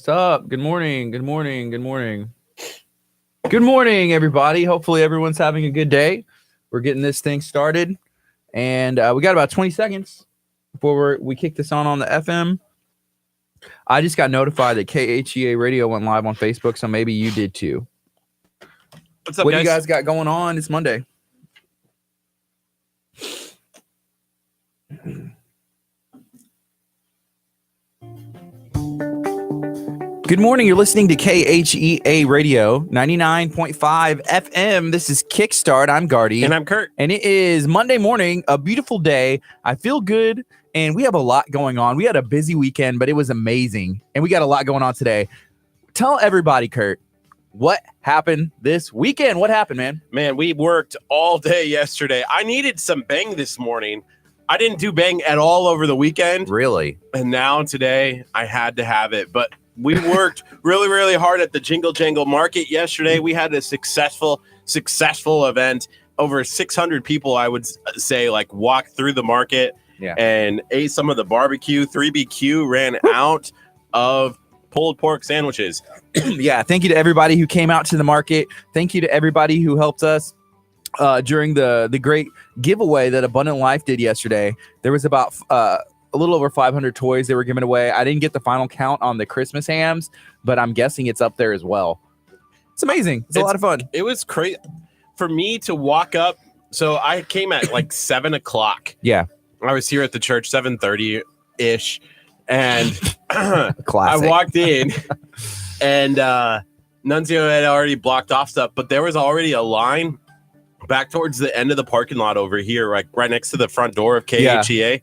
What's up? Good morning. Good morning. Good morning. Good morning, everybody. Hopefully everyone's having a good day. We're getting this thing started, and we got about 20 seconds before we kick this on the FM. I just got notified that KHEA Radio went live on Facebook, so maybe you did too. What's up, what guys? do you guys got going on? It's Monday. Good morning. You're listening to KHEA Radio 99.5 FM. This is Kickstart. I'm Gardy. And I'm Curt. And it is Monday morning, a beautiful day. I feel good, and we have a lot going on. We had a busy weekend, but it was amazing. And we got a lot going on today. Tell everybody, Curt, what happened this weekend? What happened, man? Man, we worked all day yesterday. I needed some bang this morning. I didn't do bang at all over the weekend. Really? And now today I had to have it. But we worked really, really hard at the Jingle Jangle Market yesterday. We had a successful event. Over 600 people, I would say, like walked through the market and ate some of the barbecue. 3BQ ran out of pulled pork sandwiches. Yeah, thank you to everybody who came out to the market. Thank you to everybody who helped us during the great giveaway that Abundant Life did yesterday. There was about a little over 500 toys they were giving away. I didn't get the final count on the Christmas hams, but I'm guessing it's up there as well. It's amazing. It's a lot of fun. It was crazy for me to walk up. So I came at like 7 o'clock. Yeah. I was here at the church 7:30-ish. And I Classic. walked in and Nunzio had already blocked off stuff, but there was already a line back towards the end of the parking lot over here, like right next to the front door of KHEA. Yeah.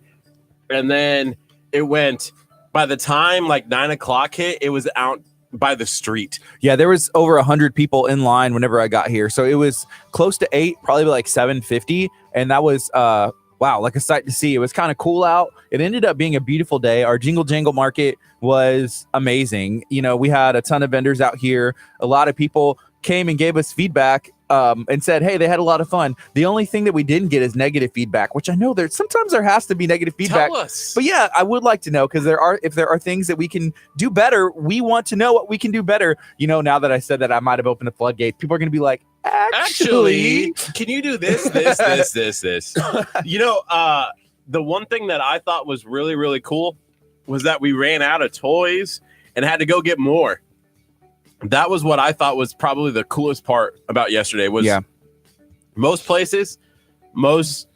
And then it went, by the time like 9 o'clock hit, it was out by the street. Yeah, there was over 100 people in line whenever I got here. So it was close to 8, probably like 7:50. And that was, wow, like a sight to see. It was kind of cool out. It ended up being a beautiful day. Our Jingle Jangle Market was amazing. You know, we had a ton of vendors out here. A lot of people came and gave us feedback and said, hey, they had a lot of fun. The only thing that we didn't get is negative feedback, which I know sometimes there has to be negative feedback. Tell us. But yeah, I would like to know, because if there are things that we can do better, we want to know what we can do better. You know, now that I said that, I might have opened the floodgates. People are going to be like, actually, can you do this? You know, the one thing that I thought was really, really cool was that we ran out of toys and had to go get more. That was what I thought was probably the coolest part about yesterday. Was most places, most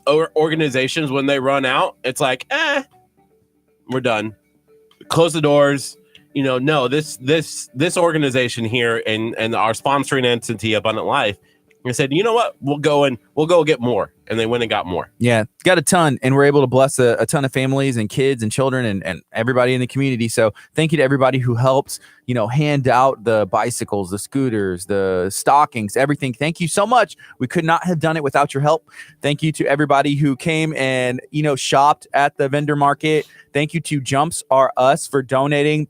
organizations, when they run out, it's like, we're done. Close the doors. You know, no, this organization here and our sponsoring entity, Abundant Life, I said, you know what? We'll go get more. And they went and got more. Yeah, got a ton. And we're able to bless a ton of families and kids and children and everybody in the community. So thank you to everybody who helps, you know, hand out the bicycles, the scooters, the stockings, everything. Thank you so much. We could not have done it without your help. Thank you to everybody who came and, you know, shopped at the vendor market. Thank you to Jumps R Us for donating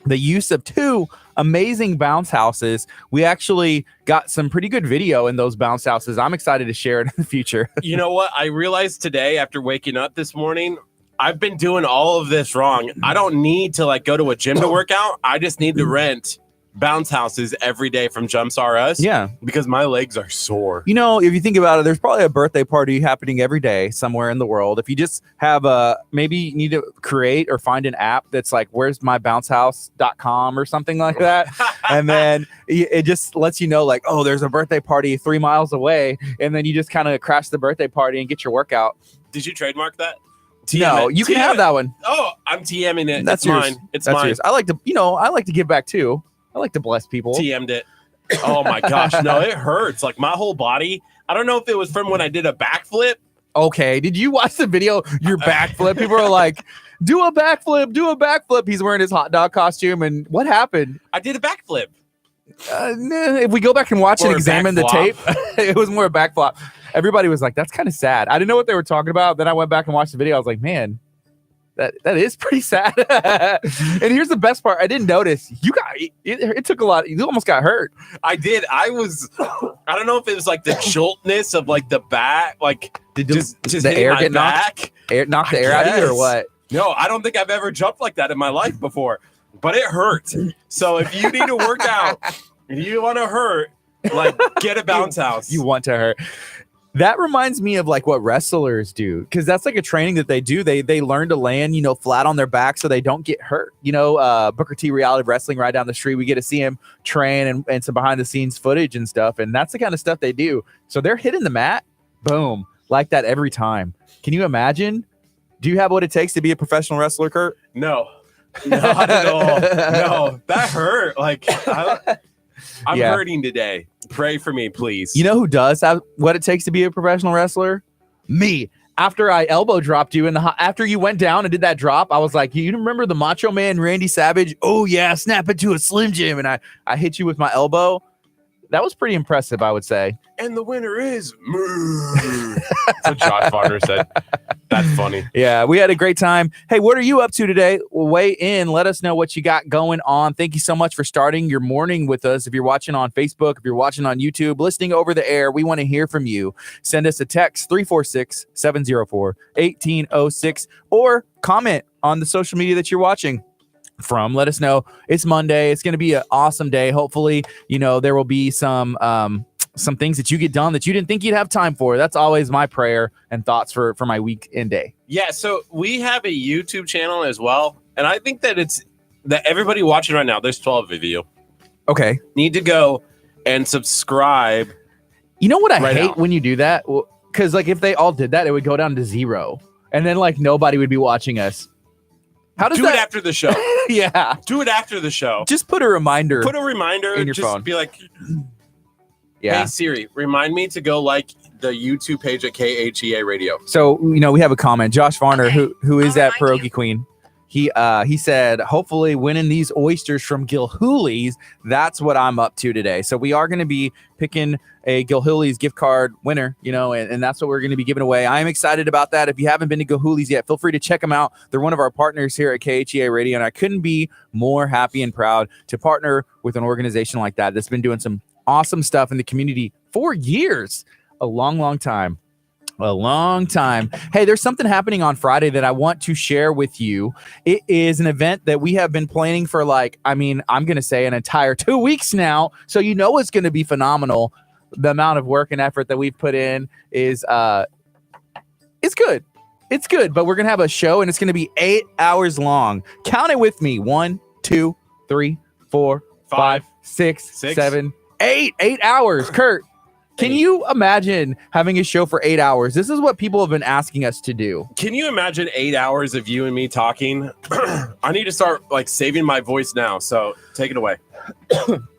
the use of 2 amazing bounce houses. We actually got some pretty good video in those bounce houses. I'm excited to share it in the future. You know what? I realized today after waking up this morning, I've been doing all of this wrong. I don't need to like go to a gym to work out. I just need to rent bounce houses every day from Jumps R Us. Yeah. Because my legs are sore. You know, if you think about it, there's probably a birthday party happening every day somewhere in the world. If you just have maybe you need to create or find an app that's like, where's my bouncehouse.com or something like that. And then it just lets you know like, oh, there's a birthday party 3 miles away. And then you just kind of crash the birthday party and get your workout. Did you trademark that? No, you can have that one. Oh, I'm TMing it. That's mine. It's mine. Yours. I like to give back too. I like to bless people. TM'd it. Oh my gosh. No, it hurts. Like my whole body. I don't know if it was from when I did a backflip. Okay. Did you watch the video? Your backflip? People are like, do a backflip. He's wearing his hot dog costume. And what happened? I did a backflip. If we go back and watch and examine the tape, it was more a backflop. Everybody was like, that's kind of sad. I didn't know what they were talking about. Then I went back and watched the video. I was like, man, that is pretty sad. And here's the best part. I didn't notice. It took a lot. You almost got hurt. I did. I don't know if it was like the joltness of like the back. Like did just the air get knocked? Knocked the air out of you or what? No, I don't think I've ever jumped like that in my life before. but it hurts. So if you need to work out, if you want to hurt, like get a bounce house. You want to hurt. That reminds me of like what wrestlers do, because that's like a training that they do. They learn to land, flat on their back so they don't get hurt. Booker T Reality Wrestling right down the street. We get to see him train and some behind the scenes footage and stuff. And that's the kind of stuff they do. So they're hitting the mat, boom, like that every time. Can you imagine? Do you have what it takes to be a professional wrestler, Curt? No, not at all. No, that hurt. Like I'm hurting today. Pray for me, please. You know who does have what it takes to be a professional wrestler? Me. After I elbow dropped you after you went down and did that drop, I was like, you remember the Macho Man Randy Savage? Oh yeah, snap it to a Slim Jim, and I hit you with my elbow. That was pretty impressive, I would say. And the winner is That's what Josh Varner said. That's funny. Yeah, we had a great time. Hey, what are you up to today? Weigh in. Let us know what you got going on. Thank you so much for starting your morning with us. If you're watching on Facebook, if you're watching on YouTube, listening over the air, we want to hear from you. Send us a text, 346-704-1806, or comment on the social media that you're watching from. Let us know. It's Monday. It's going to be an awesome day. Hopefully, there will be some things that you get done that you didn't think you'd have time for. That's always my prayer and thoughts for my weekend day. Yeah, so we have a YouTube channel as well, and I think that that everybody watching right now, there's 12 of you. Okay. Need to go and subscribe. You know what I hate when you do that? Because if they all did that, it would go down to 0, and then nobody would be watching us. How does do it after the show? Yeah. Do it after the show. Just put a reminder. Put a reminder in your just phone. Be like, yeah. Hey Siri, remind me to go like the YouTube page at KHEA Radio. So, we have a comment. Josh Varner, who is at Pierogi Queen. He said, hopefully winning these oysters from Gilhooly's. That's what I'm up to today. So we are going to be picking a Gilhooly's gift card winner, and that's what we're going to be giving away. I'm excited about that. If you haven't been to Gilhooly's yet, feel free to check them out. They're one of our partners here at KHEA Radio, and I couldn't be more happy and proud to partner with an organization like that that's been doing some awesome stuff in the community for years. A long time. A long time. Hey, there's something happening on Friday that I want to share with you. It is an event that we have been planning for I'm going to say an entire 2 weeks now. So it's going to be phenomenal. The amount of work and effort that we've put in is it's good. It's good, but we're going to have a show and it's going to be 8 hours long. Count it with me. 1, 2, 3, 4, 5, 6, 7, 8. 8 hours. Curt. Can you imagine having a show for 8 hours? This is what people have been asking us to do. Can you imagine 8 hours of you and me talking? I need to start saving my voice now. So take it away.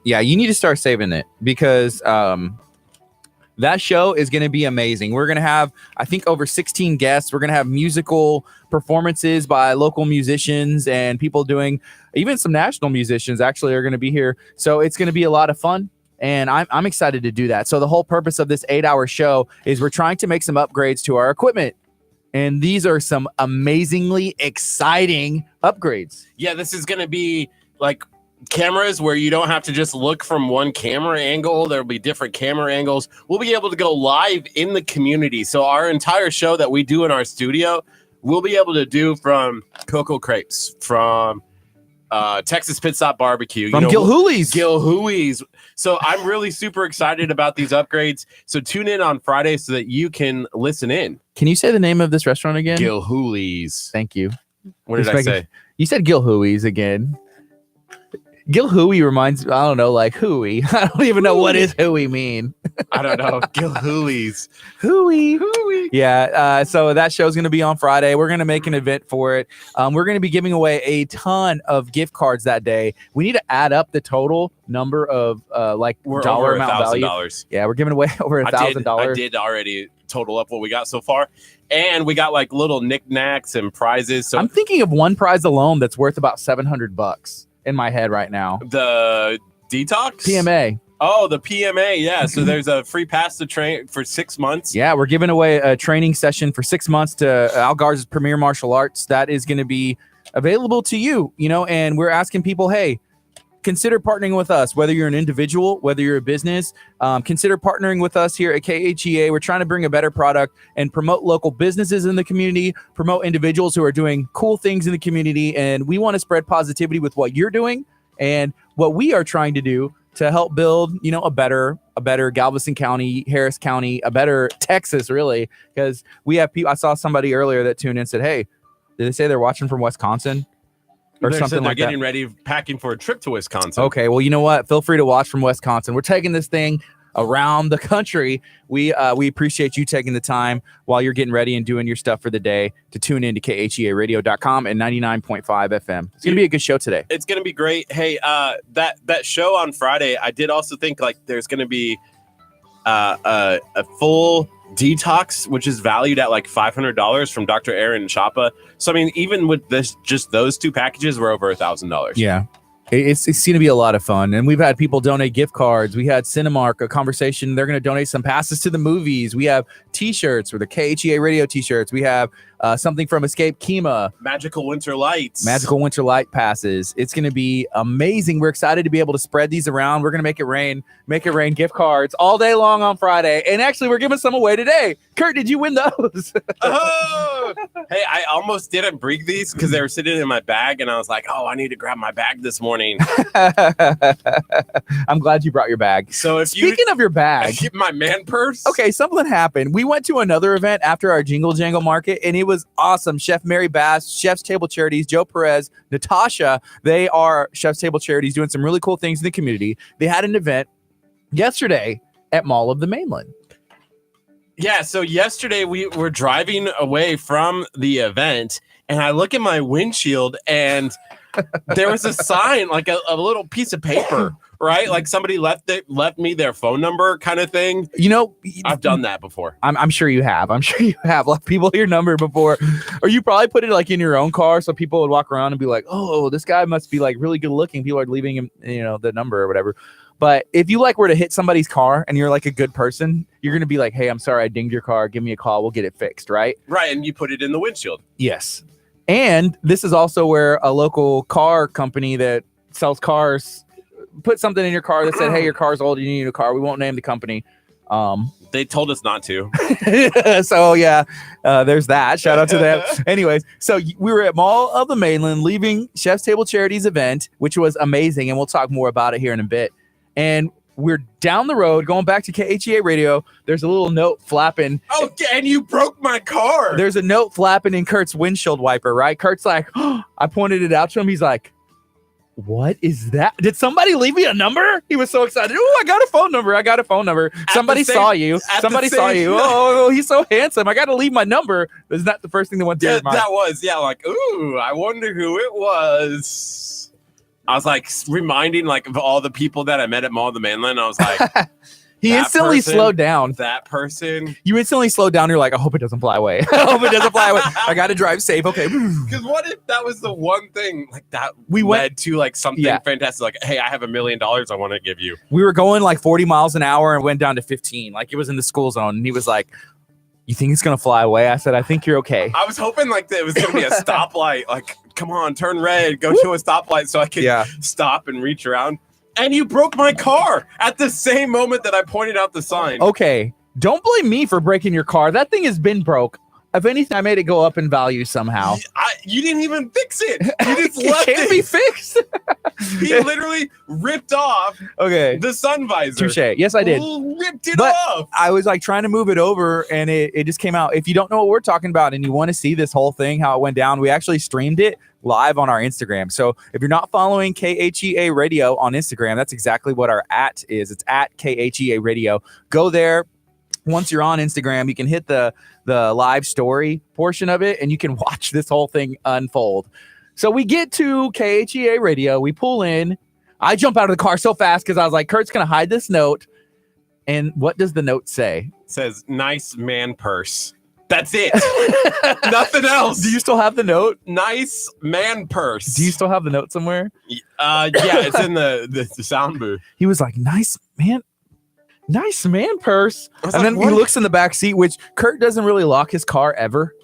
Yeah, you need to start saving it because that show is going to be amazing. We're going to have, I think, over 16 guests. We're going to have musical performances by local musicians and people doing, even some national musicians actually are going to be here. So it's going to be a lot of fun. And I'm excited to do that. So the whole purpose of this 8-hour show is we're trying to make some upgrades to our equipment. And these are some amazingly exciting upgrades. Yeah, this is going to be cameras where you don't have to just look from one camera angle. There'll be different camera angles. We'll be able to go live in the community. So our entire show that we do in our studio, we'll be able to do from Cocoa Crepes, from Texas Pit Stop Barbecue. From Gilhooly's. Gilhooly's. So I'm really super excited about these upgrades. So tune in on Friday so that you can listen in. Can you say the name of this restaurant again? Gilhooly's. Thank you. What did I say? You said Gilhooly's again. Gilhooly reminds me, I don't know, hooey. I don't even know what is hooey mean. I don't know. Gilhooly's. Hooey. Yeah. So that show's going to be on Friday. We're going to make an event for it. We're going to be giving away a ton of gift cards that day. We need to add up the total number of we're dollar over amount value. $1,000. Yeah, we're giving away over $1,000. I did already total up what we got so far. And we got little knickknacks and prizes. So I'm thinking of one prize alone that's worth about $700 in my head right now. The detox? PMA. Oh, the PMA. Yeah. So there's a free pass to train for 6 months. Yeah, we're giving away a training session for 6 months to Al Garza's Premier Martial Arts. That is going to be available to you, and we're asking people, hey, consider partnering with us, whether you're an individual, whether you're a business. Consider partnering with us here at KHEA. We're trying to bring a better product and promote local businesses in the community, promote individuals who are doing cool things in the community. And we want to spread positivity with what you're doing and what we are trying to do to help build, a better Galveston County, Harris County, a better Texas, really, because we have people. I saw somebody earlier that tuned in and said, "Hey, did they say they're watching from Wisconsin or something like that?" They're getting ready, packing for a trip to Wisconsin. Okay, well, you know what? Feel free to watch from Wisconsin. We're taking this thing around the country. We appreciate you taking the time while you're getting ready and doing your stuff for the day to tune in to KHEAradio.com and 99.5 FM. It's going to be a good show today. It's going to be great. Hey, that show on Friday, I did also think like there's going to be a full detox, which is valued at like $500 from Dr. Aaron Chapa. So, I mean, even with this, just those two packages were over $1,000. Yeah. It's going to be a lot of fun. And we've had people donate gift cards. We had Cinemark, a conversation. They're going to donate some passes to the movies. We have T-shirts for the KHEA radio T-shirts. We have something from Escape Kima. Magical Winter Light passes. It's going to be amazing. We're excited to be able to spread these around. We're going to make it rain gift cards all day long on Friday. And actually, we're giving some away today. Kurt, did you win those? Oh! Hey, I almost didn't bring these because they were sitting in my bag. And I was like, oh, I need to grab my bag this morning. I'm glad you brought your bag. So Speaking of your bag, my man purse. Okay, something happened. We went to another event after our Jingle Jangle Market, and it was awesome. Chef Mary Bass, Chef's Table Charities, Joe Perez, Natasha. They are Chef's Table Charities doing some really cool things in the community. They had an event yesterday at Mall of the Mainland. Yeah, so yesterday we were driving away from the event, and I look at my windshield, and there was a sign, like a little piece of paper, right? Like somebody left me their phone number kind of thing. I've done that before. I'm sure you have. Left people your number before. Or you probably put it like in your own car so people would walk around and be like, oh, this guy must be like really good looking. People are leaving him, the number or whatever. But if you were to hit somebody's car and you're like a good person, you're going to be like, hey, I'm sorry, I dinged your car. Give me a call. We'll get it fixed, right? Right. And you put it in the windshield. Yes. And this is also where a local car company that sells cars put something in your car that said, hey, your car's old, you need a car. We won't name the company. They told us not to. So, yeah, there's that. Shout out to them. Anyways, so we were at Mall of the Mainland leaving Chef's Table Charities event, which was amazing. And we'll talk more about it here in a bit. And we're down the road going back to KHEA radio. There's a little note flapping. Oh, and you broke my car. There's a note flapping in Kurt's windshield wiper, right? Kurt's like, oh, I pointed it out to him. He's like, what is that? Did somebody leave me a number? He was so excited. Oh, I got a phone number. Somebody saw you. Oh, he's so handsome. I got to leave my number. Isn't that the first thing that went through your mind? That was, like, ooh, I wonder who it was. I was like reminding like of all the people that I met at Mall of the Mainland. I was like, he instantly slowed down. That person. You instantly slowed down. You're like, I hope it doesn't fly away. I got to drive safe. Okay. Because what if that was the one thing like that led to like something fantastic? Like, hey, I have $1 million I want to give you. We were going like 40 miles an hour and went down to 15. Like it was in the school zone. And he was like, you think it's going to fly away? I said, I think you're okay. I was hoping like it was going to be a stoplight. Like, come on, turn red, go to a stoplight so I can stop and reach around. And you broke my car at the same moment that I pointed out the sign. Okay, don't blame me for breaking your car. That thing has been broke. If anything, I made it go up in value somehow. You didn't even fix it. You just left it. Can't be fixed. He literally ripped off the sun visor. Touche. Yes, I did. Ripped it off. I was like trying to move it over and it just came out. If you don't know what we're talking about and you want to see this whole thing, how it went down, we actually streamed it live on our Instagram. So if you're not following KHEA Radio on Instagram, that's exactly what our @ is. It's @ KHEA Radio. Go there. Once you're on Instagram, you can hit the live story portion of it and you can watch this whole thing unfold. So we get to KHEA Radio, we pull in. I jump out of the car so fast because I was like, Kurt's going to hide this note. And what does the note say? It says, nice man purse. That's it. Nothing else. Do you still have the note? Nice man purse. Do you still have the note somewhere? Yeah, it's in the sound booth. He was like, nice man purse. And then he looks in the back seat, which Kurt doesn't really lock his car ever.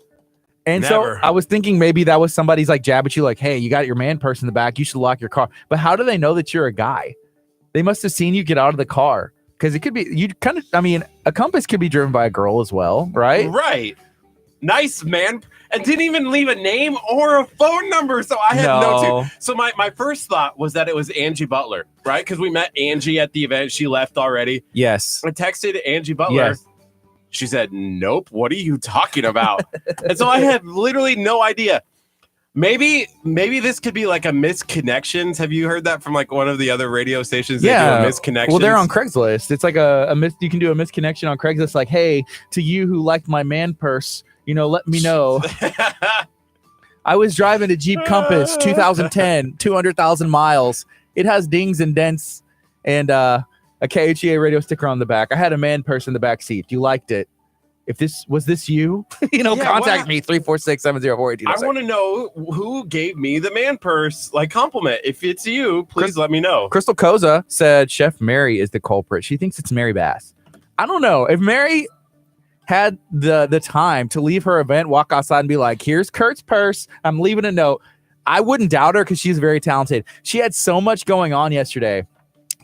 And Never. so I was thinking maybe that was somebody's like jab at you, like, hey, you got your man purse in the back. You should lock your car. But how do they know that you're a guy? They must have seen you get out of the car. Because it could be, you kind of, I mean, a compass could be driven by a girl as well, right? Right. Nice, man. And didn't even leave a name or a phone number. So I had no clue. So my first thought was that it was Angie Butler, right? Because we met Angie at the event. She left already. Yes. I texted Angie Butler. Yes. She said, nope. What are you talking about? And so I had literally no idea. Maybe this could be like a misconnections. Have you heard that from like one of the other radio stations? Yeah. They do a misconnections. Well, they're on Craigslist. It's like you can do a misconnection on Craigslist. Like, hey, to you who liked my man purse, let me know. I was driving a Jeep Compass 2010, 200,000 miles. It has dings and dents and a KHEA radio sticker on the back. I had a man purse in the back seat. You liked it. If was this you? Contact me 346-704-1806. I want to know who gave me the man purse compliment. If it's you, please let me know. Crystal Koza said Chef Mary is the culprit. She thinks it's Mary Bass. I don't know. If Mary had the time to leave her event, walk outside and be like, here's Kurt's purse, I'm leaving a note, I wouldn't doubt her because she's very talented. She had so much going on yesterday.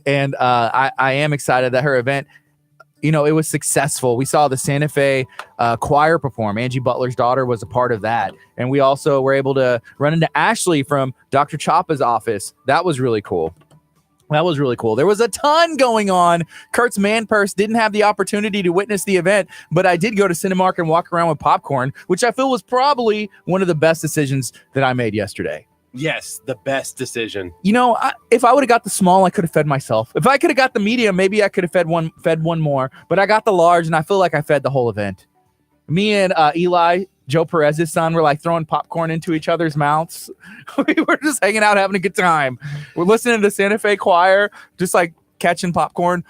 And I am excited that her event, it was successful. We saw the Santa Fe choir perform. Angie Butler's daughter was a part of that. And we also were able to run into Ashley from Dr. Choppa's office. That was really cool. There was a ton going on. Kurt's man purse didn't have the opportunity to witness the event, but I did go to Cinemark and walk around with popcorn, which I feel was probably one of the best decisions that I made yesterday. Yes, the best decision. If I would have got the small, I could have fed myself. If I could have got the medium, maybe I could have fed one more. But I got the large, and I feel like I fed the whole event. Me and Eli, Joe Perez's son, were like throwing popcorn into each other's mouths. We were just hanging out, having a good time. We're listening to Santa Fe Choir, just like catching popcorn.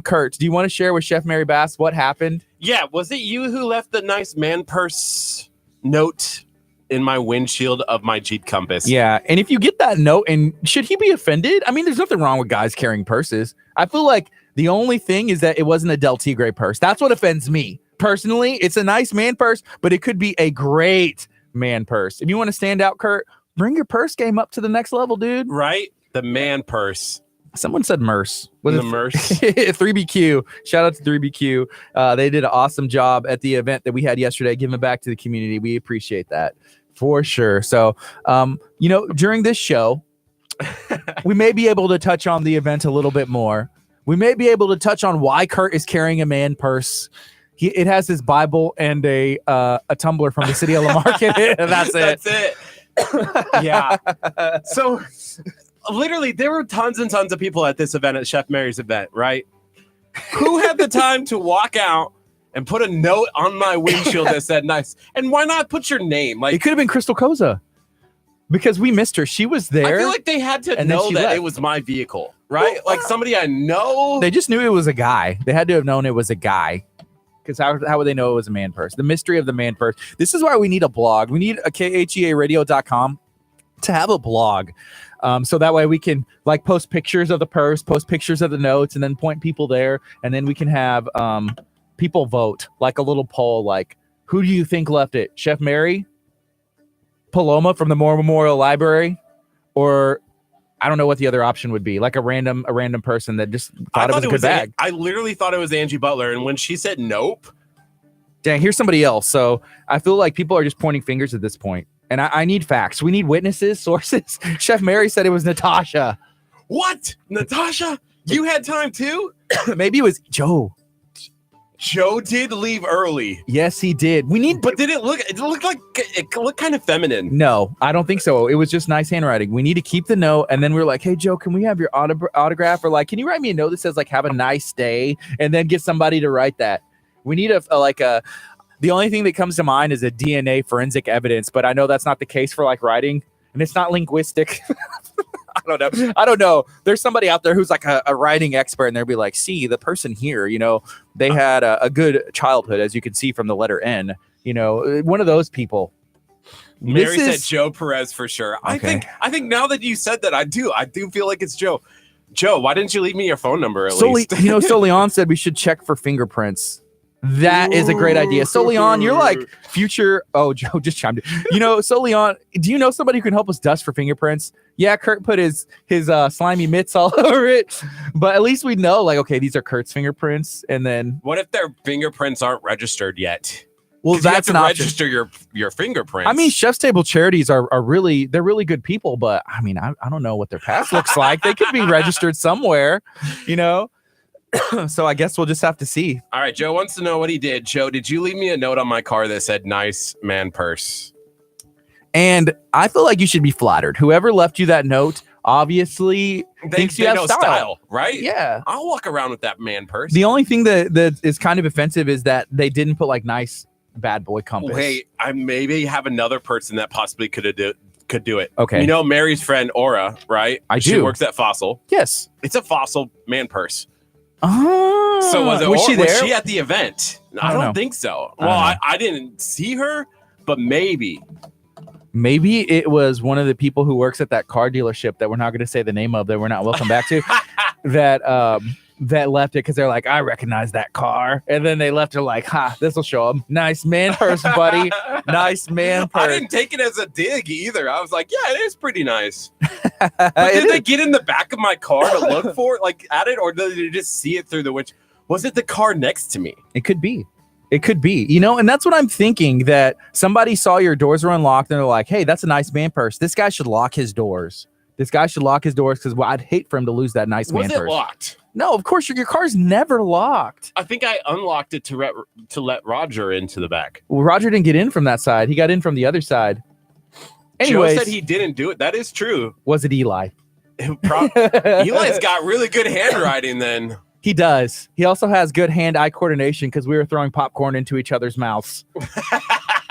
Curt, do you want to share with Chef Mary Bass what happened? Yeah, was it you who left the nice man purse note in my windshield of my Jeep Compass? Yeah, and if you get that note, and should he be offended? I mean, there's nothing wrong with guys carrying purses. I feel like the only thing is that it wasn't a Del Tigre purse. That's what offends me. Personally, it's a nice man purse, but it could be a great man purse. If you want to stand out, Curt, bring your purse game up to the next level, dude. Right? The man purse. Someone said Merce. Was the Merce? 3BQ. Shout out to 3BQ. They did an awesome job at the event that we had yesterday, giving back to the community. We appreciate that. For sure. So, during this show, we may be able to touch on the event a little bit more. We may be able to touch on why Curt is carrying a man purse. It has his Bible and a tumbler from the city of Lamarck in it. That's it. Yeah. So, literally, there were tons and tons of people at this event, at Chef Mary's event, right? Who had the time to walk out and put a note on my windshield that said nice? And why not put your name? It could have been Crystal Koza because we missed her. She was there. I feel like they had to know that left. It was my vehicle, right? Like somebody I know. They just knew it was a guy. They had to have known it was a guy. Because how would they know it was a man purse? The mystery of the man purse. This is why we need a blog. We need a KHEAradio.com to have a blog. So that way we can post pictures of the purse, post pictures of the notes, and then point people there. And then we can have people vote, like a little poll, like, who do you think left it? Chef Mary? Paloma from the Moore Memorial Library? Or I don't know what the other option would be. Like a random person that just thought it was a good bag. I literally thought it was Angie Butler. And when she said nope. Dang, here's somebody else. So I feel like people are just pointing fingers at this point. And I need facts. We need witnesses, sources. Chef Mary said it was Natasha. What? Natasha? You had time too? Maybe it was Joe. Joe did leave early. Yes, he did. But did it looked kind of feminine? No, I don't think so. It was just nice handwriting. We need to keep the note. And then we were like, hey, Joe, can we have your autograph? Or can you write me a note that says have a nice day? And then get somebody to write that. We need the only thing that comes to mind is a DNA forensic evidence, but I know that's not the case for writing, and it's not linguistic. I don't know. There's somebody out there who's a writing expert, and they'll be like, see, the person here, they had a good childhood, as you can see from the letter N, one of those people. Mary said Joe Perez for sure. Okay. I think now that you said that, I do feel like it's Joe. Joe, why didn't you leave me your phone number at least? So Leon said we should check for fingerprints. That is a great idea. So Leon, you're like future. Oh, Joe just chimed in. So Leon, do you know somebody who can help us dust for fingerprints? Yeah, Curt put his slimy mitts all over it, but at least we know, like, okay, these are Curt's fingerprints. And then what if their fingerprints aren't registered yet? Well, that's you have to register your fingerprints. I mean, Chef's Table Charities are really good people, but I mean, I don't know what their past looks like. They could be registered somewhere, So I guess we'll just have to see. All right, Joe wants to know what he did. Joe, did you leave me a note on my car that said "nice man purse"? And I feel like you should be flattered. Whoever left you that note obviously thinks you have style, right? Yeah, I'll walk around with that man purse. The only thing that is kind of offensive is that they didn't put like nice bad boy compass. Wait, I maybe have another person that possibly could do it. Okay, Mary's friend Aura, right? I do. She works at Fossil. Yes, it's a Fossil man purse. Oh, so was she there? Was she at the event? I don't think so. Well, I didn't see her, but maybe it was one of the people who works at that car dealership that we're not going to say the name of, that we're not welcome back to, that left it because they're like, I recognize that car, and then they left her like, this will show them. Nice man purse, buddy. Nice man purse. I didn't take it as a dig either. I was like, yeah, it is pretty nice. But did they get in the back of my car to look for it, like at it, or did they just see it through the window? Was it the car next to me? It could be. And that's what I'm thinking, that somebody saw your doors were unlocked and they're like, hey, that's a nice man purse. This guy should lock his doors. Because I'd hate for him to lose that nice man purse. Was it locked? No, of course your car's never locked. I think I unlocked it to let Roger into the back. Well, Roger didn't get in from that side. He got in from the other side. Anyways, Joe said he didn't do it. That is true. Was it Eli? Eli's got really good handwriting then. He does. He also has good hand-eye coordination because we were throwing popcorn into each other's mouths.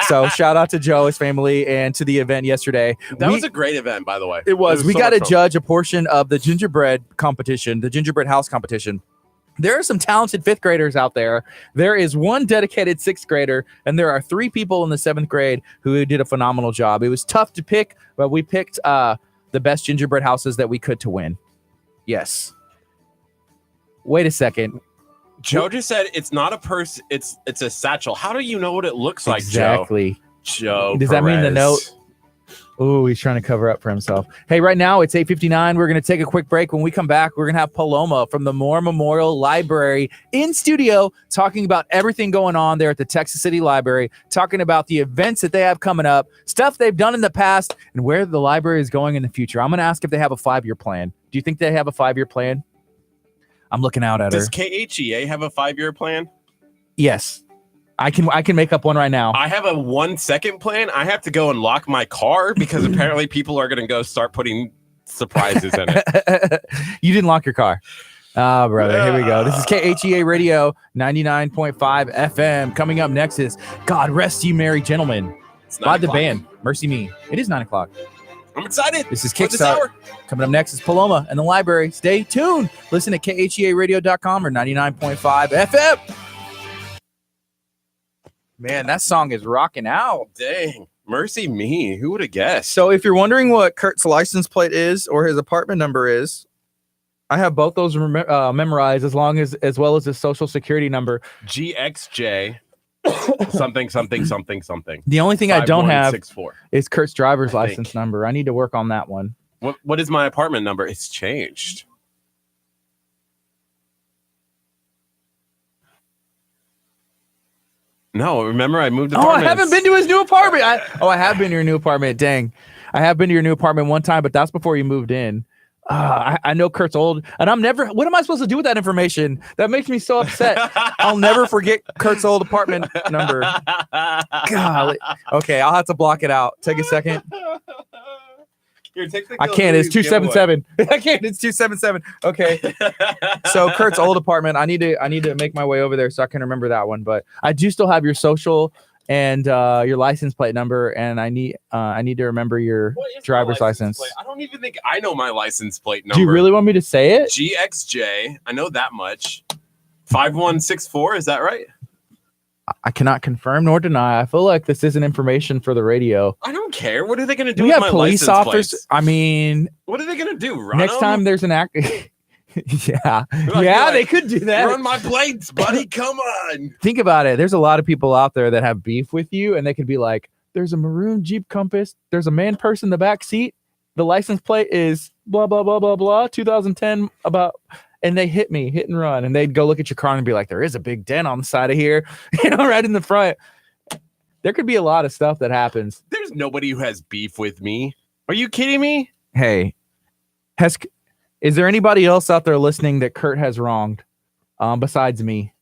So shout out to Joe, his family, and to the event yesterday. That was a great event, by the way. It was. We got to judge a portion of the gingerbread competition, the gingerbread house competition. There are some talented fifth graders out there. There is one dedicated sixth grader, and there are 3 people in the 7th grade who did a phenomenal job. It was tough to pick, but we picked the best gingerbread houses that we could to win. Yes. Wait a second. Joe just said it's not a purse, it's a satchel. How do you know what it looks like, exactly. Joe? Does that mean the note? Oh, he's trying to cover up for himself. Hey, right now it's 8:59. We're going to take a quick break. When we come back, we're going to have Paloma from the Moore Memorial Library in studio talking about everything going on there at the Texas City Library, talking about the events that they have coming up, stuff they've done in the past, and where the library is going in the future. I'm going to ask if they have a 5-year plan. Do you think they have a 5-year plan? I'm looking out at her. Does KHEA have a 5-year plan? Yes. I can make up one right now. I have a 1-second plan. I have to go and lock my car because apparently people are going to go start putting surprises in it. You didn't lock your car. Oh, brother. Here we go. This is KHEA Radio 99.5 FM. Coming up next is God Rest You Merry Gentlemen by the band Mercy Me. It is 9 o'clock. I'm excited. This is Kickstart. Coming up next is Paloma and the library. Stay tuned. Listen at KHEAradio.com or 99.5 FM. Man, that song is rocking out. Dang. Mercy me. Who would have guessed? So if you're wondering what Curt's license plate is or his apartment number is, I have both those memorized as well as his social security number. GXJ. something. The only thing I don't have is Curt's driver's license number. I need to work on that one. What is my apartment number? It's changed. No, remember I moved apartments. I haven't been to his new apartment. I have been to your new apartment. Dang. I have been to your new apartment one time, but that's before you moved in. I know Curt's old, and what am I supposed to do with that information? That makes me so upset. I'll never forget Curt's old apartment number. Golly. Okay, I'll have to block it out. Take a second. Here, take the I can't. It's 277. I can't. It's 277. Okay. So Curt's old apartment. I need to make my way over there so I can remember that one. But I do still have your social and your license plate number, and I need to remember your driver's license. Plate? I don't even think I know my license plate number. Do you really want me to say it? GXJ. I know that much. 5164. Is that right? I cannot confirm nor deny. I feel like this isn't information for the radio. I don't care. What are they going to do with my police license officers? plates? I mean, what are they going to do? Run next time there's an act. Yeah. Like, Yeah, like, they could do that. Run my plates, buddy. Come on. Think about it. There's a lot of people out there that have beef with you, and they could be like, there's a maroon Jeep Compass. There's a man person in the back seat. The license plate is blah, blah, blah, blah, blah, 2010 about, and they hit and run. And they'd go look at your car and be like, there is a big dent on the side of here, right in the front. There could be a lot of stuff that happens. There's nobody who has beef with me. Are you kidding me? Hey, is there anybody else out there listening that Curt has wronged besides me?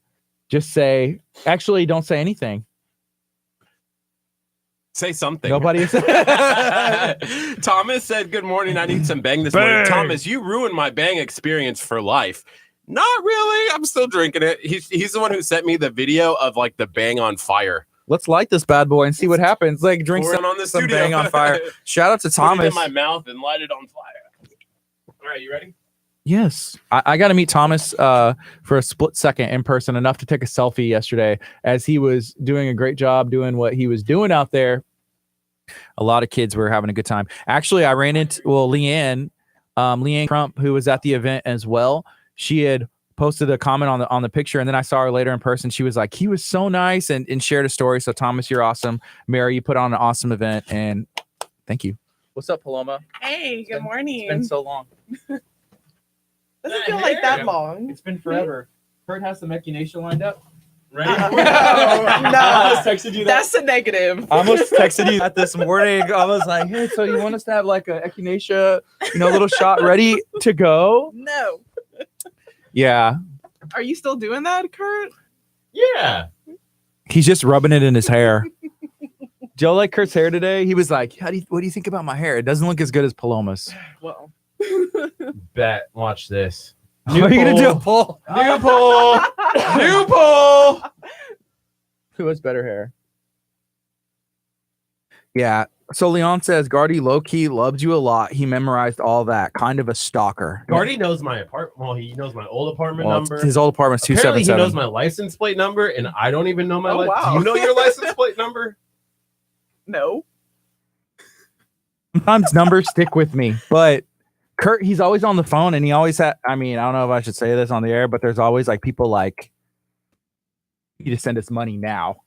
Just say, actually, don't say anything. Say something. Nobody is. Thomas said, good morning. I need some bang this morning. Thomas, you ruined my bang experience for life. Not really. I'm still drinking it. He's the one who sent me the video of like the bang on fire. Let's light this bad boy and see what happens. Like drink Pour it on the studio. bang on fire. Shout out to Thomas. Put it in my mouth and light it on fire. All right, you ready? Yes. I got to meet Thomas for a split second in person, enough to take a selfie yesterday as he was doing a great job doing what he was doing out there. A lot of kids were having a good time. Actually, I ran into Leanne Crump, who was at the event as well. She had posted a comment on the picture, and then I saw her later in person. She was like, he was so nice, and shared a story. So Thomas, you're awesome. Mary, you put on an awesome event, and thank you. What's up, Paloma? Hey, good morning. It's been so long. Doesn't feel like that long. It's been forever. Curt has some echinacea lined up. No, I almost texted you that. That's a negative. I almost texted you that this morning. I was like, hey, so you want us to have like a echinacea, little shot ready to go? No. Yeah. Are you still doing that, Curt? Yeah. He's just rubbing it in his hair. Joe like Curt's hair today. He was like, what do you think about my hair? It doesn't look as good as Paloma's. Well. Bet. Watch this. Are you going to do a poll? New poll. New poll. Who has better hair? Yeah. So Leon says, Gardy low-key loved you a lot. He memorized all that. Kind of a stalker. Gardy knows my apartment. Well, he knows my old apartment number. His old apartment's Apparently, 277. he knows my license plate number, and I don't even know my license. Wow. Do you know your license plate number? No. Sometimes numbers stick with me, but Curt, he's always on the phone, and he always I don't know if I should say this on the air, but there's always like people like, you need to send us money now.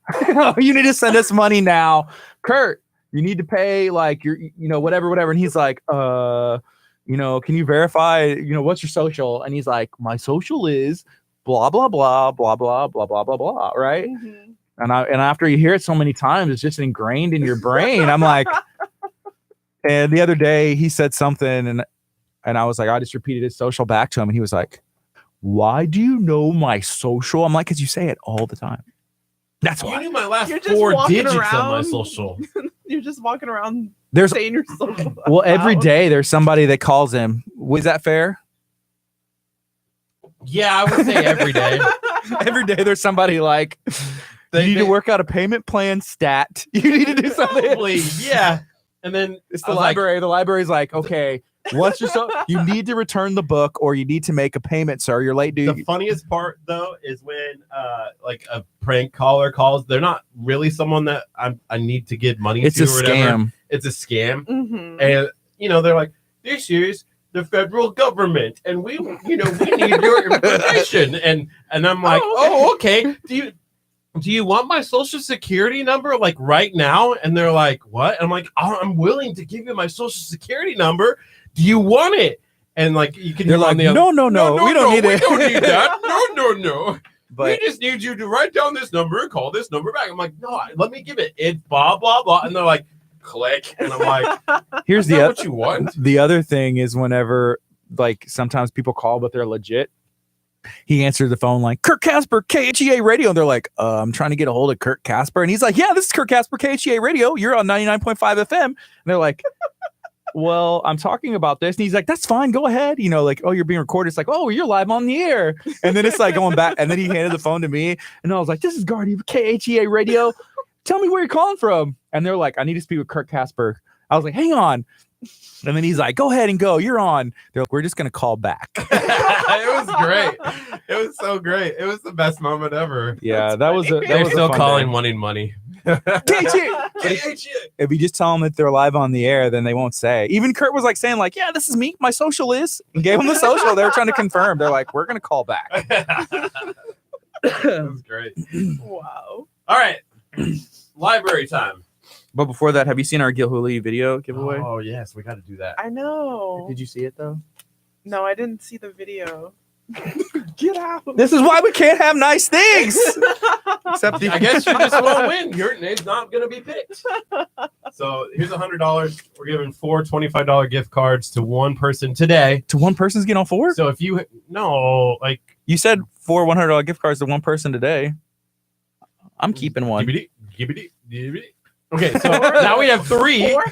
You need to send us money now. Curt, you need to pay like your, whatever. And he's like, can you verify, what's your social? And he's like, my social is blah, blah, blah, blah, blah, blah, blah, blah, blah. Right. Mm-hmm. And after you hear it so many times, it's just ingrained in your brain. I'm like, and the other day he said something and I was like, I just repeated his social back to him. And he was like, why do you know my social? I'm like, because you say it all the time. That's You why. knew my last You're just 4 walking digits of my around. social. You're just walking around There's saying your social. well, every out. day there's somebody that calls him. Was that fair? Yeah, I would say every day. Every day there's somebody like, you need to work out a payment plan stat. You need to do something. Probably, yeah. And then It's I the was like, library. The library's like, okay, what's your you need to return the book or you need to make a payment, sir. You're late, dude. the funniest part though is when like a prank caller calls. They're not really someone that I need to give money It's to a or whatever. scam. It's a scam. Mm-hmm. And they're like, this is the federal government and we need your information. And I'm like, oh, okay. Do you want my social security number like right now? And they're like, what? And I'm like, oh, I'm willing to give you my social security number. Do you want it? And like you can They're like, no, we don't need it. We don't need that. No. But We just need you to write down this number and call this number back. I'm like, no, let me give it. It's blah, blah, blah. And they're like, click. And I'm like, here's is that the what you want? The other thing is whenever like sometimes people call but they're legit. He answered the phone like, Curt Casper, KHEA Radio. And they're like, I'm trying to get a hold of Curt Casper. And he's like, yeah, this is Curt Casper, KHEA Radio. You're on 99.5 FM. And they're like, well, I'm talking about this. And he's like, that's fine. Go ahead. Like, oh, you're being recorded. It's like, oh, you're live on the air. And then it's like going back. And then he handed the phone to me. And I was like, this is Gardy, KHEA Radio. Tell me where you're calling from. And they're like, I need to speak with Curt Casper. I was like, hang on. And then he's like, go ahead and go. You're on. They're like, we're just going to call back. It was great. It was so great. It was the best moment ever. Yeah, that was a They're still fun calling day. wanting money. If you just tell them that they're live on the air, then they won't say. Even Curt was like saying like, yeah, this is me. My social is. And gave them the social. They were trying to confirm. They're like, we're going to call back. That was great. Wow. All right. Library time. But before that, have you seen our Gilhooly video giveaway? Oh, yes. We got to do that. I know. Did you see it though? No, I didn't see the video. Get out. This is why we can't have nice things. Except the I guess you just won't win. Your name's not going to be picked. So here's $100. We're giving 4 $25 gift cards to one person today. to one person's getting all 4? So if you like You said 4 $100 gift cards to one person today. I'm keeping one. gibbity. Okay, so now we have 3. Four?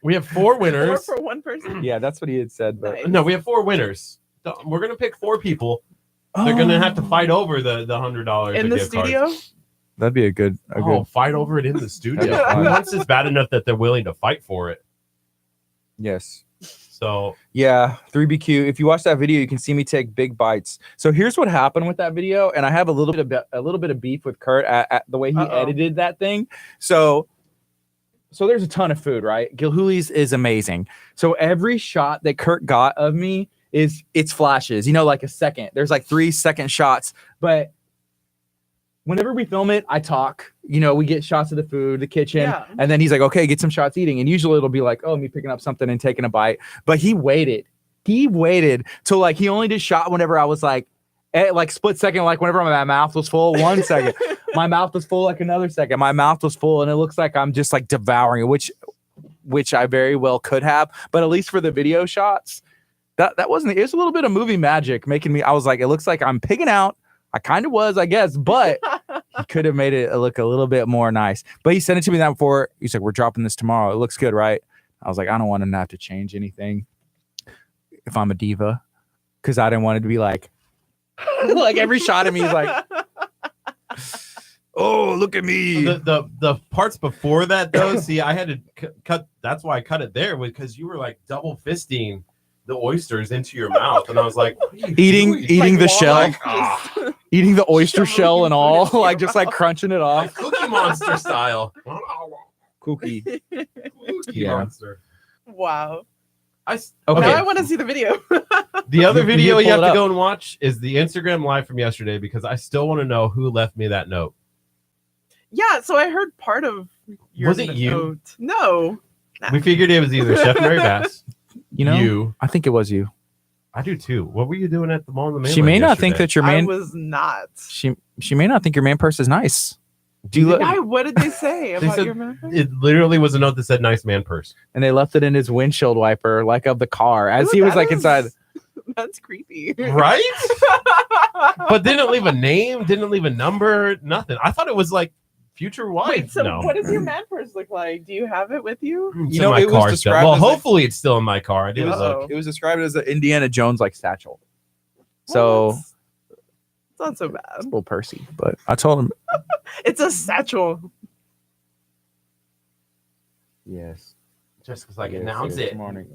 We have 4 Four winners. for one person. Yeah, that's what he had said. But Nice. No, we have 4 winners. So we're gonna pick 4 people. They're gonna have to fight over the $100 In of the gift cards. studio? That'd be a good. Fight over it in the studio. That'd be Who fun. wants this bad enough that they're willing to fight for it? Yes. So Yeah, 3BQ. If you watch that video, you can see me take big bites. So here's what happened with that video, and I have a little bit of beef with Curt at the way he edited that thing. So there's a ton of food, right? Gilhooly's is amazing. So every shot that Curt got of me it's flashes, like a second. There's like 3-second shots, but whenever we film it, I talk. We get shots of the food, the kitchen, Yeah. and then he's like, "Okay, get some shots eating." And usually it'll be like, "Oh, me picking up something and taking a bite." But he waited. He waited till like he only did shot whenever I was like, split second, like whenever my mouth was full. 1 second, my mouth was full. Like another second, my mouth was full, and it looks like I'm just like devouring it, which I very well could have. But at least for the video shots, that wasn't. It was a little bit of movie magic making me. I was like, it looks like I'm pigging out. I kind of was, I guess, but he could have made it look a little bit more nice. But he sent it to me that before. He's like, we're dropping this tomorrow. It looks good, right? I was like, I don't want him to have to change anything if I'm a diva, because I didn't want it to be like, like every shot of me is like, oh, look at me. the parts before that though, see, I had to cut. That's why I cut it there, because you were like double fisting the oysters into your mouth, and I was like, what are you Eating doing? the shell, Like, eating the oyster Shoveling shell and food all, into your like just like mouth. crunching it off. Like Cookie Monster style. Cookie. Cookie Yeah. Monster. Wow. Okay. Now I want to see the video. The other You video pull you have it to up. go and watch is the Instagram live from yesterday, because I still want to know who left me that note. Yeah, so I heard part of your Was it you? note. No. We figured it was either Chef Mary Bass, You, I think it was you. I do too. What were you doing at the mall in the mainland? She may not think that your I man. was not. She may not think your man purse is nice. Do you look? Why? What did they say about said- your man? It literally was a note that said "nice man purse." And they left it in his windshield wiper, like of the car, as Ooh, he was that like is- inside. That's creepy. Right? But didn't leave a name, didn't leave a number, nothing. I thought it was like future wife. Wait, so no. what does your man purse look like? Do you have it with you? It's You in know, my it was car still. described Well, as like- hopefully it's still in my car. I didn't Uh-oh. look. It was described as an Indiana Jones like satchel. So Well, it's not so bad. a little Percy, but I told him. It's a satchel. Yes. Just because I can announce it. Morning.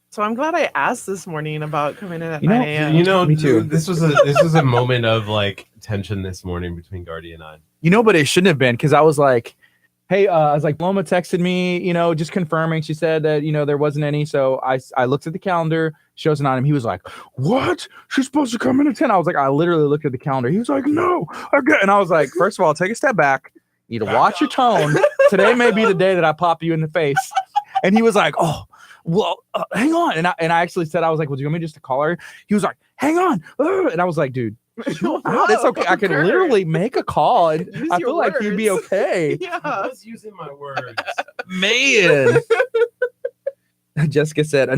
So I'm glad I asked this morning about coming in at You know- 9 a.m. You know, Me too. This was a moment of like tension this morning between Gardy and I. But it shouldn't have been, because I was like, hey, I was like, Loma texted me, just confirming. She said that, there wasn't any. So I looked at the calendar, shows an item. He was like, what? She's supposed to come in at 10. I was like, I literally looked at the calendar. He was like, no. And I was like, first of all, take a step back. You need to watch your tone. Today may be the day that I pop you in the face. And he was like, oh, well, hang on. And I actually said, I was like, well, do you want me just to call her? He was like, hang on. And I was like, dude, chill out. It's okay. I can Kurt. literally make a call, and Use I your feel like he'd be words. okay. Yeah. I was using my words. Man. Jessica said,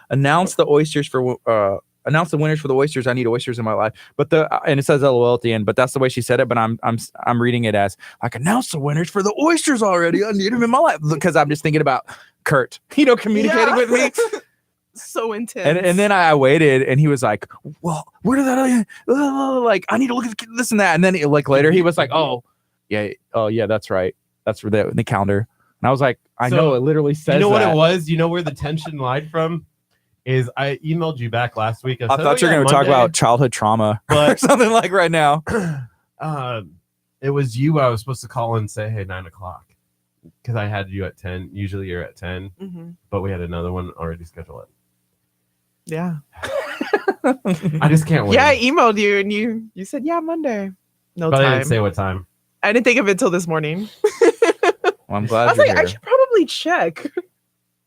announce the oysters for announce the winners for the oysters. I need oysters in my life. But and it says LOL at the end, but that's the way she said it. But I'm reading it as like, announce the winners for the oysters already. I need them in my life, because I'm just thinking about Curt, communicating Yeah. with me. So intense. And then I waited, and he was like, well, where did that like, I need to look at this and that. And then like later he was like, oh, yeah, oh yeah, that's right. That's for the calendar. And I was like, I know it literally says You know what that. it was? You know where the tension lied from? Is I emailed you back last week. I thought you were going to talk about childhood trauma or something like right now. It was you I was supposed to call and say, hey, 9 o'clock. Because I had you at 10. Usually you're at 10. Mm-hmm. But we had another one already scheduled. Yeah. I just can't wait. Yeah, I emailed you and you said, yeah, Monday. No but time. I didn't say what time. I didn't think of it till this morning. Well, I'm I glad was you're like, here. I should probably check.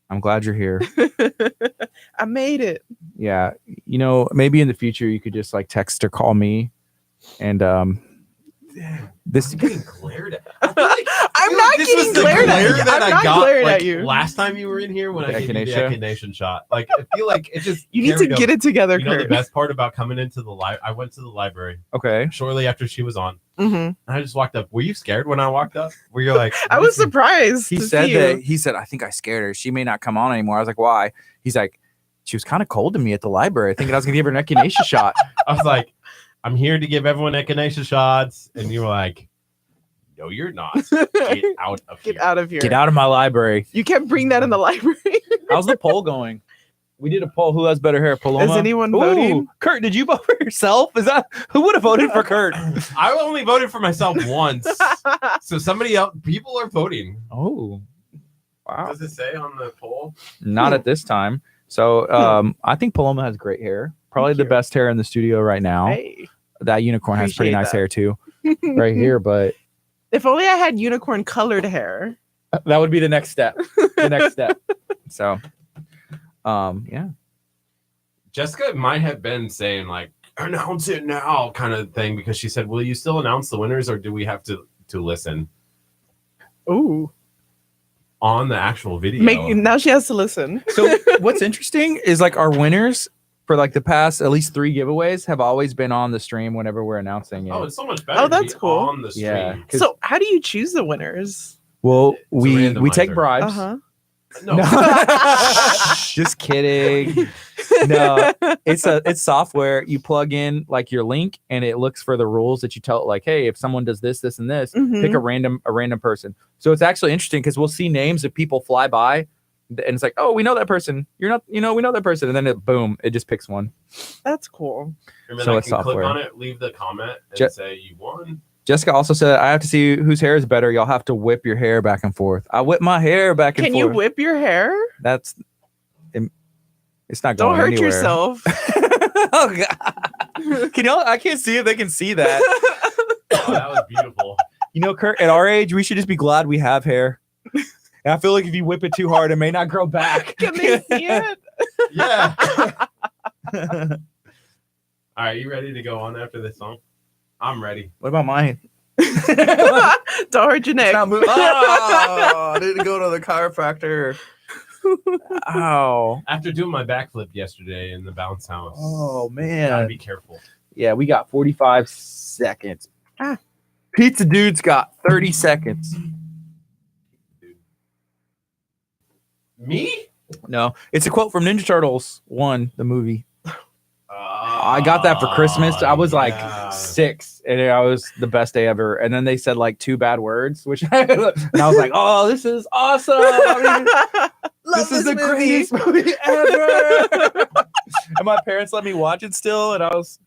I'm glad you're here. I made it. Yeah. You know, maybe in the future you could just like text or call me. And this I'm getting glared at. I'm not getting glared at you. I'm not glaring at you. Last time you were in here when I gave you the echinacea shot. Like, I feel like it just... You need to get it together, You know the Curt. best part about coming into the I went to the library okay. shortly after she was on. Mm-hmm. And I just walked up. Were you scared when I walked up? Were you like... I was surprised. He to said see that you. he said, I think I scared her. She may not come on anymore. I was like, why? He's like, she was kind of cold to me at the library. I think I was gonna give her an echinacea shot. I was like, I'm here to give everyone echinacea shots. And you were like, no, you're not. Get out of here. Get out of here. Get out of my library. You can't bring that in the library. How's the poll going? We did a poll. Who has better hair, Paloma? Is anyone voting? Curt, did you vote for yourself? Is that who would have voted for Curt? I only voted for myself once. So somebody else, people are voting. Oh, wow. Does it say on the poll? Not at this time. So I think Paloma has great hair. Probably Thank the you. best hair in the studio right now. Hey. That unicorn has pretty Appreciate nice that. hair too, right here. But If only I had unicorn colored hair. that would be the next step. The next step. So, yeah. Jessica might have been saying like, announce it now kind of thing, because she said, will you still announce the winners or do we have to listen Ooh. on the actual video? Now she has to listen. So what's interesting is like our winners for like the past at least 3 giveaways have always been on the stream whenever we're announcing it. Oh, it's so much better. Oh, to that's be cool. On the stream. Yeah. 'Cause- So how do you choose the winners? Well, It's a we take randomizer. bribes. Uh-huh. No. Just kidding. No, it's software. You plug in like your link and it looks for the rules that you tell it, like, hey, if someone does this, this, and this, Mhm. pick a random person. So it's actually interesting because we'll see names of people fly by and it's like, oh, we know that person. You're not, we know that person. And then it just picks one. That's cool. And then So I it's can click software. on it, leave the comment, and Je- say you won. Jessica also said, I have to see whose hair is better. Y'all have to whip your hair back and forth. I whip my hair back and Can forth. you whip your hair? It's not Don't going hurt anywhere. yourself. Oh God. I can't see if they can see that. Oh, that was beautiful. You know, Curt, at our age, we should just be glad we have hair. And I feel like if you whip it too hard, it may not grow back. Can they see it? Yeah. All right, you ready to go on after this song? I'm ready. What about mine? Don't hurt your neck. Oh, I didn't go to the chiropractor. Ow. After doing my backflip yesterday in the bounce house. Oh, Gotta man. be careful. Yeah, we got 45 seconds. Ah. Pizza Dude's got 30 seconds. Me? No, it's a quote from Ninja Turtles 1, the movie. I got that for Christmas. I was like 6, and it was the best day ever. And then they said like 2 bad words, which and I was like, "Oh, this is awesome! I mean, this is the greatest movie ever." And my parents let me watch it still, and I was,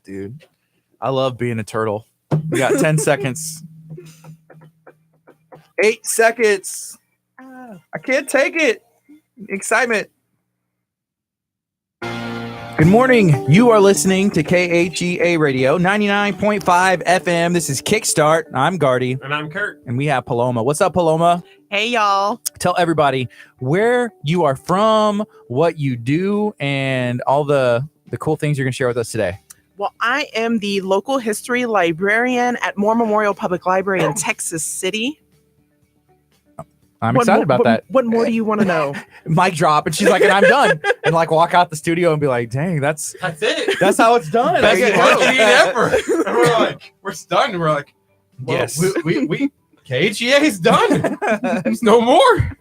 dude, I love being a turtle. We got 10 seconds. 8 seconds. I can't take it. Excitement. Good morning. You are listening to KHEA Radio 99.5 FM. This is Kickstart. I'm Gardy. And I'm Curt. And we have Paloma. What's up, Paloma? Hey, y'all. Tell everybody where you are from, what you do, and all the cool things you're going to share with us today. Well, I am the local history librarian at Moore Memorial Public Library in Texas City. I'm excited about that. What more do you want to know? Mic drop. And she's like, and I'm done. And like walk out the studio and be like, dang, that's it. how it's done. Best Like, marketing ever. And we're like, we're stunned. And we're like, well, Yes. we KHEA's done. There's no more.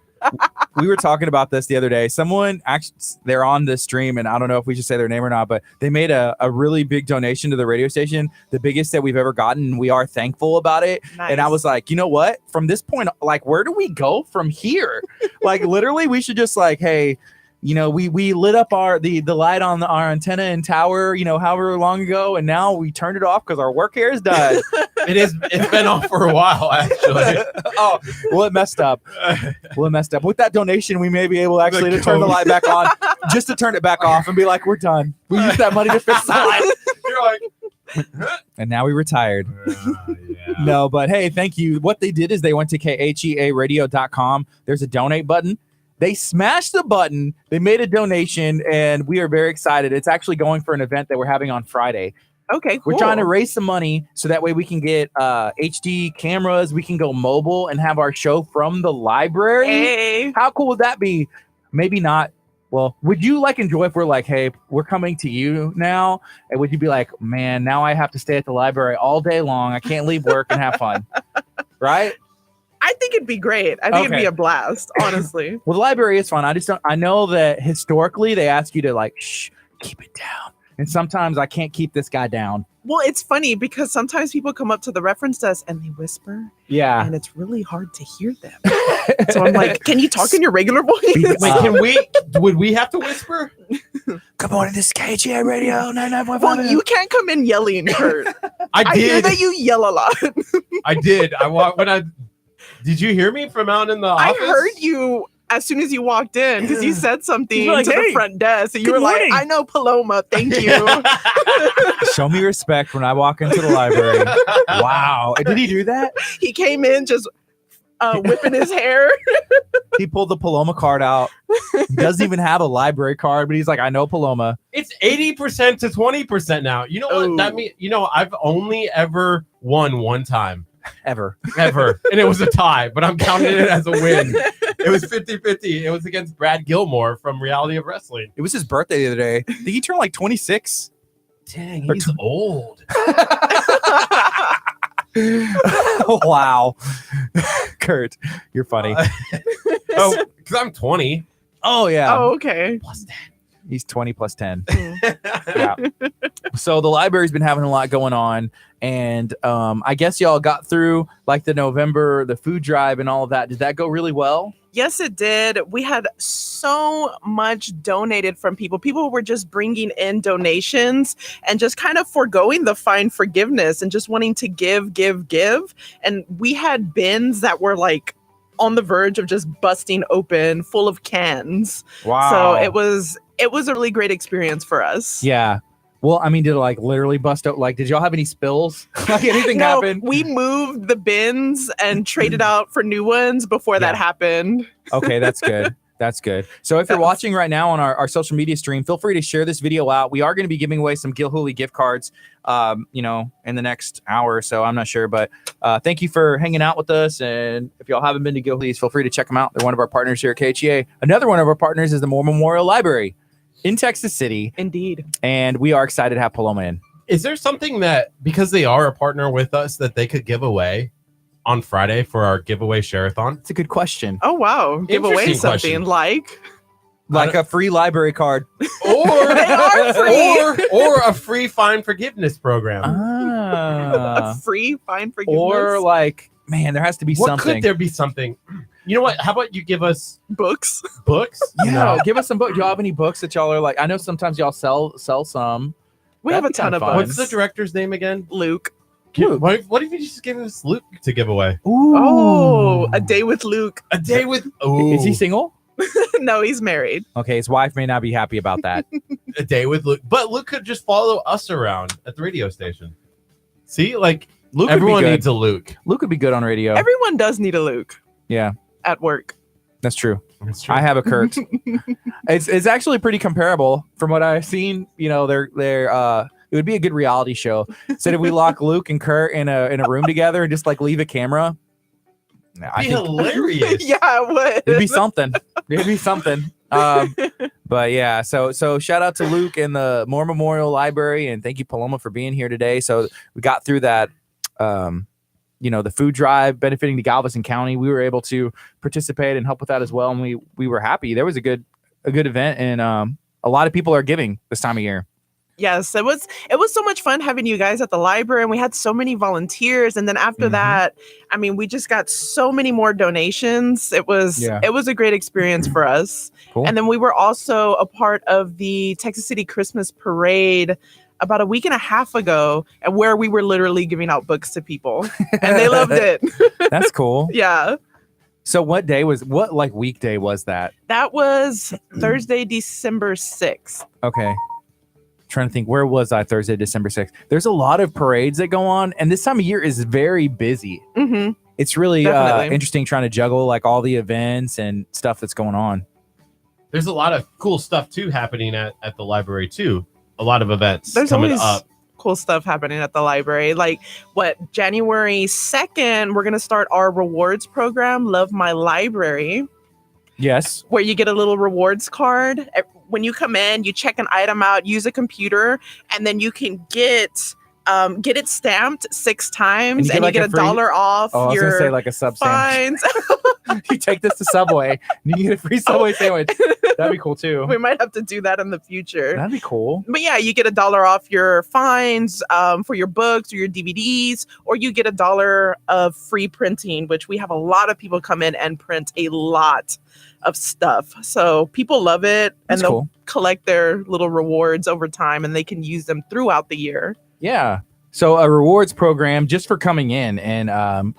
we were talking about this the other day. Someone actually, they're on this stream, and I don't know if we should say their name or not, but they made a really big donation to the radio station, the biggest that we've ever gotten. We are thankful about it. Nice. And I was like, you know what? From this point, like, where do we go from here? Like, literally, we should just like, hey, you know, we lit up the light on our antenna and tower, you know, however long ago, and now we turned it off because our work here is done. It's been off for a while, actually. Oh, well, it messed up. With that donation, we may be able actually to turn the light back on, just to turn it back off and be like, we're done. We used that money to fix the light. You're like, and now we retired. yeah. No, but hey, thank you. What they did is they went to khearadio.com. There's a donate button. They smashed the button. They made a donation, and we are very excited. It's actually going for an event that we're having on Friday. Okay, cool. We're trying to raise some money so that way we can get HD cameras. We can go mobile and have our show from the library. Hey. How cool would that be? Maybe not. Well, would you like enjoy if we're like, hey, we're coming to you now? And would you be like, man, now I have to stay at the library all day long. I can't leave work and have fun. Right? I think it'd be great. I think it'd be a blast, honestly. Well, the library is fun. I know that historically they ask you to like, shh, keep it down. And sometimes I can't keep this guy down. Well, it's funny because sometimes people come up to the reference desk and they whisper. Yeah. And it's really hard to hear them. So I'm like, can you talk in your regular voice? Wait, would we have to whisper? Good morning, this is KGA Radio 99.5. Well, you can't come in yelling, Kurt. I I hear did. that you yell a lot. I did. Did you hear me from out in the I office? heard you as soon as you walked in because you said something You were like, to "Hey, the front desk. And you good were morning." like, I know Paloma. Thank you. Show me respect when I walk into the library. Wow. Did he do that? He came in just whipping his hair. He pulled the Paloma card out. He doesn't even have a library card, but he's like, I know Paloma. It's 80% to 20% now. You know what that means? You know, I've only ever won one time. Ever. And it was a tie, but I'm counting it as a win. It was 50-50. It was against Brad Gilmore from Reality of Wrestling. It was his birthday the other day. Did he turn like 26? Dang, he's old. Wow. Kurt, you're funny. Oh, because I'm 20. Oh, yeah. Oh, okay. Plus 10. He's 20 plus 10. Yeah. So the library's been having a lot going on. And I guess y'all got through like the food drive and all of that. Did that go really well? Yes, it did. We had so much donated from people. People were just bringing in donations and just kind of foregoing the fine forgiveness and just wanting to give. And we had bins that were like on the verge of just busting open, full of cans. Wow. So it was a really great experience for us. Yeah. Well, I mean, did it like literally bust out? Like, did y'all have any spills? Like anything No, happen? we moved the bins and traded out for new ones before that happened. Okay, that's good. That's good. So if you're watching right now on our social media stream, feel free to share this video out. We are going to be giving away some Gilhooly gift cards, in the next hour or so. I'm not sure, but thank you for hanging out with us. And if y'all haven't been to Gilhooly's, feel free to check them out. They're one of our partners here at KHEA. Another one of our partners is the Moore Memorial Library in Texas City. Indeed. And we are excited to have Paloma in. Is there something that, because they are a partner with us, that they could give away on Friday for our giveaway share-a-thon? It's a good question. Oh, wow. Give away Interesting something question. Like a free library card. Or, They are free. or a free fine forgiveness program. A free fine forgiveness. Or like, man, there has to be What something. could there be something? You know what? How about you give us books. books? Yeah, give us some books. Do y'all have any books that y'all are like? I know sometimes y'all sell some. We That'd have a be ton kinda of fun. books. What's the director's name again? Luke. Luke. What if you just give us Luke to give away? Ooh. Oh, A Day with Luke. A day with. Ooh. Is he single? No, he's married. Okay, his wife may not be happy about that. A day with Luke? But Luke could just follow us around at the radio station. See, like Luke everyone would be good. needs a Luke. Luke would be good on radio. Everyone does need a Luke Yeah, at work. that's true. That's true. I have a Kurt. It's actually pretty comparable from what I've seen. You know, they're it would be a good reality show. So if we lock Luke and Kurt in a room together and just like leave a camera, I Be think hilarious. Yeah, I would. it'd be something. It'd be something. But yeah, so shout out to Luke and the Moore Memorial Library, and thank you, Paloma, for being here today. So we got through that the food drive benefiting the Galveston County. We were able to participate and help with that as well, and we were happy. There was a good event, and a lot of people are giving this time of year. Yes, it was so much fun having you guys at the library, and we had so many volunteers. And then after that, I mean, we just got so many more donations. It was a great experience for us. Cool. And then we were also a part of the Texas City Christmas Parade about a week and a half ago, and where we were literally giving out books to people, and they loved it. That's cool. Yeah. So what weekday was that? That was Thursday, December 6th. Okay. Trying to think, where was I Thursday, December 6th? There's a lot of parades that go on, and this time of year is very busy. Mm-hmm. It's really Definitely. interesting trying to juggle like all the events and stuff that's going on. There's a lot of cool stuff too happening at the library too. A lot of events There's coming always up. cool stuff happening at the library. Like January 2nd, we're going to start our rewards program, Love My Library, Yes. where you get a little rewards card. When you come in, you check an item out, use a computer, and then you can get it stamped 6 times, and you get $1 off Oh, I was your gonna say like a sub sandwich. fines. You take this to Subway, and you get a free Subway sandwich. That'd be cool too. We might have to do that in the future. That'd be cool. But yeah, you get $1 off your fines for your books or your DVDs, or you get $1 of free printing, which we have a lot of people come in and print a lot of stuff. So people love it, and That's they'll cool. collect their little rewards over time, and they can use them throughout the year. Yeah. So a rewards program just for coming in and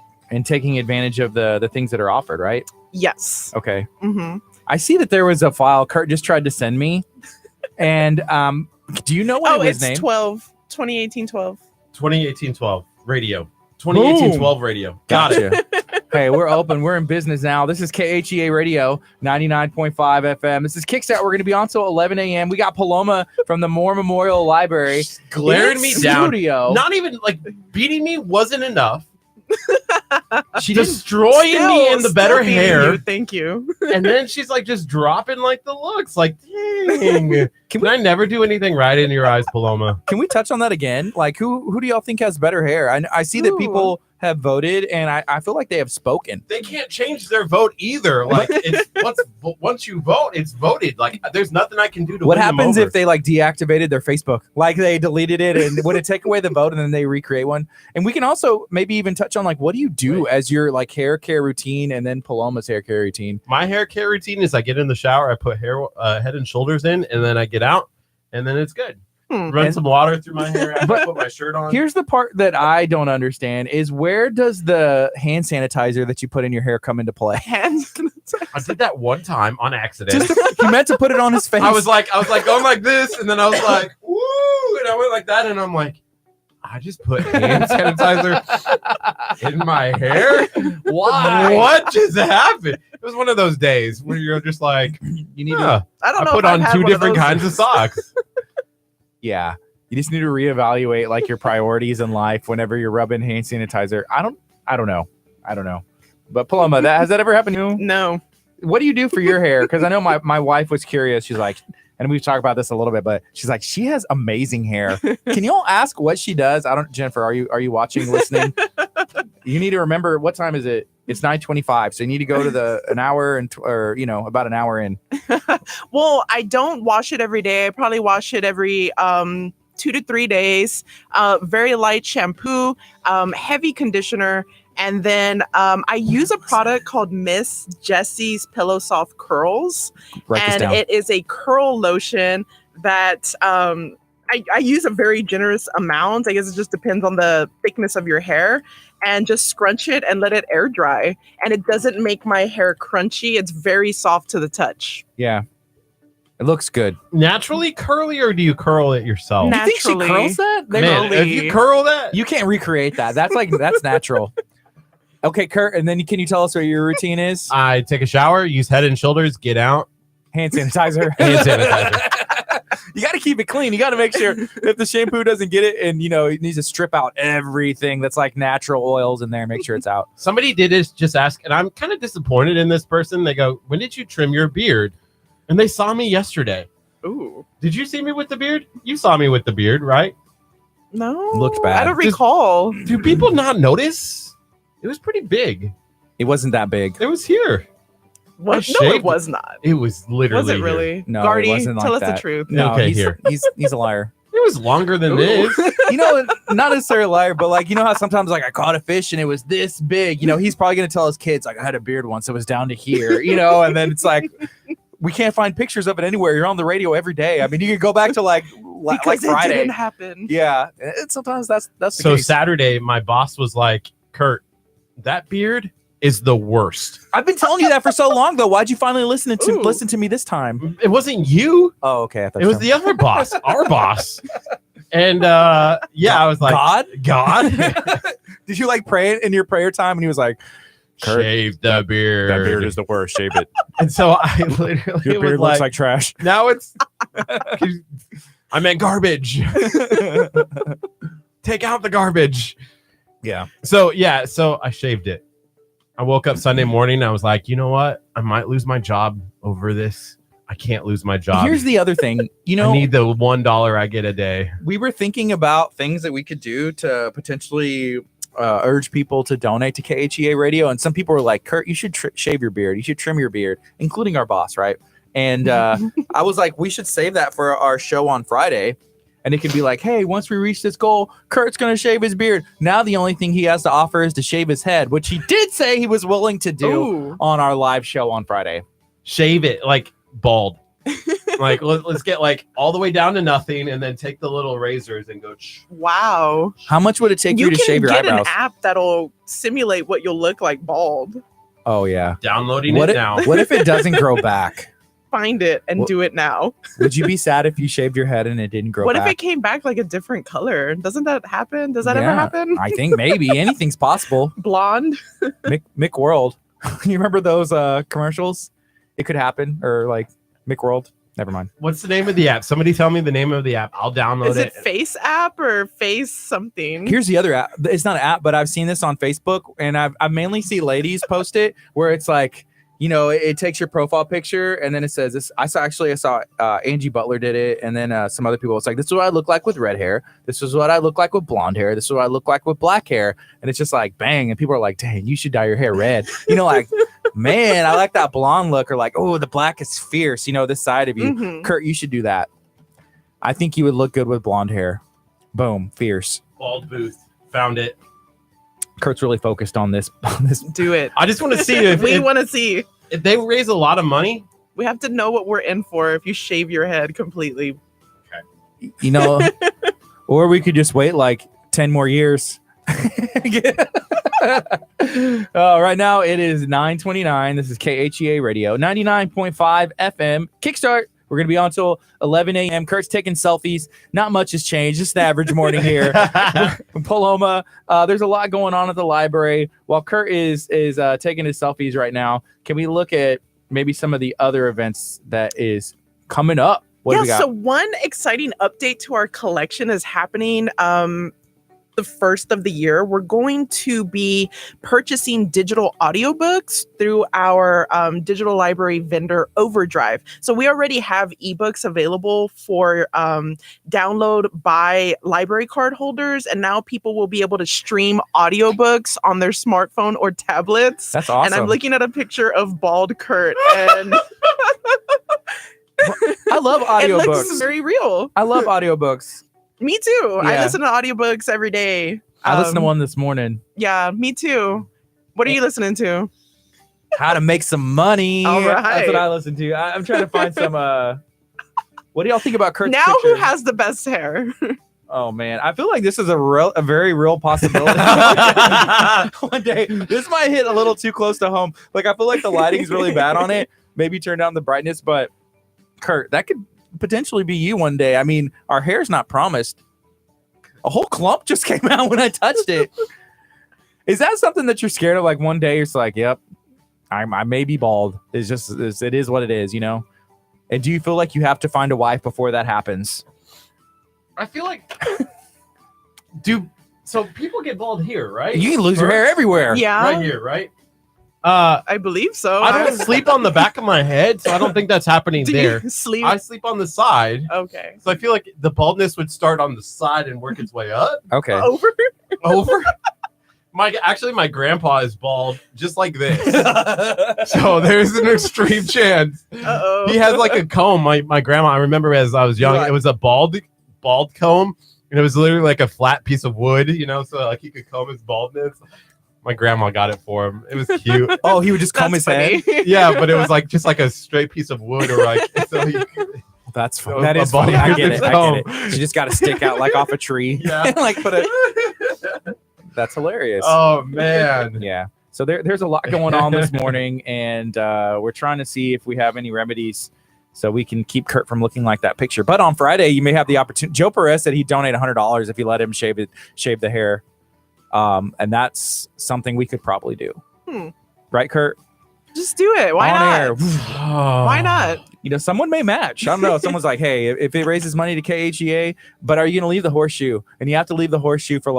taking advantage of the things that are offered, right? Yes. Okay. Mm-hmm. I see that there was a file Curt just tried to send me, and do you know what it was It's named? 2018-12. 2018-12 radio. 2018-12 radio. Got it. Gotcha. Hey, we're open. We're in business now. This is KHEA Radio 99.5 FM. This is Kickstart. We're going to be on till 11 a.m. We got Paloma from the Moore Memorial Library Glaring in me down. studio. Not even like beating me wasn't enough. She didn't. Destroying me in the better beating hair. you. Thank you. And then she's like just dropping like the looks. Like, dang. Can I never do anything right in your eyes, Paloma? Can we touch on that again? Like, who do y'all think has better hair? I see that Ooh. people have voted, and I feel like they have spoken. They can't change their vote either. Like, it's once you vote, it's voted. Like, there's nothing I can do to What win them happens over. if they like deactivated their Facebook? Like they deleted it, and would it take away the vote and then they recreate one? And we can also maybe even touch on like, what do you do as your like hair care routine and then Paloma's hair care routine? My hair care routine is I get in the shower, I put Head and Shoulders in, and then I get out, and then it's good. Run And- some water through my hair after I But put my shirt on. Here's the part that I don't understand is where does the hand sanitizer that you put in your hair come into play? Hands. I did that one time on accident. He meant to put it on his face. I was like going like this, and then I was like, woo, and I went like that, and I'm like, I just put hand sanitizer in my hair. Why? What just happened? It was one of those days where you're just like, You need huh, I don't I know. put if I've on had 2 one of different those. kinds of socks. Yeah. You just need to reevaluate like your priorities in life whenever you're rubbing hand sanitizer. I don't know. But Paloma, has that ever happened to you? No. What do you do for your hair? Because I know my wife was curious. She's like, and we've talked about this a little bit, but she's like, she has amazing hair. Can you all ask what she does? Jennifer, are you watching, listening? You need to remember, what time is it? It's 9:25. So you need to go to an hour about an hour in. Well, I don't wash it every day. I probably wash it every 2 to 3 days. Very light shampoo, heavy conditioner, and then I use a product called Miss Jessie's Pillow Soft Curls, Write this and down. it is a curl lotion that I use a very generous amount. I guess it just depends on the thickness of your hair, and just scrunch it and let it air dry. And it doesn't make my hair crunchy. It's very soft to the touch. Yeah. It looks good. Naturally curly, or do you curl it yourself? Nah. You think she Naturally. curls that? Man, if you curl that, You can't recreate that. That's natural. Okay, Curt, and then can you tell us what your routine is? I take a shower, use Head and Shoulders, get out, Hand sanitizer. hand sanitizer. You got to keep it clean. You got to make sure if the shampoo doesn't get it, and it needs to strip out everything that's like natural oils in there. Make sure it's out. Somebody did just ask, and I'm kind of disappointed in this person. They go, "When did you trim your beard?" And they saw me yesterday. Ooh. Did you see me with the beard? You saw me with the beard, right? No. Looked bad. I don't Just- recall. Do people not notice? It was pretty big. It wasn't that big. It was here. What? No, shaved it was not. It was literally. Was it here. really? No, Gardy, it wasn't tell like us that. the truth. No, Okay, he's, here. he's a liar. It was longer than this. You know, not necessarily a liar, but like, you know how sometimes like I caught a fish and it was this big. You know, he's probably gonna tell his kids like I had a beard once, it was down to here. You know, and then it's like we can't find pictures of it anywhere. You're on the radio every day. I mean, you could go back to like Because it Friday. didn't happen. Yeah, and sometimes that's the So case. Saturday, my boss was like, "Curt, that beard is the worst." I've been telling you that for so long though. Why'd you finally listen Ooh. to me this time? It wasn't you. Oh, okay. I thought It was so. the other boss, our boss. And yeah, I was like, God, Did you like pray in your prayer time? And he was like, Curt, shave the beard. that beard is the worst. Shave it. And so I literally Your beard was looks like trash. now it's. I meant garbage. Take out the garbage. Yeah. So yeah, so I shaved it. I woke up Sunday morning. I was like, you know what? I might lose my job over this. I can't lose my job. Here's the other thing. You I know, need the $1 I get a day. we were thinking about things that we could do to potentially urge people to donate to KHEA radio. And some people were like, Curt, you should shave your beard. You should trim your beard, including our boss, right? And I was like, we should save that for our show on Friday. And it could be like, hey, once we reach this goal, Kurt's going to shave his beard. Now the only thing he has to offer is to shave his head, which he did say he was willing to do Ooh. on our live show on Friday. Shave it like bald. Like let's get like all the way down to nothing, and then take the little razors and go. Wow. How much would it take you to shave your get eyebrows? an app that'll simulate what you'll look like bald. Oh, yeah. Downloading What it if, now. what if it doesn't grow back? Find it and What- do it now. Would you be sad if you shaved your head and it didn't grow What back? if it came back like a different color? Doesn't that happen? Does that ever Yeah, happen? I think maybe anything's possible. Blonde. Mick World. You remember those commercials? It could happen. Or like Mick World. Never mind. What's the name of the app? Somebody tell me the name of the app. I'll download Is it Face app or Face something? Here's the other app. It's not an app, but I've seen this on Facebook, and I mainly see ladies post it where it's like, you know, it takes your profile picture and then it says this. I saw Angie Butler did it, and then some other people. It's like, this is what I look like with red hair. This is what I look like with blonde hair. This is what I look like with black hair. And it's just like, bang, and people are like, dang, you should dye your hair red. You know, like, man, I like that blonde look, or like, oh, the black is fierce. You know, this side of you, Mhm. Curt, you should do that. I think you would look good with blonde hair. Boom, fierce. Bald Booth. Found it. Kurt's really focused on this. Do it. I just want to see if, We want to see. if they raise a lot of money. We have to know what we're in for if you shave your head completely. You know, or we could just wait like 10 more years. Right now it is 9:29. This is KHEA Radio 99.5 FM Kickstart. We're gonna be on till 11 a.m. Kurt's taking selfies. Not much has changed. Just an average morning here in Paloma. There's a lot going on at the library. While Curt is taking his selfies right now, can we look at maybe some of the other events that is coming up? What do we got? So one exciting update to our collection is happening the first of the year. We're going to be purchasing digital audiobooks through our digital library vendor Overdrive. So we already have ebooks available for download by library card holders, and now people will be able to stream audiobooks on their smartphone or tablets. That's awesome. And I'm looking at a picture of bald Curt, and I love it looks audiobooks. very real. I love audiobooks. Me too. I Yeah. listen to audiobooks every day. I listened to one this morning. Yeah, me too. What are you listening to? How to make some money. All That's right. what I listen to. I'm trying to find some. What do y'all think about Kurt's Now picture? who has the best hair? Oh man, I feel like this is a very real possibility. One day, this might hit a little too close to home. Like I feel like the lighting's really bad on it. Maybe turn down the brightness, but Curt, that could potentially be you one day. I mean, our hair's not promised. A whole clump just came out when I touched it. Is that something that you're scared of? Like one day, it's like, yep, I may be bald. It is what it is, you know. And do you feel like you have to find a wife before that happens? I feel like so people get bald here, right? You can lose your hair everywhere. Yeah, Right here, right? I believe so. I don't sleep on the back of my head, so I don't think that's happening Do there. you sleep? I sleep on the side. Okay. So I feel like the baldness would start on the side and work its way up Okay. Over? over. My grandpa is bald, just like this. So there's an extreme chance. Uh-oh. He has like a comb. My grandma, I remember as I was young, it was a bald comb, and it was literally like a flat piece of wood, so like he could comb his baldness. My grandma got it for him. It was cute. Oh, he would just comb his head. Yeah, but it was like just like a straight piece of wood, or like so he. That's funny. That is funny. I get it. You just got to stick out like off a tree. Yeah. Like put it. That's hilarious. Oh man. Yeah. So there's a lot going on this morning, and we're trying to see if we have any remedies so we can keep Curt from looking like that picture. But on Friday, you may have the opportunity. Joe Perez said he'd donate $100 if you let him shave the hair. And that's something we could probably do. Right, Curt? Just do it. Why on not? air. Why not? Someone may match. I don't know. Someone's like, hey, if it raises money to KHEA, but are you going to leave the horseshoe? And you have to leave the horseshoe for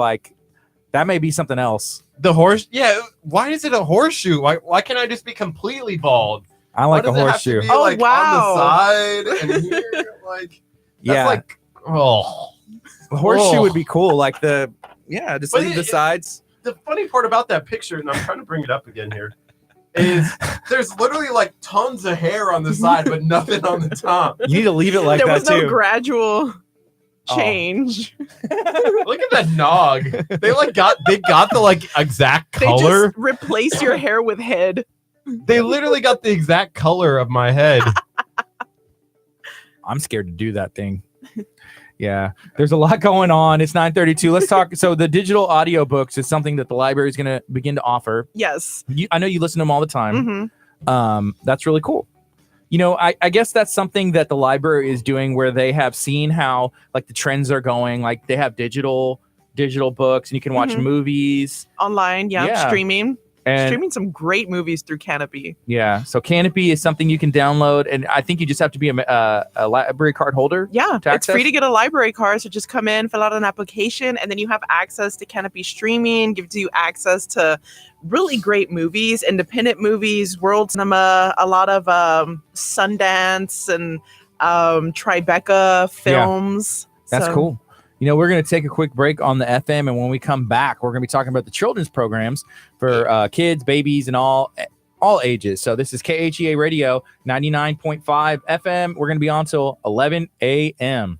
that may be something else. The horse? Yeah. Why is it a horseshoe? Why can't I just be completely bald? I like a horseshoe. Oh, wow. On the side and here, that's the horseshoe would be cool. Just But leave the sides. The funny part about that picture, and I'm trying to bring it up again here, is there's literally like tons of hair on the side, but nothing on the top. You need to leave it like there that was no too. gradual change. Look at that nog. They got the exact color. They just replace your hair with head. They literally got the exact color of my head. I'm scared to do that thing. Yeah, there's a lot going on. It's 9:32. Let's talk. So the digital audiobooks is something that the library is going to begin to offer. Yes. I know you listen to them all the time. Mm-hmm. That's really cool. I guess that's something that the library is doing where they have seen how the trends are going. Like they have digital books and you can watch movies. Online, streaming. And Streaming some great movies through Canopy. Yeah, so Canopy is something you can download, and I think you just have to be a library card holder. Yeah, to it's free to get a library card, so just come in, fill out an application, and then you have access to Canopy streaming, gives you access to really great movies, independent movies, world cinema, a lot of Sundance and Tribeca films. Yeah, that's cool. We're going to take a quick break on the FM, and when we come back, we're going to be talking about the children's programs for kids, babies, and all ages. So this is KHEA Radio 99.5 FM. We're going to be on till 11 a.m.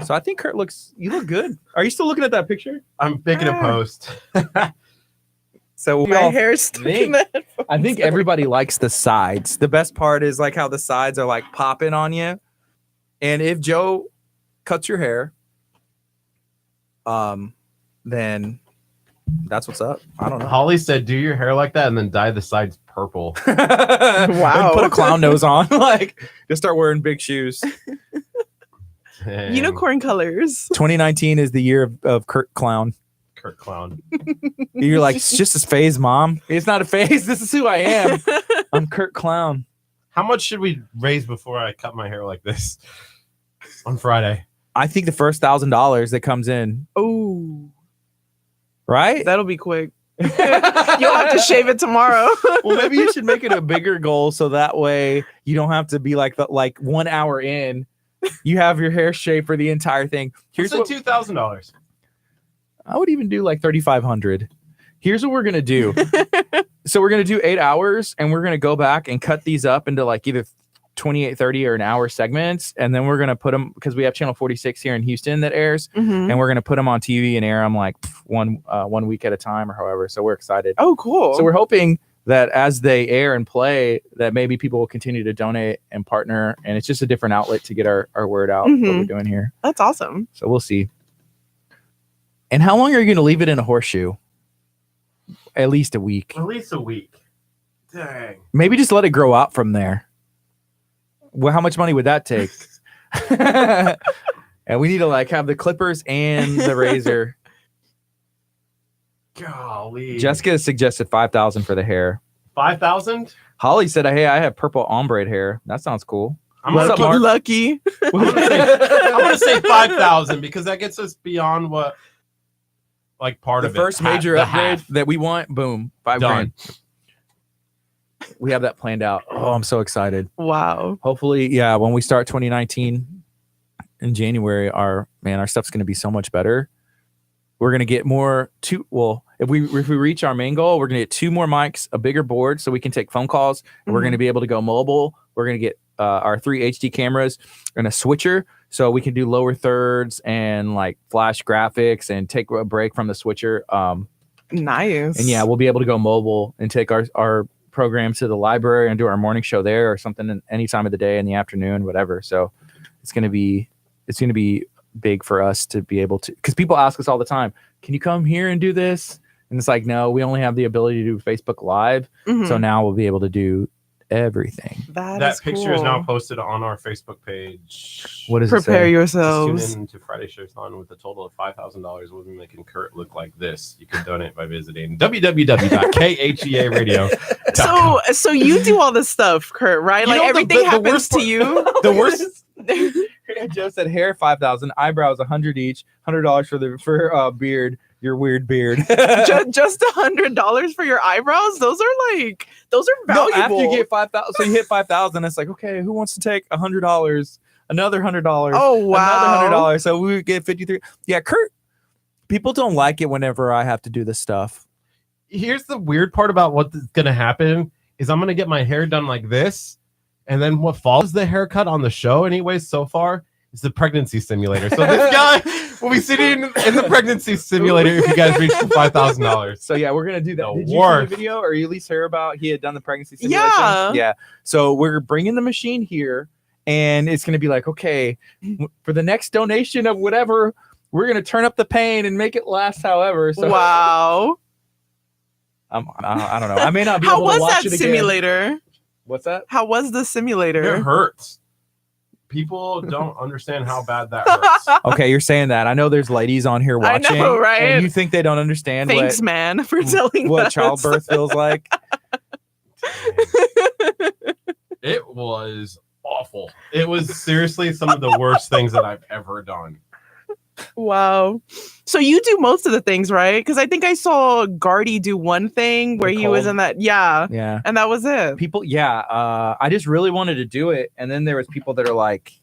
So I think Curt you look good. Are you still looking at that picture? I'm making a post. So my hair's stuck in that. I think everybody likes the sides. The best part is how the sides are popping on you. And if Joe cuts your hair, then that's what's up. I don't know. Holly said, do your hair like that and then dye the sides purple. Wow. Put a clown nose on. Just start wearing big shoes. Dang. Unicorn colors. 2019 is the year of Curt Clown. Curt Clown. You're like, it's just a phase, Mom. It's not a phase. This is who I am. I'm Curt Clown. How much should we raise before I cut my hair like this on Friday? I think the first $1,000 that comes in. Oh, right? That'll be quick. You'll have to shave it tomorrow. Well, maybe you should make it a bigger goal so that way you don't have to be like 1 hour in. You have your hair shaved for the entire thing. Here's $2,000. I would even do $3,500. Here's what we're gonna do. So we're going to do 8 hours, and we're going to go back and cut these up into either 28, 30 or an hour segments. And then we're going to put them, because we have channel 46 here in Houston that airs, and we're going to put them on TV and air them 1 week at a time or however. So we're excited. Oh, cool. So we're hoping that as they air and play, that maybe people will continue to donate and partner. And it's just a different outlet to get our word out, what we're doing here. That's awesome. So we'll see. And how long are you going to leave it in a horseshoe? At least a week. At least a week. Dang. Maybe just let it grow out from there. Well, how much money would that take? And we need to have the clippers and the razor. Golly. Jessica suggested $5,000 for the hair. 5,000? Holly said, "Hey, I have purple ombre hair. That sounds cool." I'm gonna lucky. I'm gonna say 5,000 because that gets us beyond what. Part of the first major upgrade that we want, boom, $5,000. We have that planned out. Oh, I'm so excited. Wow. Hopefully, when we start 2019 in January, our stuff's going to be so much better. We're gonna get if we reach our main goal, we're gonna get 2 more mics, a bigger board, so we can take phone calls. And we're gonna be able to go mobile. We're gonna get our 3 HD cameras and a switcher, so we can do lower thirds and like flash graphics and take a break from the switcher. Nice. And yeah, we'll be able to go mobile and take our program to the library and do our morning show there or something any time of the day, in the afternoon, whatever. So it's gonna be big for us to be able to, because people ask us all the time, can you come here and do this? And it's like, no, we only have the ability to do Facebook Live. So now we'll be able to do everything. That picture is now posted on our Facebook page. What does Prepare it say? yourselves. Just tune in to Friday Shirts-On with a total of $5,000. We'll be making Kurt look like this. You can donate by visiting www.kheabradio.com. So you do all this stuff, Kurt, right? You Like know, everything happens to you. The worst. Joe said hair 5,000, eyebrows 100 each, $100 for beard. Your weird beard. just $100 for your eyebrows? Those are valuable. No, after you get 5,000, so you hit 5,000. It's like, okay, who wants to take $100? Another $100. Oh wow! Another $100. So we would get 53. Yeah, Kurt. People don't like it whenever I have to do this stuff. Here's the weird part about what's gonna happen is I'm gonna get my hair done like this, and then what follows the haircut on the show, anyways, so far, is the pregnancy simulator. So this guy will be sitting in the pregnancy simulator if you guys reach the $5,000. So yeah, we're gonna do that. The Did you see worst. the video, or you at least hear about he had done the pregnancy simulation? Yeah. So we're bringing the machine here, and it's gonna be like, okay, for the next donation of whatever, we're gonna turn up the pain and make it last. However, so Wow. I don't know. I may not be How able to was watch that it again. simulator? What's that? How was the simulator? It hurts. People don't understand how bad that hurts. Okay, you're saying that. I know there's ladies on here I watching, know, right? and you think they don't understand Thanks, man, for telling what us. childbirth feels like. It was awful. It was seriously some of the worst things that I've ever done. Wow. So you do most of the things, right? Because I think I saw Gardy do one thing where he was in that. Yeah. Yeah. And that was it. People, I just really wanted to do it, and then there was people that are like,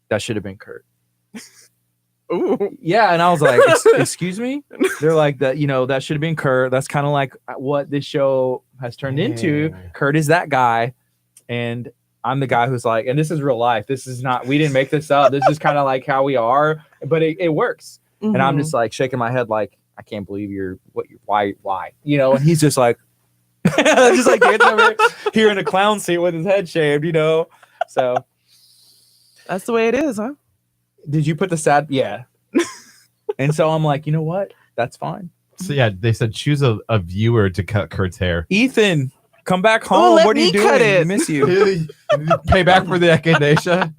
that should have been Kurt. Ooh. Yeah, and I was like, excuse me? They're like, that should have been Kurt. That's kind of like what this show has turned into. Kurt is that guy, and I'm the guy who's like, and this is real life. This is not, we didn't make this up. This is kind of like how we are, but it works. Mm-hmm. And I'm just like shaking my head like, I can't believe why? And he's just like, just like dancing over here in a clown seat with his head shaved, So That's the way it is, huh? did you put the sad? Yeah. And so I'm like, you know what? That's fine. So yeah, they said choose a viewer to cut Kurt's hair. Ethan, come back home. let What are you me cut doing? it. I miss you. Pay back for the echinacea.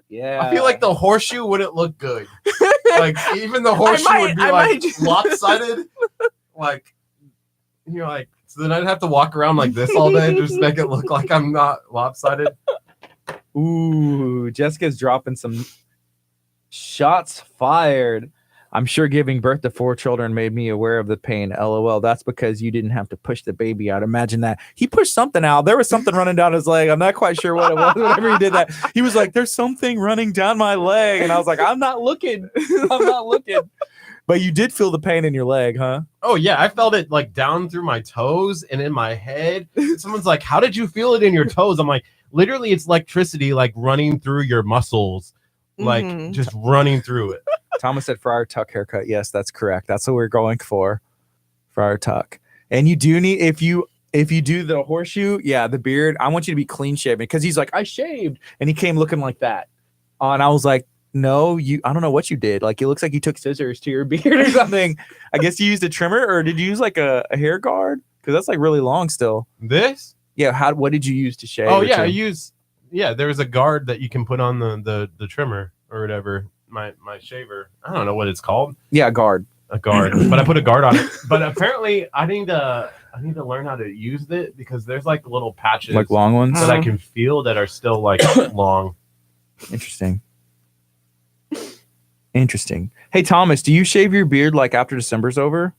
Yeah. I feel like the horseshoe wouldn't look good. Like even the horseshoe would be like lopsided. Like so then I'd have to walk around like this all day just to make it look like I'm not lopsided. Ooh, Jessica's dropping some shots fired. I'm sure giving birth to 4 children made me aware of the pain. LOL. That's because you didn't have to push the baby out. Imagine that. He pushed something out. There was something running down his leg. I'm not quite sure what it was. Whenever he did that, he was like, there's something running down my leg. And I was like, I'm not looking. I'm not looking. But you did feel the pain in your leg, huh? Oh yeah, I felt it like down through my toes and in my head. Someone's like, how did you feel it in your toes? I'm like, literally it's electricity like running through your muscles. Like just running through it. Thomas said Friar Tuck haircut. Yes, that's correct. That's what we're going for. Friar Tuck. And you do need, if you do the horseshoe, the beard, I want you to be clean shaven, because he's like, I shaved, and he came looking like that. And I was like, no, I don't know what you did. Like, it looks like you took scissors to your beard or something. I guess you used a trimmer, or did you use like a hair guard? Because that's like really long still. This? Yeah. What did you use to shave? Oh yeah, there was a guard that you can put on the trimmer or whatever. My shaver. I don't know what it's called. Yeah, guard. A guard. But I put a guard on it. But apparently I need to learn how to use it, because there's like little patches Like long ones? that I can feel that are still like long. Interesting. Hey Thomas, do you shave your beard like after December's over?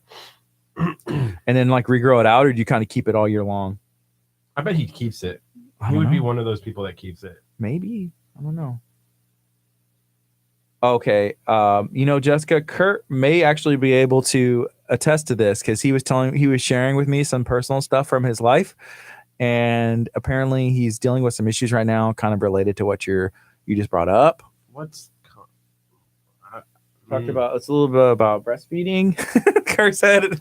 And then like regrow it out, or do you kind of keep it all year long? I bet he keeps it. I He don't would be know. one of those people that keeps it. Maybe. I don't know. Okay. Jessica, Kurt may actually be able to attest to this because he was sharing with me some personal stuff from his life. And apparently he's dealing with some issues right now, kind of related to what you just brought up. Talked about it's a little bit about breastfeeding. Kurt said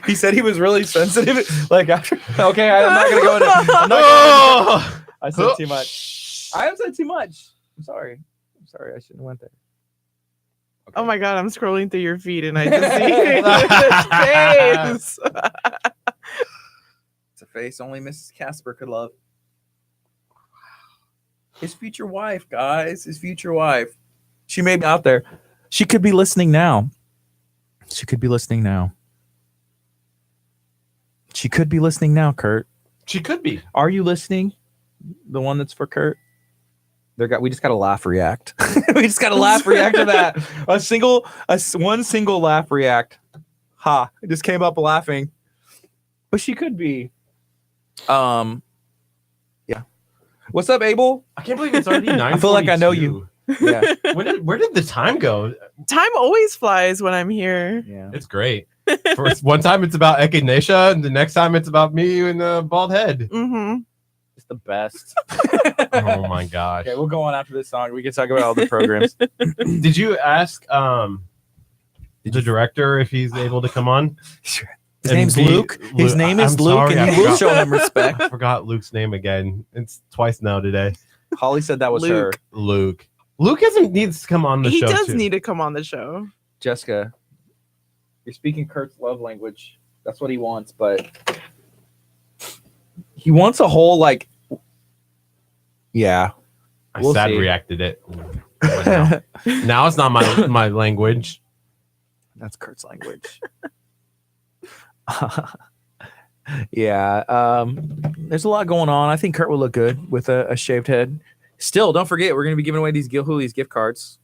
he said he was really sensitive. Like after, okay, I'm not gonna go into. I said too much. I have said too much. I'm sorry. I shouldn't have went there. Okay. Oh my God, I'm scrolling through your feed and I just see his face. It's a face only Mrs. Casper could love. His future wife, guys. His future wife. She may be out there. She could be listening now. She could be listening now. She could be listening now, Kurt. She could be. Are you listening? The one that's for Kurt? We just got to laugh react. We just got to laugh react to that. One single laugh react. Ha. It just came up laughing. But she could be. Yeah. What's up, Abel? I can't believe it's already 9:42. I feel like I know you. Yeah. Where did the time go? Time always flies when I'm here. Yeah. It's great. For one time it's about echinacea, and the next time it's about me and the bald head. Mm-hmm. It's the best. Oh my gosh. Okay, we'll go on after this song. We can talk about all the programs. Did you ask the director if he's able to come on? Sure. His name's Luke. His name is I'm Luke, sorry, and I you will forgot. show him respect. I forgot Luke's name again. It's twice now today. Holly said that was her. Luke needs to come on the He show does too. need to come on the show. Jessica, you're speaking Kurt's love language. That's what he wants, but he wants a whole yeah. I We'll sad see. reacted it. Now it's not my language. That's Kurt's language. Yeah. There's a lot going on. I think Kurt will look good with a shaved head. Still, don't forget, we're going to be giving away these Gilhooley's gift cards.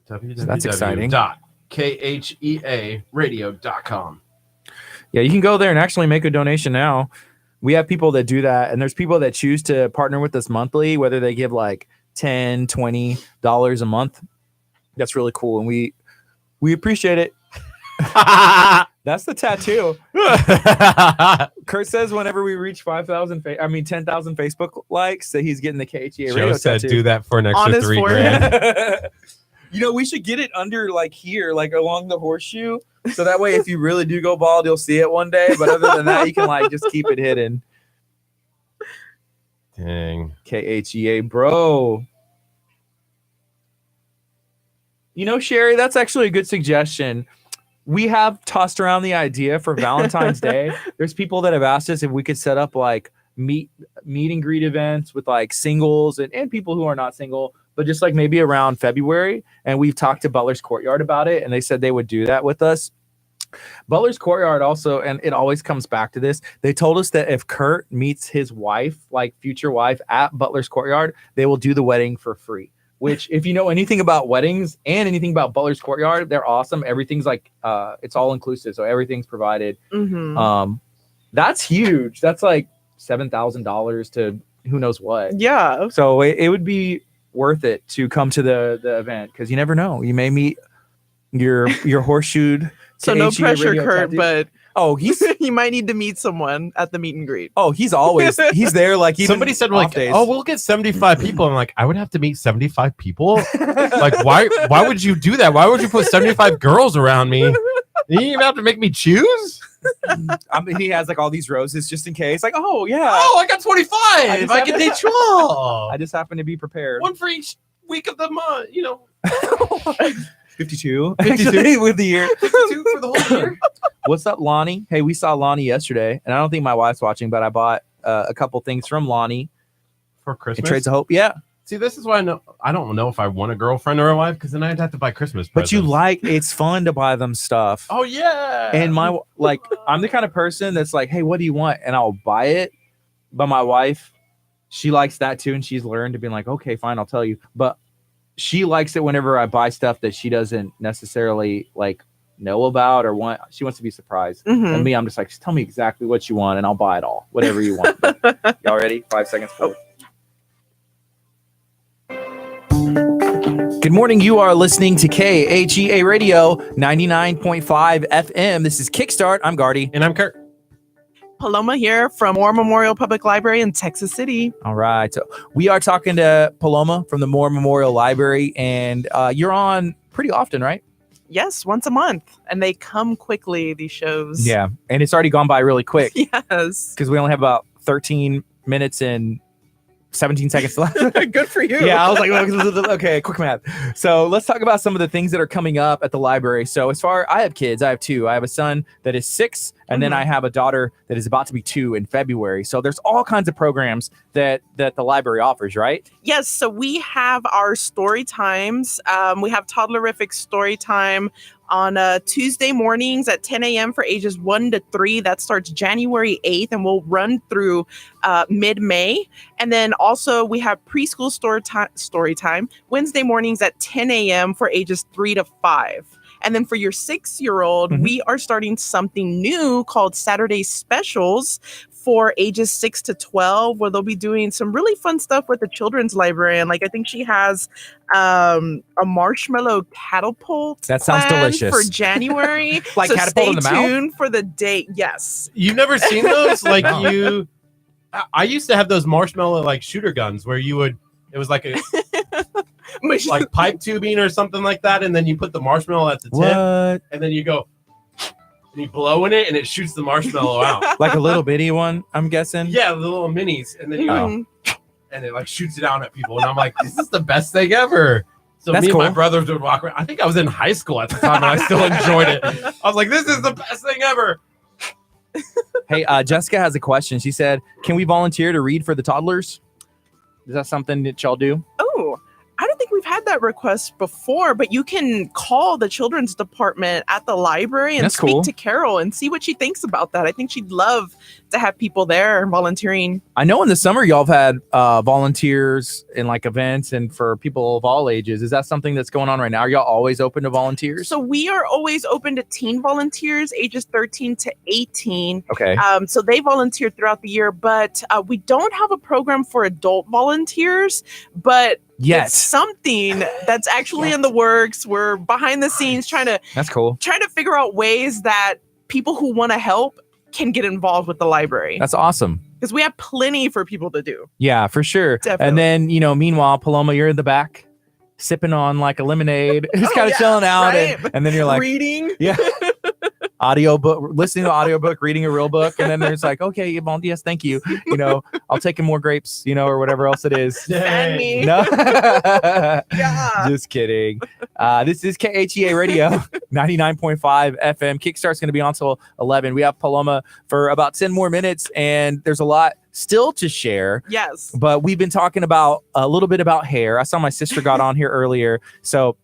That's exciting. www.khearadio.com. Yeah, you can go there and actually make a donation now. We have people that do that, and there's people that choose to partner with us monthly, whether they give like $10, $20 a month. That's really cool, and we appreciate it. That's the tattoo. Kurt says whenever we reach 10,000 Facebook likes, that he's getting the KHEA radio Joe said tattoo. do that for an On extra his $3,000. We should get it under here, along the horseshoe. So that way, if you really do go bald, you'll see it one day. But other than that, you can just keep it hidden. Dang. KHEA, bro. Sherry, that's actually a good suggestion. We have tossed around the idea for Valentine's Day. There's people that have asked us if we could set up meet and greet events with singles and people who are not single, but just maybe around February. And we've talked to Butler's Courtyard about it, and they said they would do that with us. Butler's Courtyard also, and it always comes back to this, they told us that if Kurt meets his wife, future wife, at Butler's Courtyard, they will do the wedding for free. Which, if you know anything about weddings and anything about Butler's Courtyard, they're awesome. Everything's it's all inclusive, so everything's provided. Mm-hmm. That's huge. That's $7,000 to who knows what. Yeah. So it would be worth it to come to the event, because you never know. You may meet your horseshoed. So no KHEA pressure, radio Kurt, tattoo. but he's you might need to meet someone at the meet and greet. he's always there. Even Somebody said off days. we'll get 75 people. I'm like, I would have to meet 75 people. Why would you do that? Why would you put 75 girls around me? You even have to make me choose. He has all these roses just in case. Yeah. Oh, I got 25. I can date 12. I just happen to be prepared. One for each week of the month. 52. 52. Actually, with the year. 52 for the whole year. What's up, Lonnie? Hey, we saw Lonnie yesterday, and I don't think my wife's watching, but I bought a couple things from Lonnie. For In Christmas. Trades of Hope. Yeah. See, this is why I don't know if I want a girlfriend or a wife, because then I'd have to buy Christmas presents. But it's fun to buy them stuff. Oh yeah. And I'm the kind of person that's hey, what do you want? And I'll buy it. But my wife, she likes that too, and she's learned to be okay, fine, I'll tell you. But she likes it whenever I buy stuff that she doesn't necessarily know about or want. She wants to be surprised. Mhm. And me, I'm just just tell me exactly what you want, and I'll buy it all, whatever you want. Y'all ready? 5 seconds forward. Good morning. You are listening to KHEA Radio 99.5 FM. This is Kickstart. I'm Gardy. And I'm Curt. Paloma here from Moore Memorial Public Library in Texas City. All right. So we are talking to Paloma from the Moore Memorial Library, and you're on pretty often, right? Yes, once a month. And they come quickly, these shows. Yeah. And it's already gone by really quick Yes. because we only have about 13 minutes and 17 seconds left. Good for you. Yeah, I was like, okay, quick math. So let's talk about some of the things that are coming up at the library. So I have kids. I have two. I have a son that is 6, and then I have a daughter that is about to be 2 in February. So there's all kinds of programs that the library offers, right? Yes, so we have our story times. We have toddlerific story time on Tuesday mornings at 10 a.m. for ages 1 to 3. That starts January 8th and will run through mid-May. And then also we have preschool story time Wednesday mornings at 10 a.m. for ages 3 to 5. And then for your 6-year-old, we are starting something new called Saturday Specials for ages 6 to 12, where they'll be doing some really fun stuff with the children's librarian. Like I think she has a marshmallow catapult. That sounds delicious. For January. Like so catapult in the stay mouth? tuned for the date. Yes. You've never seen those? Like No. I used to have those marshmallow like shooter guns where it was like a like pipe tubing or something like that, and then you put the marshmallow at the tip, What? and then you go and you blow in it, and it shoots the marshmallow out. Like a little bitty one, I'm guessing? Yeah, the little minis, and then you go, Mhm. and it like shoots it out at people, and I'm like, this is the best thing ever. So That's me and my cool. brothers would walk around. I think I was in high school at the time, and I still enjoyed it. I was like, this is the best thing ever. Hey, Jessica has a question. She said, can we volunteer to read for the toddlers? Is that something that y'all do? Oh, I don't think we've had that request before, but you can call the children's department at the library and That's speak cool. to Carol and see what she thinks about that. I think she'd love to have people there volunteering. I know in the summer y'all have had volunteers in like events and for people of all ages. Is that something that's going on right now? Are y'all always open to volunteers? So we are always open to teen volunteers, ages 13 to 18. Okay. So they volunteer throughout the year, but we don't have a program for adult volunteers, but Yet. it's something that's actually in the works. We're behind the scenes trying That's cool. to figure out ways that people who want to help can get involved with the library, That's awesome. because we have plenty for people to do. Yeah, for sure. Definitely. And then, meanwhile, Paloma, you're in the back sipping on like a lemonade, just Oh, kind of yeah, chilling out. right. And then you're like, Reading. yeah. Audiobook, listening to audiobook, reading a real book, and then there's like, okay, Yvonne, yes, thank you. I'll take in more grapes, or whatever else it is. Fan me. No, Yeah. just kidding. This is KHEA Radio 99.5 FM. Kickstart's going to be on till 11. We have Paloma for about 10 more minutes, and there's a lot still to share. Yes. But we've been talking about a little bit about hair. I saw my sister got on here earlier, so.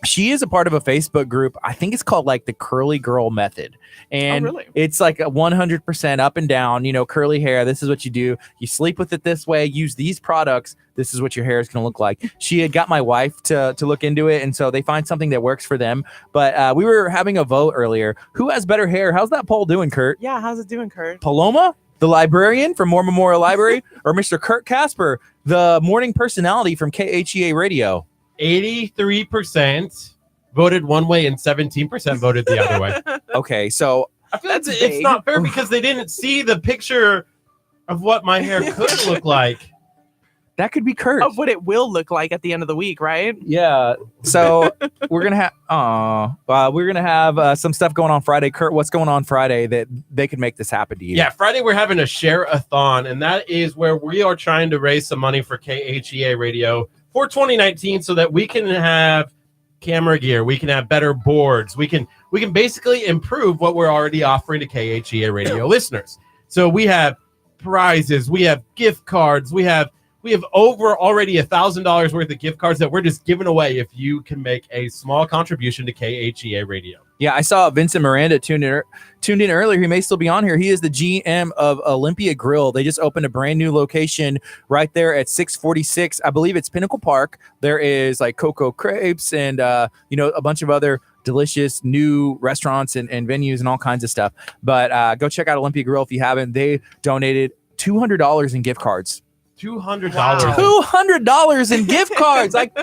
She is a part of a Facebook group. I think it's called like the Curly Girl Method. And really? it's like a 100% up and down, curly hair. This is what you do. You sleep with it this way, use these products. This is what your hair is going to look like. She had got my wife to look into it. And so they find something that works for them. But we were having a vote earlier. Who has better hair? How's that poll doing, Curt? Yeah. How's it doing, Curt? Paloma, the librarian from Moore Memorial Library, or Mr. Curt Casper, the morning personality from KHEA Radio? 83% voted one way and 17% voted the other way. Okay, so I feel like That's it's vague. not fair because they didn't see the picture of what my hair could look like. that could be Curt. Of what it will look like at the end of the week, right? Yeah. So we're gonna have some stuff going on Friday. Curt, what's going on Friday that they could make this happen to you? Yeah, Friday we're having a share-a-thon, and that is where we are trying to raise some money for KHEA Radio for 2019 so that we can have camera gear, we can have better boards, we can basically improve what we're already offering to KHEA Radio listeners. So we have prizes, we have gift cards, we have over already $1,000 worth of gift cards that we're just giving away if you can make a small contribution to KHEA Radio. Yeah, I saw Vincent Miranda tuned in earlier. He may still be on here. He is the GM of Olympia Grill. They just opened a brand new location right there at 646. I believe it's Pinnacle Park. There is like Cocoa Crepes and a bunch of other delicious new restaurants and venues and all kinds of stuff. But go check out Olympia Grill if you haven't. They donated $200 in gift cards. $200. Wow. $200 in gift cards. Like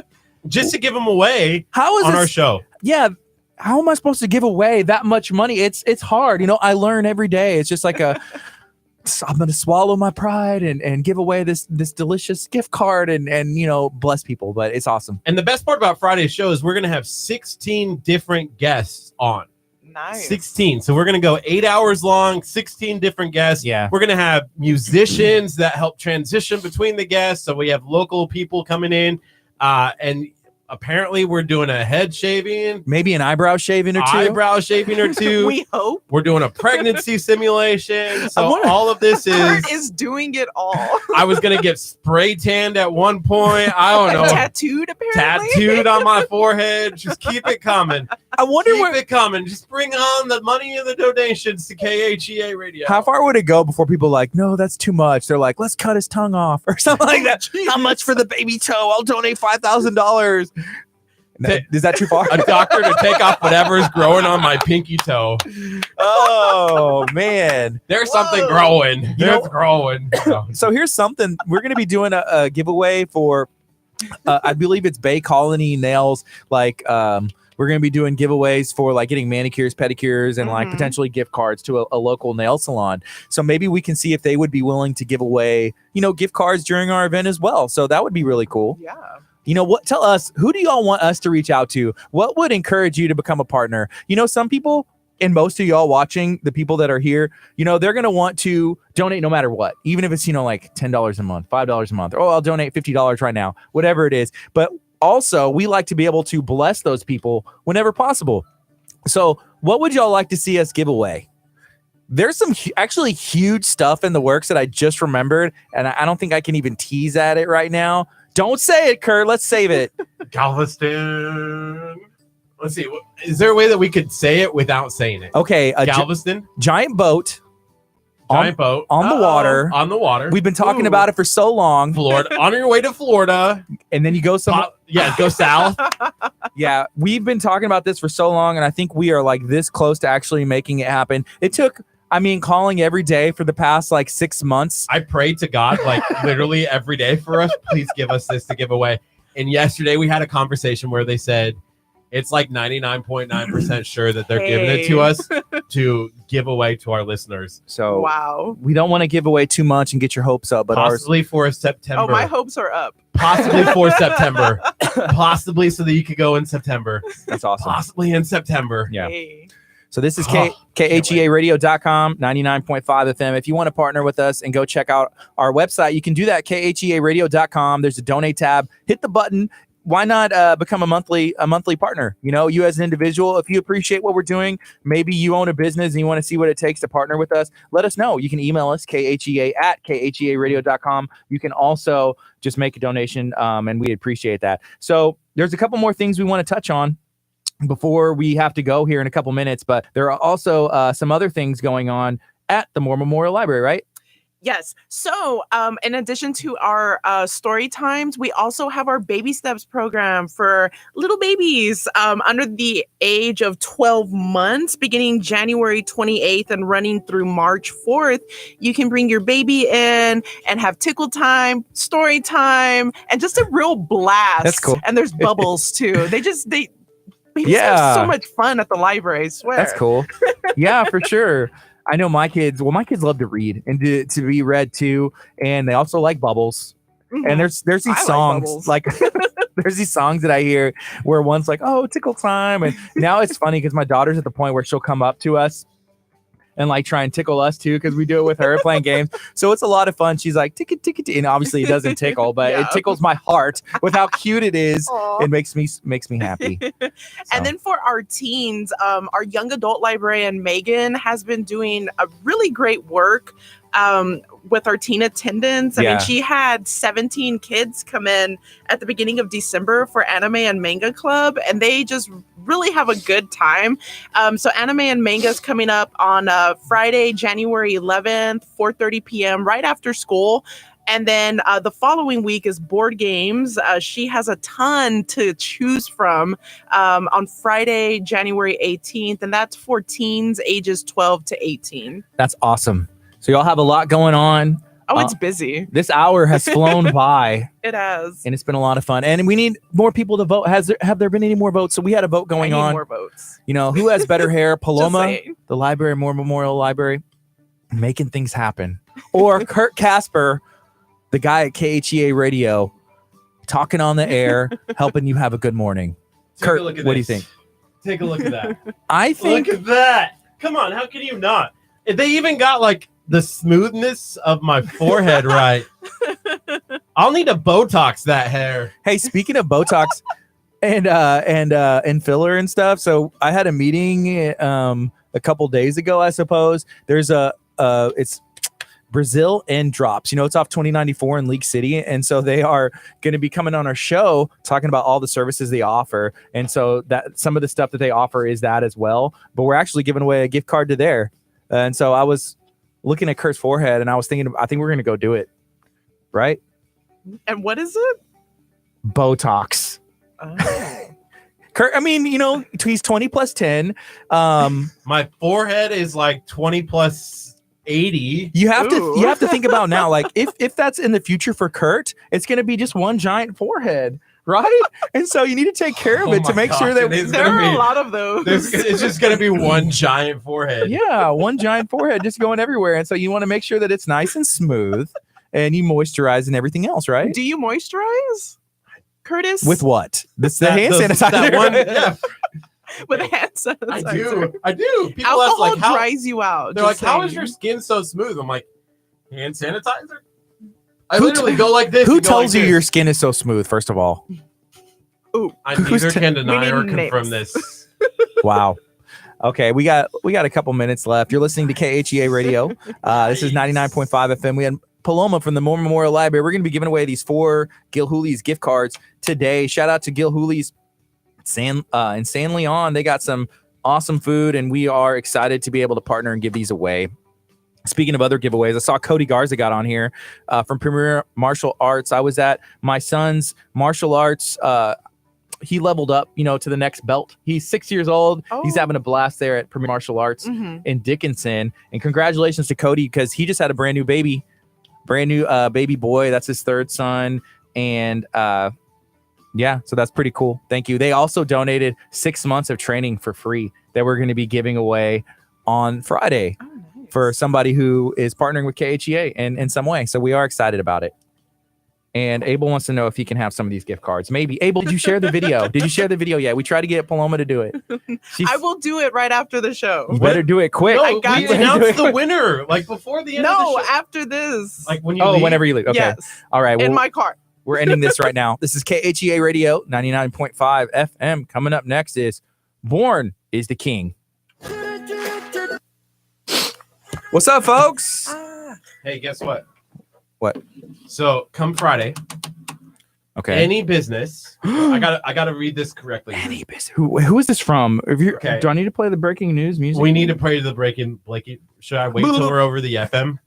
just to give them away How is on this, our show. Yeah. How am I supposed to give away that much money? It's hard. I learn every day. It's just like I'm going to swallow my pride and give away this delicious gift card and bless people. But it's awesome. And the best part about Friday's show is we're going to have 16 different guests on. Nice. 16. So we're going to go 8 hours long, 16 different guests. Yeah. We're going to have musicians that help transition between the guests. So we have local people coming in. And apparently we're doing a head shaving. Maybe an eyebrow shaving or two. Eyebrow shaving or two. We hope. We're doing a pregnancy simulation. So all of this Kurt is doing it all. I was going to get spray tanned at one point. I don't know. Tattooed, apparently. Tattooed on my forehead. Just keep it coming. I wonder Keep it coming. Just bring on the money and the donations to KHEA Radio. how far would it go before people are like, no, that's too much. They're like, let's cut his tongue off or something like that. How much for the baby toe? I'll donate $5,000. Is that too far? A doctor to take off whatever's growing on my pinky toe. Oh, man. There's something growing. It's growing. So here's something. We're going to be doing a giveaway for, I believe it's Bay Colony Nails. Like, we're going to be doing giveaways for like getting manicures, pedicures, and like potentially gift cards to a local nail salon. So maybe we can see if they would be willing to give away, gift cards during our event as well. So that would be really cool. Yeah. What? Tell us, who do y'all want us to reach out to? What would encourage you to become a partner? Some people, and most of y'all watching, the people that are here, they're going to want to donate no matter what, even if it's, like $10 a month, $5 a month, or I'll donate $50 right now, whatever it is. But also, we like to be able to bless those people whenever possible. So what would y'all like to see us give away? There's some actually huge stuff in the works that I just remembered, and I don't think I can even tease at it right now. Don't say it, Kurt. Let's save it. Galveston. Let's see. Is there a way that we could say it without saying it? Okay. Galveston. Giant boat. Giant boat. On the water. On the water. We've been talking about it for so long. Florida. On your way to Florida. And then you go go south. Yeah. We've been talking about this for so long, and I think we are like this close to actually making it happen. It took... calling every day for the past 6 months. I pray to God literally every day for us. Please give us this to give away. And yesterday we had a conversation where they said it's 99.9% sure that they're giving it to us to give away to our listeners. So wow, we don't want to give away too much and get your hopes up, but possibly for September. Oh, my hopes are up. Possibly for September. Possibly so that you could go in September. That's awesome. Possibly in September. Yeah. Hey. So this is KHEAradio.com, 99.5 FM. If you want to partner with us and go check out our website, you can do that, KHEAradio.com. There's a donate tab. Hit the button. Why not become a monthly partner? You as an individual, if you appreciate what we're doing, maybe you own a business and you want to see what it takes to partner with us, let us know. You can email us, KHEA@KHEAradio.com. You can also just make a donation, and we'd appreciate that. So there's a couple more things we want to touch on before we have to go here in a couple minutes, but there are also some other things going on at the Moore Memorial Library, right? Yes. So in addition to our story times, we also have our Baby Steps program for little babies under the age of 12 months, beginning January 28th and running through March 4th. You can bring your baby in and have tickle time, story time, and just a real blast. That's cool. And there's bubbles too. Babies have so much fun at the library, I swear. That's cool. Yeah, for sure. I know my kids love to read and to be read too. And they also like bubbles. Mm-hmm. And there's these songs there's these songs that I hear where one's like, oh, tickle time. And now it's funny because my daughter's at the point where she'll come up to us and try and tickle us too, because we do it with her playing games. So it's a lot of fun. She's like, tickle, tickle, and obviously it doesn't tickle, but it tickles my heart with how cute it is. Aww. It makes me happy. And then for our teens, our young adult librarian, Megan, has been doing a really great work with our teen attendance. I mean, she had 17 kids come in at the beginning of December for Anime and Manga Club, and they just really have a good time. So Anime and Manga is coming up on Friday, January 11th, 4:30 p.m. right after school. And then the following week is board games. She has a ton to choose from on Friday, January 18th, and that's for teens ages 12 to 18. That's awesome. So y'all have a lot going on. Oh, it's busy. This hour has flown by. It has. And it's been a lot of fun. And we need more people to vote. Have there been any more votes? So we had a vote going I need on. more votes. You know, who has better hair? Paloma, saying. the library, Moore Memorial Library, making things happen. Or Curt Casper, the guy at KHEA Radio, talking on the air, helping you have a good morning. Curt, what do you think? Take a look at that. I think Look at that. Come on, how can you not? They even got like the smoothness of my forehead right. I'll need to Botox that hair. Hey, speaking of Botox and filler and stuff, so I had a meeting a couple days ago, I suppose. There's it's Brazil and Drops. You know, it's off 2094 in League City, and so they are going to be coming on our show talking about all the services they offer. And so that some of the stuff that they offer is that as well. But we're actually giving away a gift card to there. And so I was looking at Curt's forehead, and I was thinking, I think we're going to go do it, right? And what is it? Botox. Oh. Curt, I mean, you know, he's 20 plus 10. My forehead is like 20 plus 80. You have Ooh. to think about now, like if that's in the future for Curt, it's going to be just one giant forehead, right? And so you need to take care of it to make sure that it's There gonna are be- a lot of those. It's just going to be one giant forehead. yeah, one giant forehead just going everywhere. And so you want to make sure that it's nice and smooth and you moisturize and everything else, right? Do you moisturize, Curtis? With what? The That- hand those- sanitizer. that one- yeah, With hand sanitizer. I do. People ask Alcohol like how dries you out. they're like, just how is saying. your skin so smooth? I'm like, hand sanitizer. I literally go like this. Who and go tells like you this. your skin is so smooth, first of all? Ooh. I who's neither t- can deny We or need confirm names. this. Wow. Okay, we got a couple minutes left. You're listening to KHEA Radio. This is 99.5 FM. We had Paloma from the Moore Memorial Library. We're going to be giving away these 4 Gil Hooley's gift cards today. Shout out to Gil Hooley's in San Leon. They got some awesome food, and we are excited to be able to partner and give these away. Speaking of other giveaways, I saw Cody Garza got on here from Premier Martial Arts. I was at my son's martial arts. He leveled up, you know, to the next belt. He's 6 years old. Oh. He's having a blast there at Premier Martial Arts Mhm. in Dickinson. And congratulations to Cody, because he just had a brand new baby boy. That's his 3rd son. And yeah, so that's pretty cool. Thank you. They also donated 6 months of training for free that we're going to be giving away on Friday Oh, nice. for somebody who is partnering with KHEA in some way. So we are excited about it. And Abel wants to know if he can have some of these gift cards. Maybe. Abel, did you share the video? Did you share the video yet? We tried to get Paloma to do it. I will do it right after the show. You better do it quick. No, I got we to announced do the it. winner like before the end of No, the show. after this. Like when you Oh, leave. whenever you leave. Okay. Yes. All right. In Well, my car. we're ending this right now. This is KHEA Radio 99.5 FM. Coming up next is Born is the King. What's up, folks? Hey, guess what? What? So come Friday, Okay. any business. I gotta read this correctly. Any business. Who is this from? If you Okay. Do I need to play the breaking news music? We need to pray to the breaking. Blakey, should I wait till we're over the FM?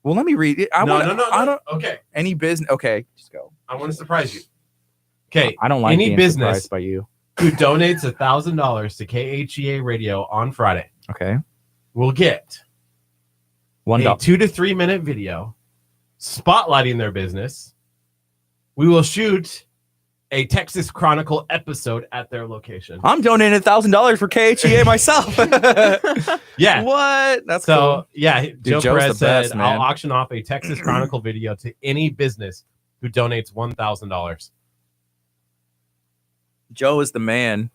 Well, let me read it. I don't. Okay, Any business. Okay, just go. I want to surprise you. Okay, I don't like any being business surprised by you. who donates $1,000 to KHEA Radio on Friday Okay. will get a $1. 2 to 3 minute video spotlighting their business. We will shoot a Texas Chronicle episode at their location. I'm donating $1,000 for KHEA myself. Yeah. What? That's So cool. yeah, Joe Joe's Perez the best, said man. I'll auction off a Texas Chronicle video to any business who donates $1,000. Joe is the man.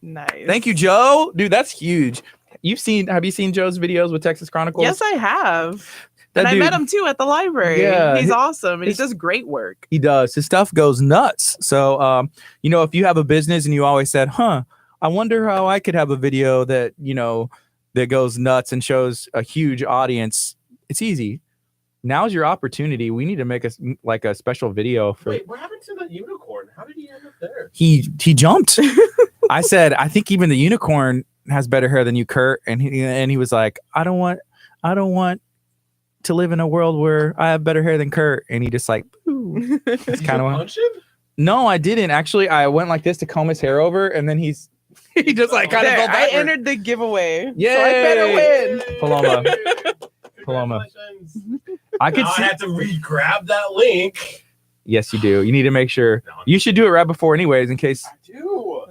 Nice. Thank you, Joe. Dude, that's huge. Have you seen Joe's videos with Texas Chronicles? Yes, I have. That And dude- I met him too at the library. Yeah, He's he- awesome, and he his- does great work. He does. His stuff goes nuts. So, you know, if you have a business and you always said, I wonder how I could have a video that, you know, that goes nuts and shows a huge audience. It's easy. Now's your opportunity. We need to make a special video for. Wait, what happened to the unicorn? How did he end up there? He jumped. I said, I think even the unicorn has better hair than you, Curt. And he was like, I don't want to live in a world where I have better hair than Curt. And he just like, ooh. Did It's you kind of punch him? No, I didn't actually. I went like this to comb his hair over, and then he just like kind of There, fell I backwards. entered the giveaway. Yay! So I better win. Paloma. Paloma. Congratulations. I could Now see. I have to re-grab that link. Yes, you do. You need to make sure. You should do it right before, anyways, in case. I do.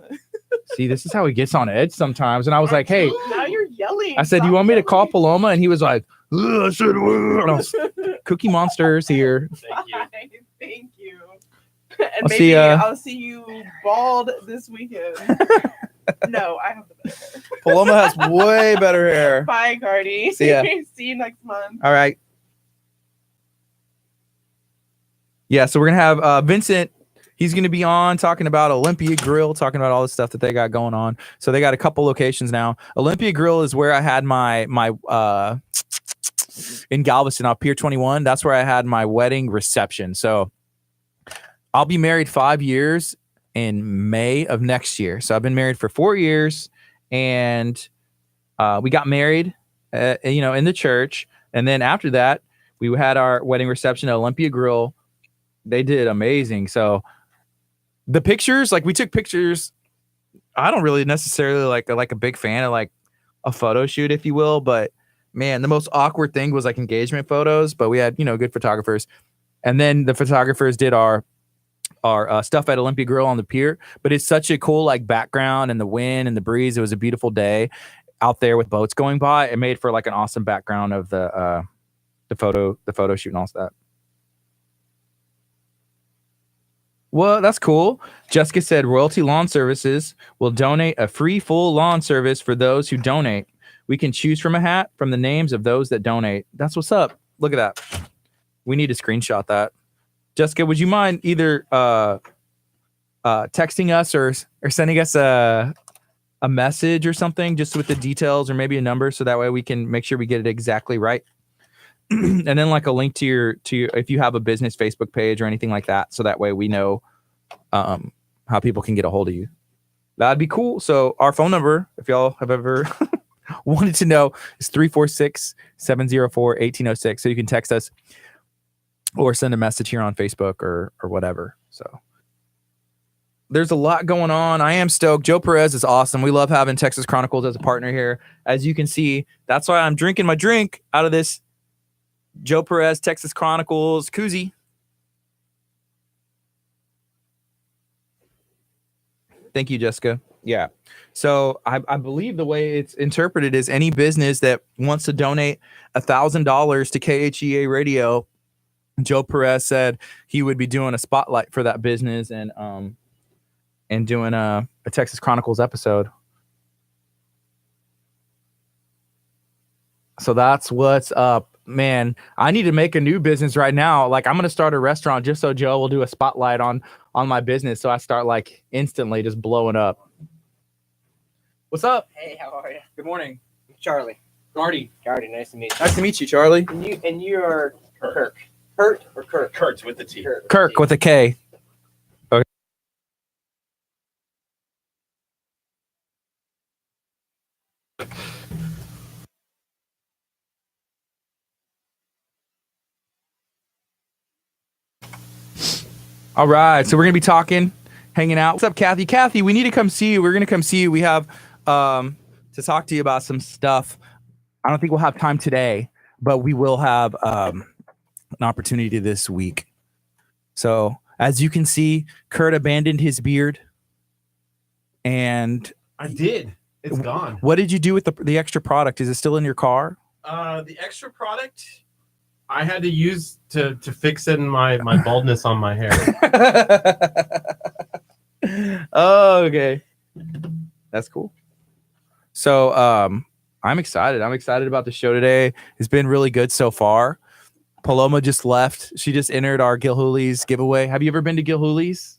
See, this is how he gets on edge sometimes. And I was like, hey, Now you're yelling. I said, you Stop want me to call yelling. Paloma? And he was like, "Ugh, I said, ugh." And I was, Cookie Monsters here. Thank you. Bye. Thank you. And I'll maybe see ya. I'll see you bald this weekend. No, I have the best hair. Paloma has way better hair. Bye, Gardy. See ya. See you next month. All right. Yeah, so we're going to have Vincent. He's going to be on talking about Olympia Grill, talking about all the stuff that they got going on. So they got a couple locations now. Olympia Grill is where I had my in Galveston off Pier 21. That's where I had my wedding reception. So I'll be married 5 years in May of next year. So I've been married for 4 years, and we got married, in the church. And then after that, we had our wedding reception at Olympia Grill. They did amazing. So the pictures, like we took pictures. I don't really necessarily like a big fan of like a photo shoot, if you will. But man, the most awkward thing was like engagement photos. But we had, good photographers. And then the photographers did our stuff at Olympia Grill on the pier. But it's such a cool like background and the wind and the breeze. It was a beautiful day out there with boats going by. It made for like an awesome background of the photo shoot and all that. Well, that's cool. Jessica said Royalty Lawn Services will donate a free full lawn service for those who donate. We can choose from a hat from the names of those that donate. That's what's up. Look at that. We need to screenshot that. Jessica, would you mind either texting us or sending us a message or something just with the details or maybe a number so that way we can make sure we get it exactly right? And then like a link to your if you have a business Facebook page or anything like that, so that way we know how people can get a hold of you. That'd be cool. So our phone number, if y'all have ever wanted to know, is 346-704-1806. So you can text us or send a message here on Facebook or whatever. So there's a lot going on. I am stoked. Joe Perez is awesome. We love having Texas Chronicles as a partner here. As you can see, that's why I'm drinking my drink out of this Joe Perez Texas Chronicles koozie. Thank you, Jessica. Yeah. So I believe the way it's interpreted is any business that wants to donate $1,000 to KHEA Radio, Joe Perez said he would be doing a spotlight for that business and doing a Texas Chronicles episode. So that's what's up. Man, I need to make a new business right now. Like I'm going to start a restaurant just so Joe will do a spotlight on my business. So I start like instantly just blowing up. What's up? Hey, how are you? Good morning. Charlie. Gardy. Gardy, nice to meet you. Nice to meet you, Charlie. And you are Kirk. Kurt or Kirk? Kurt's with the T. Kirk with a K. Okay. All right, so we're gonna be talking, hanging out. What's up, Kathy? Kathy, we need to come see you. We're gonna come see you. We have to talk to you about some stuff. I don't think we'll have time today, but we will have an opportunity this week. So as you can see, Kurt abandoned his beard. And I did. It's gone. what did you do with the extra product? Is it still in your car? The extra product I had to use to fix in my baldness on my hair. Oh, okay. That's cool. So I'm excited. I'm excited about the show today. It's been really good so far. Paloma just left. She just entered our Gilhooly's giveaway. Have you ever been to Gilhooly's?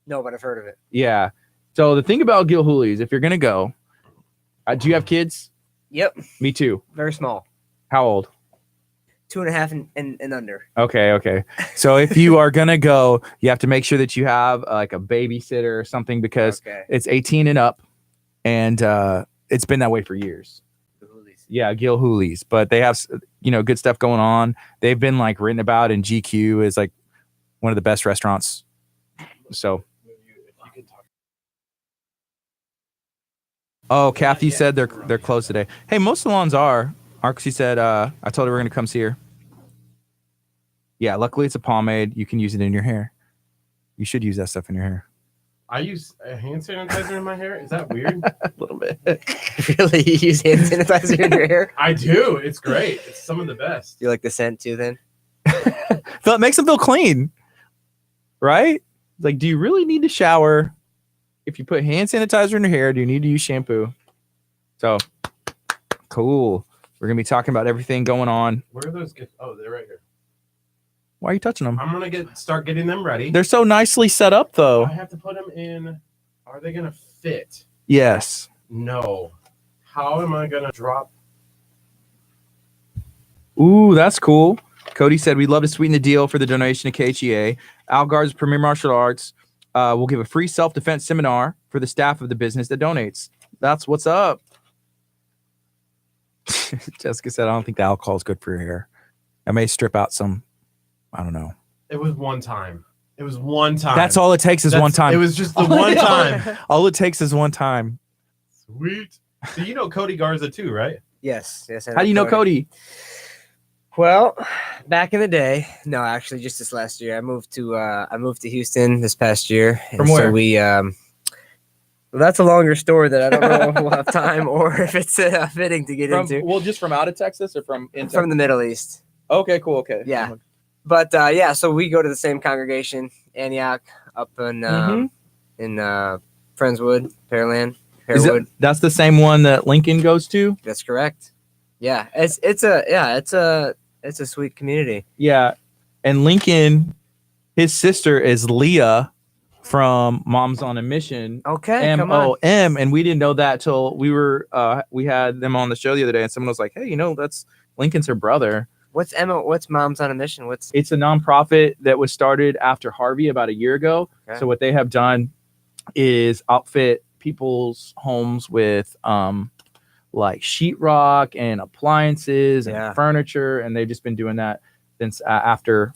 No, but I've heard of it. Yeah. So the thing about Gilhooly's, if you're going to go, do you have kids? Yep. Me too. Very small. How old? 2.5 and under. Okay. So if you are going to go, you have to make sure that you have like a babysitter or something because it's 18 and up. And it's been that way for years. Yeah, Gilhooly's. But they have, good stuff going on. They've been like written about in GQ as like one of the best restaurants. So. Oh, Kathy said they're closed today. Hey, most salons are. She said, I told her we're going to come see her. Yeah, luckily it's a pomade. You can use it in your hair. You should use that stuff in your hair. I use a hand sanitizer in my hair. Is that weird? A little bit. Really? You use hand sanitizer in your hair? I do. It's great. It's some of the best. You like the scent too then? So it makes them feel clean, right? Like, do you really need to shower? If you put hand sanitizer in your hair, do you need to use shampoo? So, cool. We're going to be talking about everything going on. Where are those gifts? Oh, they're right here. Why are you touching them? I'm gonna start getting them ready. They're so nicely set up, though. I have to put them in. Are they gonna fit? Yes. No. How am I gonna drop? Ooh, that's cool. Cody said, we'd love to sweeten the deal for the donation to KHEA. Algar's Premier Martial Arts will give a free self-defense seminar for the staff of the business that donates. That's what's up. Jessica said, I don't think the alcohol is good for your hair. I may strip out some. I don't know. It was one time. It was one time. That's all it takes is one time. It was just the one time. All it takes is one time. Sweet. So you know Cody Garza too, right? Yes. Yes. I How do you know Cody? Well, back in the day, no, actually, just this last year, I moved to Houston this past year. And From where? So we, well, that's a longer story that I don't know if we'll have time or if it's fitting to get into. Well, just from out of Texas or from in From the Middle East. Okay, cool. Okay. Yeah. But yeah, so we go to the same congregation, Antioch, up in Friendswood, Pearland, Pearwood. That's the same one that Lincoln goes to? That's correct. Yeah, it's a sweet community. Yeah. And Lincoln, his sister is Leah from Moms on a Mission. Okay, come on. M-O-M. And we didn't know that till we had them on the show the other day, and someone was like, hey, that's Lincoln's her brother. What's Moms on a Mission? It's a nonprofit that was started after Harvey about a year ago. Okay. So what they have done is outfit people's homes with like sheetrock and appliances and furniture, and they've just been doing that since after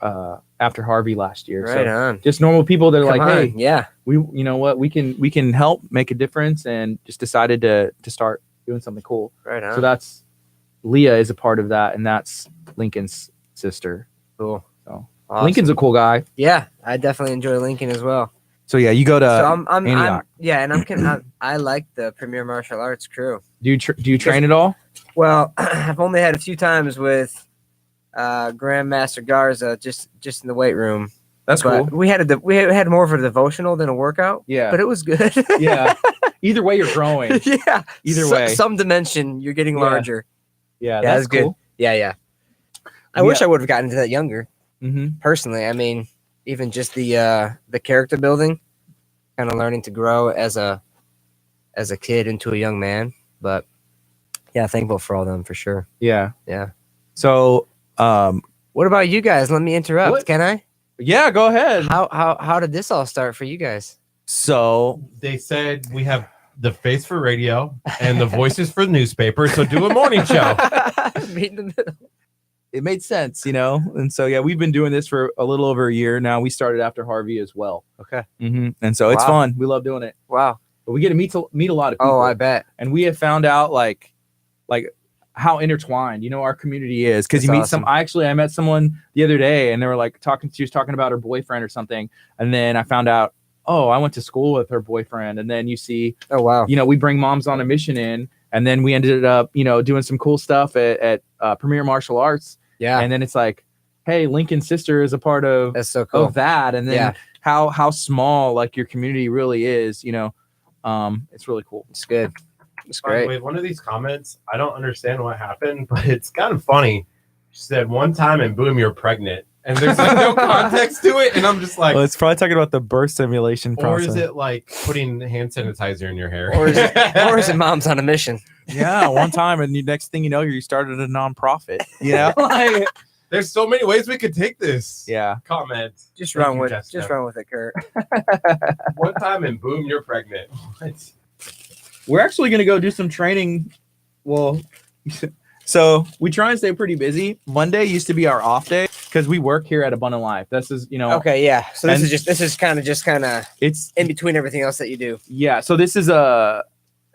Harvey last year. Right so on. just normal people that are Come like, on. hey, yeah, you know what, we can help make a difference, and just decided to start doing something cool. right on. So that's Leah is a part of that, and that's Lincoln's sister. Cool. So Awesome. Lincoln's a cool guy. Yeah, I definitely enjoy Lincoln as well. So yeah, you go to So Antioch. I like the Premier Martial Arts crew. Do you train at all? Well, I've only had a few times with Grandmaster Garza, just in the weight room. That's But cool. we had more of a devotional than a workout. Yeah. But it was good. Yeah. Either way, you're growing. Yeah. Either way. Some dimension, you're getting Yeah. larger. Yeah, Yeah, that's good. cool. Yeah. I wish I would have gotten into that younger. Mm-hmm. Personally, I mean, even just the character building, kind of learning to grow as a kid into a young man. But yeah, thankful for all of them for sure. Yeah. Yeah. So, What about you guys? Let me interrupt. What? Can I? yeah, go ahead. How did this all start for you guys? So, They said we have the face for radio and the voices for the newspaper, so do a morning show. Meet in the middle. it made sense, and so yeah, we've been doing this for a little over a year now. We started after Harvey as well. Okay. Mm-hmm. And so it's Wow. fun. We love doing it, Wow. but we get to meet a lot of people. Oh, I bet. And we have found out like how intertwined our community is, because That's you meet awesome. I met someone the other day, and they were like she was talking about her boyfriend or something, and then I found out, oh, I went to school with her boyfriend. And then you see, Oh, wow. we bring Moms on a Mission in, and then we ended up doing some cool stuff at Premier Martial Arts. Yeah. And then it's like, hey, Lincoln's sister is a part of That's so cool. that, and then Yeah. how small like your community really is. It's really cool. It's good. It's By the great. way, one of these comments, I don't understand what happened, but it's kind of funny. She said one time and boom, you're pregnant. And there's like no context to it. And I'm just like, it's probably talking about the birth simulation or is it like putting hand sanitizer in your hair? Or is it Moms on a Mission? Yeah, one time, and the next thing you know, you started a nonprofit. Like, There's so many ways we could take this yeah. comment. Just Thank run you, with Jessica. just run with it, Kurt. One time and boom, you're pregnant. What? We're actually going to go do some training. Well, so we try and stay pretty busy. Monday used to be our off day because we work here at Abundant Life. This is, Okay, yeah. So And- this is kind of it's in between everything else that you do. yeah. So this is a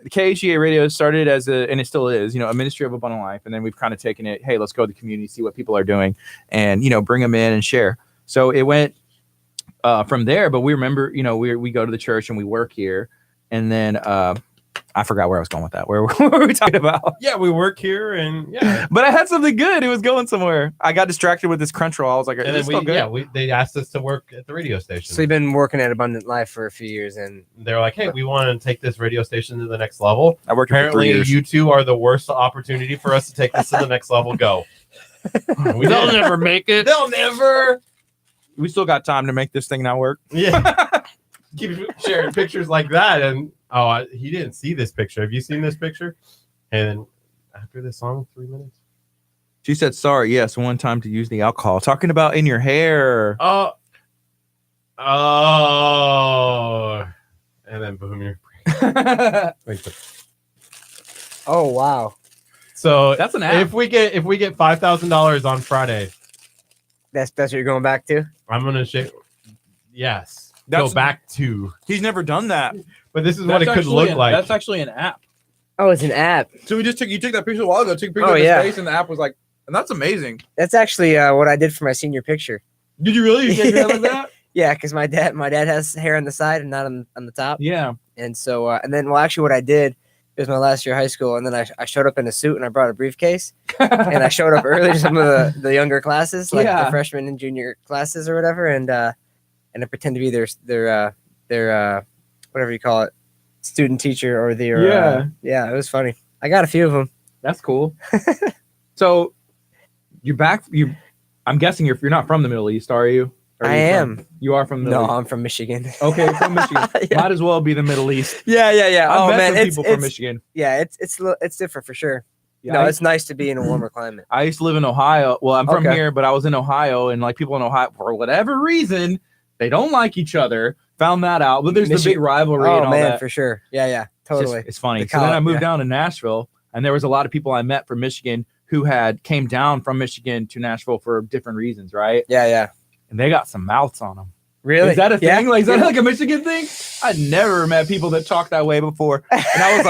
the KHEA radio started as and it still is, a ministry of abundant life. And then we've kind of taken it, hey, let's go to the community, see what people are doing and, bring them in and share. So it went from there, but we remember, we go to the church and we work here. And then I forgot where I was going with that. Where were we talking about? Yeah, we work here and yeah. But I had something good. It was going somewhere. I got distracted with this crunch roll. I was like, and then they asked us to work at the radio station. So you've been working at Abundant Life for a few years, and they're like, hey, we want to take this radio station to the next level. I worked Apparently, for 3 years. you two are the worst opportunity for us to take this to the next level. Go. They'll never make it. They'll never. We still got time to make this thing not work. Yeah. Keep sharing pictures like that. And he didn't see this picture. Have you seen this picture? And after this song, 3 minutes. She said, sorry, yes, one time to use the alcohol. Talking about in your hair. Oh. And then boom, you're. oh wow. So That's an app. If we get $5,000 on Friday, That's what you're going back to? I'm gonna shake. Yes. That's- Go back to. He's never done that. But this is what it could look like. That's actually an app. Oh, it's an app. So you took that picture a while ago, took a picture Oh, of his yeah. face, and the app was like, and that's amazing. That's actually what I did for my senior picture. Did you really? You get your hair like that? Yeah, because my dad has hair on the side and not on the top. Yeah. And so, and then, well, actually, what I did, it was my last year of high school, and then I showed up in a suit and I brought a briefcase, and I showed up early to some of the younger classes, like Yeah. the freshman and junior classes or whatever, and I pretend to be their whatever you call it, student teacher or their yeah, it was funny. I got a few of them. That's cool. So you're back. I'm guessing you're not from the Middle East, are you? Or are I you am. from- you are from the Middle No, East. I'm from Michigan. Okay, from Michigan. Yeah. Might as well be the Middle East. Yeah. I've Oh met man, some it's people from Michigan. yeah, it's different for sure. Yeah, No, I, it's nice to be in a warmer climate. I used to live in Ohio. Well, I'm from Okay. here, but I was in Ohio, and like people in Ohio, for whatever reason, they don't like each other. Found that out, but there's the big rivalry and Oh all man, that. for sure. Yeah, It's just- totally. it's funny. The So then I college- moved yeah. down to Nashville, and there was a lot of people I met from Michigan who came down from Michigan to Nashville for different reasons, right? Yeah. And they got some mouths on them. Really? Is that a Yeah. thing? Like, is that like a Michigan thing? I'd never met people that talk that way before, and I was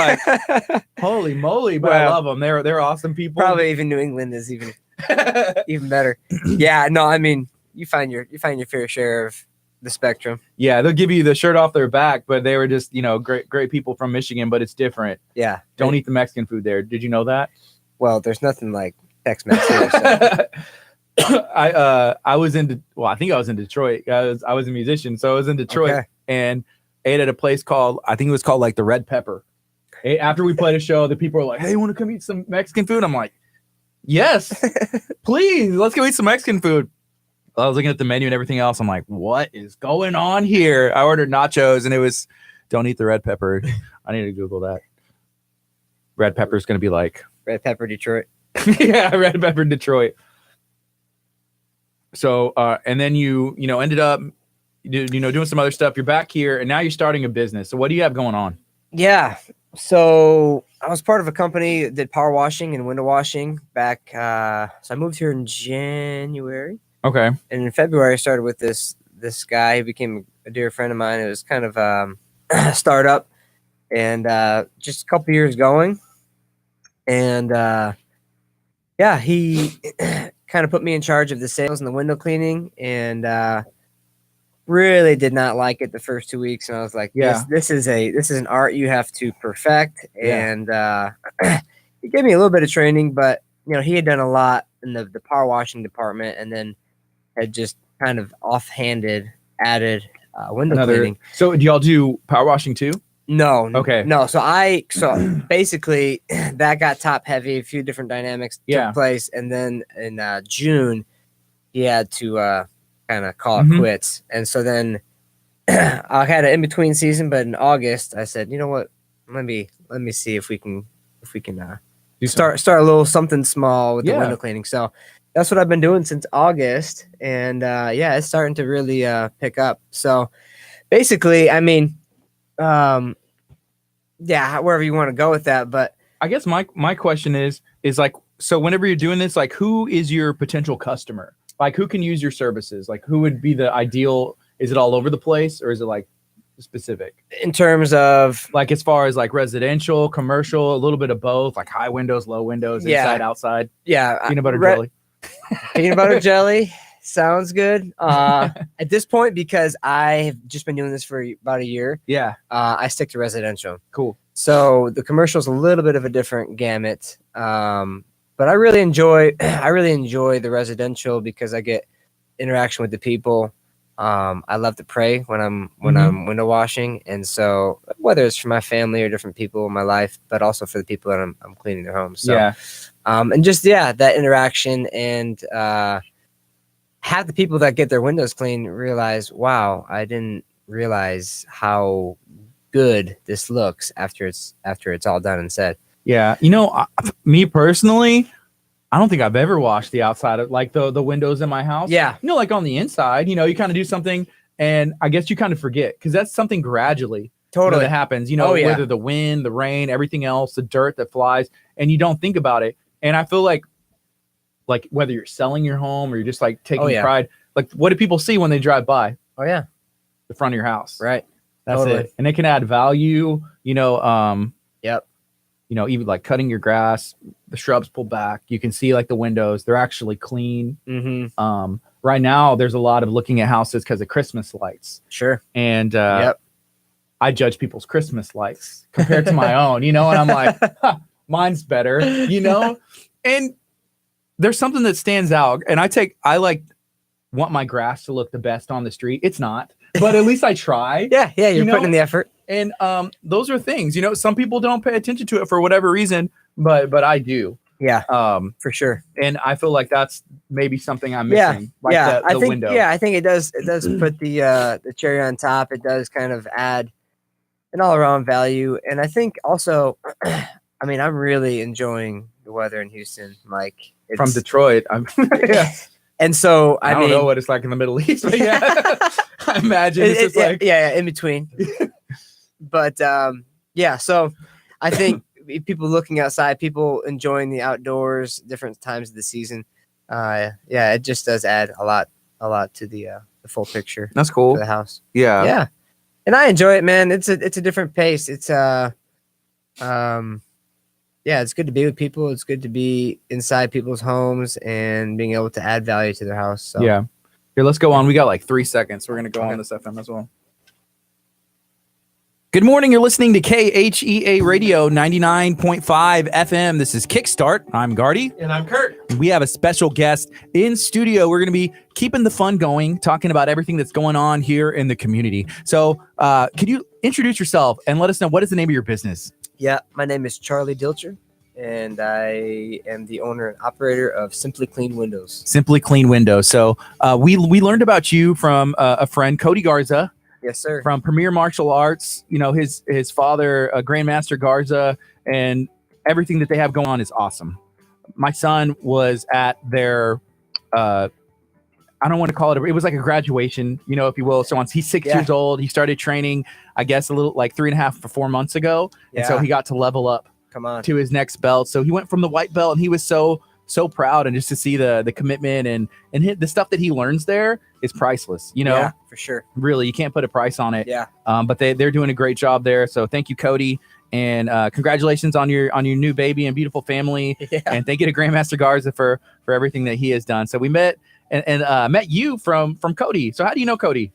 like, "Holy moly!" But I Well, love them. They're awesome people. Probably even New England is even better. Yeah, no, I mean, you find your fair share of the spectrum. Yeah, they'll give you the shirt off their back, but they were just great people from Michigan, but it's different. Yeah. Don't eat the Mexican food there. Did you know that? Well, there's nothing like Tex-Mex here. So. I was in I think I was in Detroit. I was a musician, so I was in Detroit Okay. and ate at a place called like the Red Pepper. After we played a show, the people were like, "Hey, you want to come eat some Mexican food?" I'm like, "Yes, please. Let's go eat some Mexican food." I was looking at the menu and everything else. I'm like, "What is going on here?" I ordered nachos and it was, "Don't eat the red pepper." I need to Google that. Red pepper is going to be like, Red Pepper Detroit. yeah, red pepper Detroit. So, and then you ended up, doing some other stuff. You're back here, and now you're starting a business. So, what do you have going on? Yeah. So I was part of a company that did power washing and window washing back. So I moved here in January, Okay. and in February I started with this guy who became a dear friend of mine. It was kind of a startup, and just a couple years going, and yeah, he kind of put me in charge of the sales and the window cleaning, and really did not like it the first 2 weeks. And I was like, Yeah. this is an art you have to perfect. Yeah. And he gave me a little bit of training, but he had done a lot in the power washing department, and then had just kind of offhanded added window cleaning. So, do y'all do power washing too? No. Okay. No. So basically that got top heavy. A few different dynamics Yeah. took place. And then in June, he had to kind of call Mhm. it quits. And so then I had an in-between season, but in August I said, you know what, let me see if we can Do start a little something small with the Yeah. window cleaning. So that's what I've been doing since August. And yeah, it's starting to really pick up. So basically, I mean, yeah, wherever you want to go with that, but I guess my question is like, so whenever you're doing this, like, who is your potential customer? Like, who can use your services? Like, who would be the ideal? Is it all over the place, or is it like specific? In terms of Like as far as like residential, commercial, a little bit of both, like high windows, low windows, inside, outside, peanut butter jelly. Peanut butter jelly sounds good. At this point, because I have just been doing this for about a year, Yeah, I stick to residential. cool. So the commercial is a little bit of a different gamut. But I really enjoy the residential because I get interaction with the people. I love to pray when I'm window washing, and so whether it's for my family or different people in my life, but also for the people that I'm cleaning their homes. So, Yeah, and just that interaction and have the people that get their windows cleaned realize, wow, I didn't realize how good this looks after it's all done and said. yeah. Me personally, I don't think I've ever washed the outside of like the windows in my house. Yeah. Like on the inside, you kind of do something, and I guess you kind of forget because that's something gradually Totally. that happens. Yeah. Whether the wind, the rain, everything else, the dirt that flies, and you don't think about it. And I feel like whether you're selling your home or you're just like taking pride, like what do people see when they drive by? Oh yeah, the front of your house, right? That's Totally. it, and it can add value. Yep. Even like cutting your grass, the shrubs pull back. You can see like the windows; they're actually clean. Mm-hmm. Right now, there's a lot of looking at houses because of Christmas lights. Sure. And I judge people's Christmas lights compared to my own, and I'm like, mine's better, And there's something that stands out, and I want my grass to look the best on the street. It's not, but at least I try. Yeah, you're putting in the effort. And those are things, some people don't pay attention to it for whatever reason, but I do. Yeah, for sure. And I feel like that's maybe something I'm missing. I think window. Yeah, I think it does put the cherry on top. It does kind of add an all around value. And I think also, I'm really enjoying the weather in Houston, Mike. From Detroit. Yeah. And so I don't know what it's like in the Middle East, but yeah, I imagine it's just like in between. But so I think people looking outside, people enjoying the outdoors, different times of the season. It just does add a lot to the full picture. That's cool for the house. Yeah, and I enjoy it, man. It's a different pace. It's it's good to be with people. It's good to be inside people's homes and being able to add value to their house. So. Yeah. Here, let's go on. We got like 3 seconds. We're going to go on this FM as well. Good morning. You're listening to KHEA Radio 99.5 FM. This is Kickstart. I'm Gardy. And I'm Curt. We have a special guest in studio. We're going to be keeping the fun going, talking about everything that's going on here in the community. So could you introduce yourself and let us know what is the name of your business? Yeah, my name is Charlie Dilcher, and I am the owner and operator of Simply Clean Windows. Simply Clean Windows. So we learned about you from a friend, Cody Garza. Yes, sir. From Premier Martial Arts. His father, Grandmaster Garza, and everything that they have going on is awesome. My son was at their, I don't want to call it, it was like a graduation, if you will. So once he's 6 years old, he started training, I guess, a little like 3.5 or 4 months ago. Yeah. And so he got to level up to his next belt. So he went from the white belt, and he was so proud. And just to see the commitment and the stuff that he learns there is priceless, Yeah, for sure. Really, you can't put a price on it. Yeah. But they're doing a great job there. So thank you, Cody. And congratulations on your new baby and beautiful family. Yeah. And thank you to Grandmaster Garza for everything that he has done. So we met and met you from Cody. So how do you know Cody?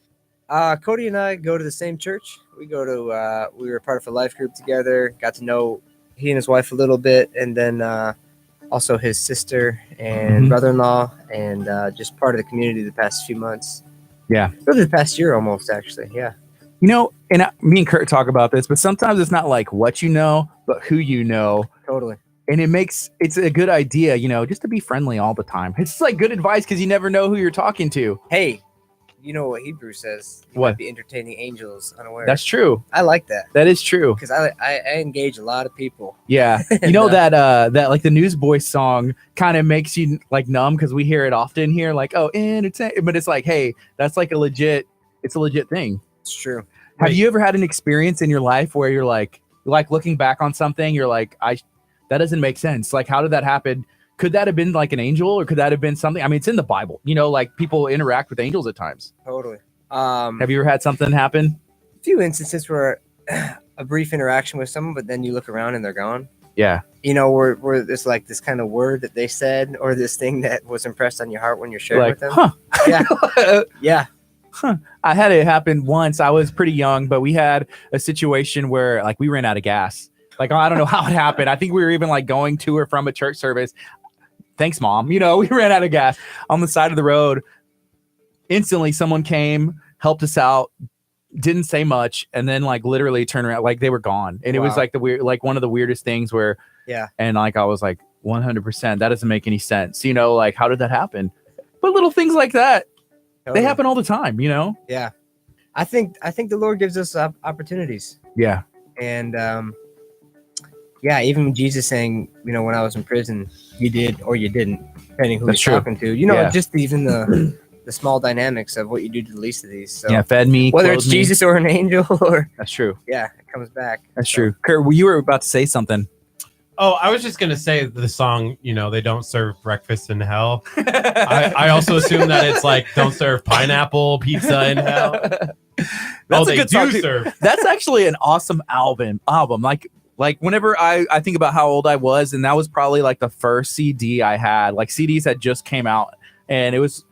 Cody and I go to the same church. We were part of a life group together, got to know he and his wife a little bit, and then also his sister and brother-in-law, and just part of the community the past few months. Yeah. Really the past year almost, actually. Yeah. And me and Curt talk about this, but sometimes it's not like what you know, but who you know. Totally. And it's a good idea, just to be friendly all the time. It's like good advice because you never know who you're talking to. Hey, you know what Hebrew says? You what? Might be entertaining angels unaware. That's true. I like that. That is true. Because I engage a lot of people. Yeah. That like the Newsboys song kind of makes you like numb because we hear it often here, like, oh, entertain. But it's like, hey, that's like it's a legit thing. It's true. Have you ever had an experience in your life where you're like looking back on something, you're like, that doesn't make sense. Like, how did that happen? Could that have been like an angel, or could that have been something? I mean, it's in the Bible, like people interact with angels at times. Totally. Have you ever had something happen? few instances where a brief interaction with someone, but then you look around and they're gone. Yeah. You know, where it's like this kind of word that they said or this thing that was impressed on your heart when you're sharing Like, with them. huh. Yeah. Yeah. Huh. I had it happen once. I was pretty young, but we had a situation where like we ran out of gas. Like, I don't know how it happened. I think we were even like going to or from a church service. Thanks, Mom. You know, we ran out of gas on the side of the road. Instantly, someone came, helped us out, didn't say much, and then like literally turned around, like they were gone. And it was like the weird, like one of the weirdest things where, and like I was like 100%, that doesn't make any sense. You know, like how did that happen? But little things like that, they happen all the time. You know? Yeah. I think the Lord gives us opportunities. Yeah. And yeah, even Jesus saying, you know, when I was in prison, you did or you didn't, depending who you're talking to. You know, just even the small dynamics of what you do to the least of these. So yeah, fed me, whether it's Jesus or an angel or that's true. Yeah, it comes back. That's true. Kurt, you were about to say something. Oh, I was just gonna say the song, you know, they don't serve breakfast in hell. I also assume that it's like don't serve pineapple pizza in hell. That's a good do song too. serve. That's actually an awesome album. Like whenever I think about how old I was, and that was probably like the first CD I had. Like CDs had just came out, and it was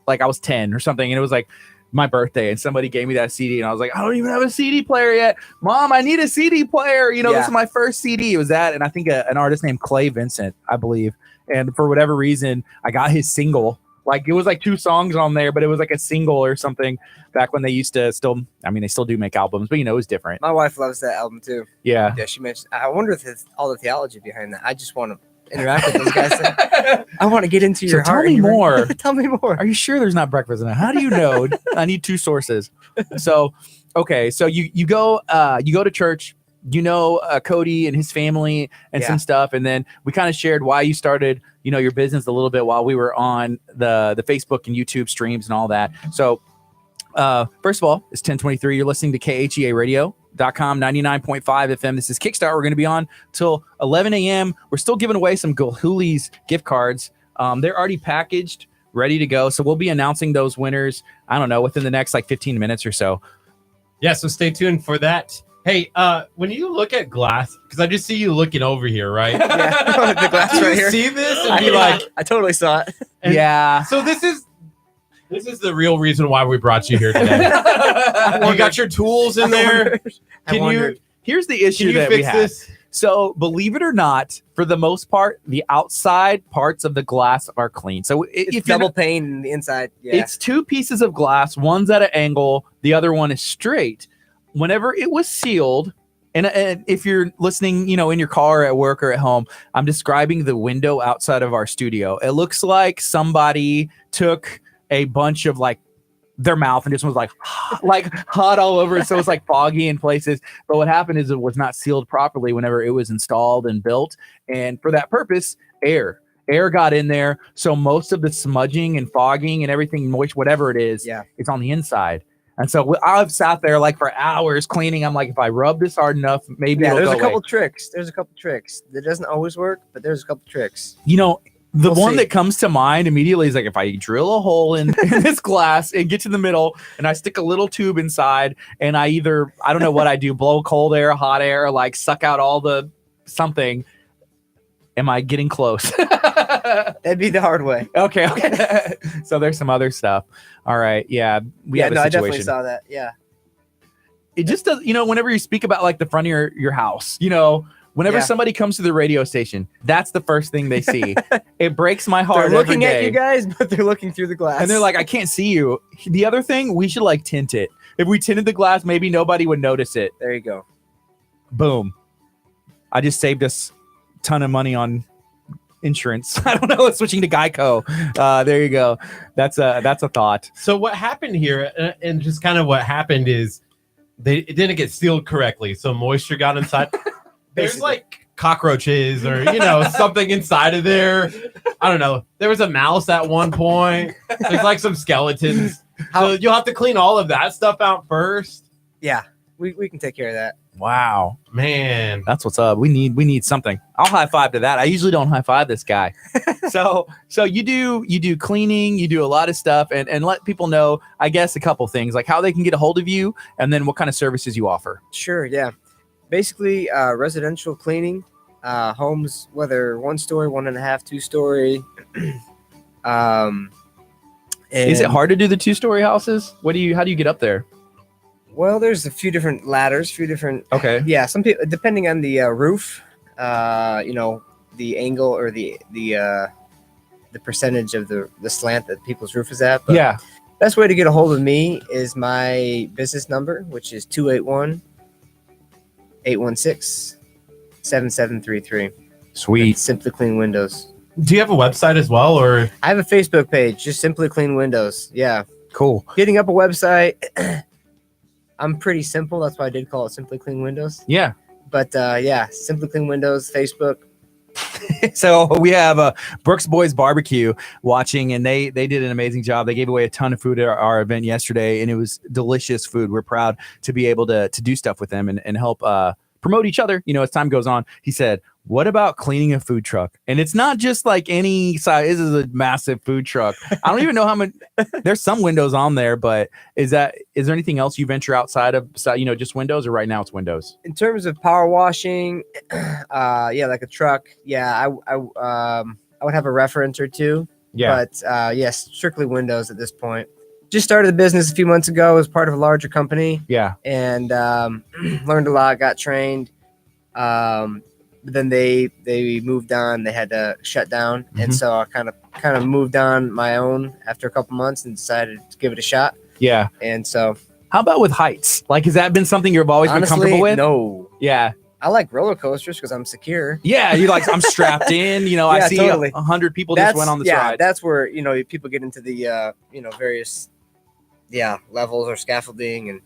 like I was 10 or something, and it was like my birthday, and somebody gave me that CD, and I was like, I don't even have a CD player yet. Mom, I need a CD player. You know, this is my first CD. It was that, and I think an artist named Clay Vincent, I believe. And for whatever reason, I got his single. Like it was like 2 songs on there, but it was like a single or something back when they used to still, I mean, they still do make albums, but you know, it was different. My wife loves that album too. Yeah. Yeah, she mentioned, I wonder if it's all the theology behind that. I just want to interact with those guys. I want to get into your heart. Tell me more. Tell me more. Are you sure there's not breakfast in it? How do you know? I need 2 sources. So, okay. So you go to church, you know, Cody and his family and some stuff. And then we kind of shared why you started, you know, your business a little bit while we were on the Facebook and YouTube streams and all that. So first of all, it's 10:23. You're listening to KHEARadio.com 99.5 FM. This is Kickstart. We're going to be on till 11 a.m. We're still giving away some Gulhooli's gift cards. They're already packaged, ready to go. So we'll be announcing those winners, I don't know, within the next like 15 minutes or so. Yeah, so stay tuned for that. Hey, when you look at glass, because I just see you looking over here, right? Yeah, the glass Do you right here. see this and be like, I totally saw it. Yeah. So this is the real reason why we brought you here today. You got your tools in there. Here's the issue that we have. This? So believe it or not, for the most part, the outside parts of the glass are clean. So It's double pane in the inside. Yeah. it's 2 pieces of glass. One's at an angle. The other one is straight. Whenever it was sealed, and if you're listening, you know, in your car, at work, or at home, I'm describing the window outside of our studio. It looks like somebody took a bunch of like their mouth and just was like hot all over it. So it's like foggy in places. But what happened is it was not sealed properly whenever it was installed and built. And for that purpose, air got in there. So most of the smudging and fogging and everything moist, whatever it is, it's on the inside. And so I've sat there like for hours cleaning. I'm like, if I rub this hard enough, maybe it'll there's go a couple away. tricks. There's a couple tricks. That doesn't always work, but there's a couple tricks. You know, the We'll one see. that comes to mind immediately is like if I drill a hole in this glass and get to the middle and I stick a little tube inside and I don't know what I do, blow cold air, hot air, like suck out all the something. Am I getting close? That'd be the hard way. Okay. So there's some other stuff. All right. Yeah. We have a I situation. definitely saw that. Yeah. It just does, you know, whenever you speak about like the front of your house, you know, whenever somebody comes to the radio station, that's the first thing they see. It breaks my heart. They're looking every at day. you guys, but they're looking through the glass. And they're like, I can't see you. The other thing, we should like tint it. If we tinted the glass, maybe nobody would notice it. there you go. Boom. I just saved us a ton of money on insurance. I don't know. Switching to Geico. There you go. That's a thought. So what happened here, and just kind of what happened is it didn't get sealed correctly. So moisture got inside. There's like cockroaches or, you know, something inside of there. I don't know. There was a mouse at one point. There's like some skeletons. So you'll have to clean all of that stuff out first. Yeah. we can take care of that. Wow. Man. That's what's up. We need something. I'll high five to that. I usually don't high five this guy. so you do cleaning, you do a lot of stuff, and let people know, I guess, a couple things like how they can get a hold of you, and then what kind of services you offer. Sure, yeah. Basically, residential cleaning, homes, whether 1-story, 1.5, 2-story. Is it hard to do the 2-story houses? How do you get up there? Well, there's a few different ladders, Okay. Yeah, some people, depending on the roof, the angle or the percentage of the slant that people's roof is at. But Yeah. best way to get a hold of me is my business number, which is 281-816-7733. Sweet. Simply Clean Windows. Do you have a website as well, or? I have a Facebook page, just Simply Clean Windows. Yeah. Cool. Getting up a website, I'm pretty simple. That's why I did call it Simply Clean Windows. Yeah. But yeah, Simply Clean Windows, Facebook. So we have Brooks Boys Barbecue watching, and they did an amazing job. They gave away a ton of food at our event yesterday, and it was delicious food. We're proud to be able to do stuff with them and help promote each other, as time goes on. He said, what about cleaning a food truck? And it's not just like any size. This is a massive food truck. I don't even know how many. There's some windows on there, but is there anything else you venture outside of, just windows, or right now it's windows? In terms of power washing, yeah, like a truck. Yeah, I would have a reference or two. Yeah. But yes, strictly windows at this point. Just started the business a few months ago as part of a larger company. Yeah. And learned a lot, got trained. But then they moved on. They had to shut down, and so I kind of moved on my own after a couple months and decided to give it a shot. Yeah. And so, how about with heights? Like, has that been something you've always been comfortable with? No. Yeah. I like roller coasters because I'm secure. Yeah, you like I'm strapped in. I see totally. 100 people just went on the side. That's where people get into the various levels or scaffolding, and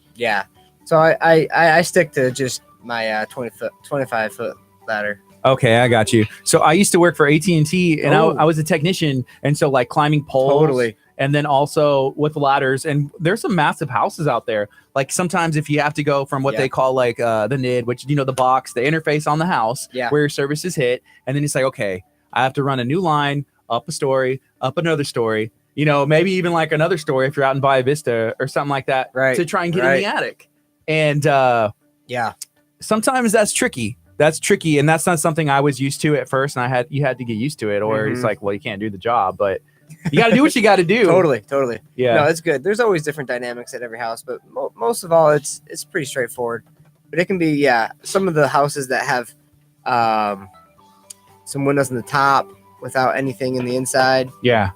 so I stick to just my 25 foot ladder. Okay, I got you. So I used to work for AT&T, and I was a technician, and so like climbing poles, Totally. and then also with ladders. And there's some massive houses out there. Like sometimes if you have to go from what they call like the NID, which the box, the interface on the house, where your services hit, and then it's like, okay, I have to run a new line up a story, up another story. Maybe even like another story if you're out in Bahia Vista or something like that, right, to try and get in the attic. And sometimes that's tricky. And that's not something I was used to at first, and you had to get used to it, or it's like, well, you can't do the job, but you got to do what you got to do. Totally. Yeah. No, it's good. There's always different dynamics at every house, but most of all, it's pretty straightforward. But it can be, some of the houses that have some windows on the top without anything in the inside. Yeah.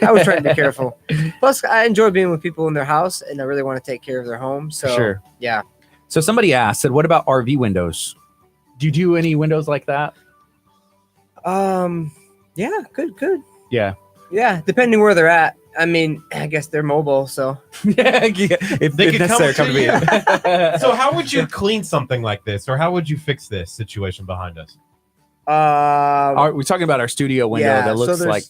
I was trying to be careful. Plus, I enjoy being with people in their house, and I really want to take care of their home. So, sure. Yeah. So somebody said, what about RV windows? Do you do any windows like that? Yeah, good. Yeah. Yeah, depending where they're at. I mean, I guess they're mobile, so. If They could necessary, come to me. So how would you clean something like this, or how would you fix this situation behind us? We're talking about our studio window that looks like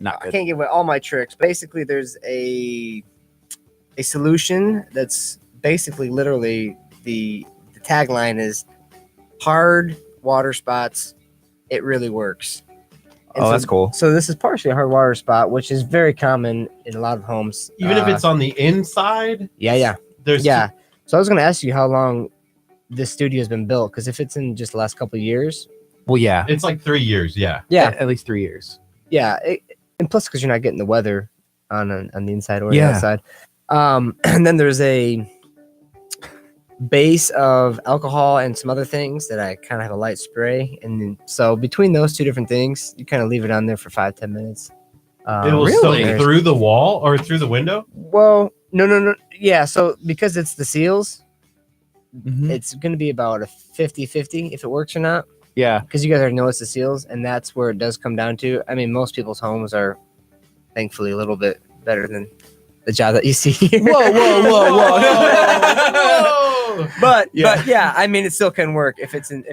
not good. I can't give away all my tricks. Basically, there's a solution that's basically literally the tagline is hard water spots. It really works. And that's cool. So this is partially a hard water spot, which is very common in a lot of homes. Even if it's on the inside? Yeah. There's So I was going to ask you how long this studio has been built, because if it's in just the last couple of years. Well, yeah. It's like 3 years, yeah. At least 3 years. Yeah. And plus, because you're not getting the weather on the inside or the outside. And then there's a base of alcohol and some other things that I kind of have a light spray, and then, so between those two different things, you kind of leave it on there for 5-10 minutes. It will soak through the wall or through the window? Well, no. Yeah, so because it's the seals, Mm-hmm. it's going to be about a 50-50 if it works or not. Yeah, because you guys already know it's the seals, and that's where it does come down to. I mean, most people's homes are thankfully a little bit better than the job that you see here. Whoa. But Yeah. but yeah, I mean, it still can work if it's in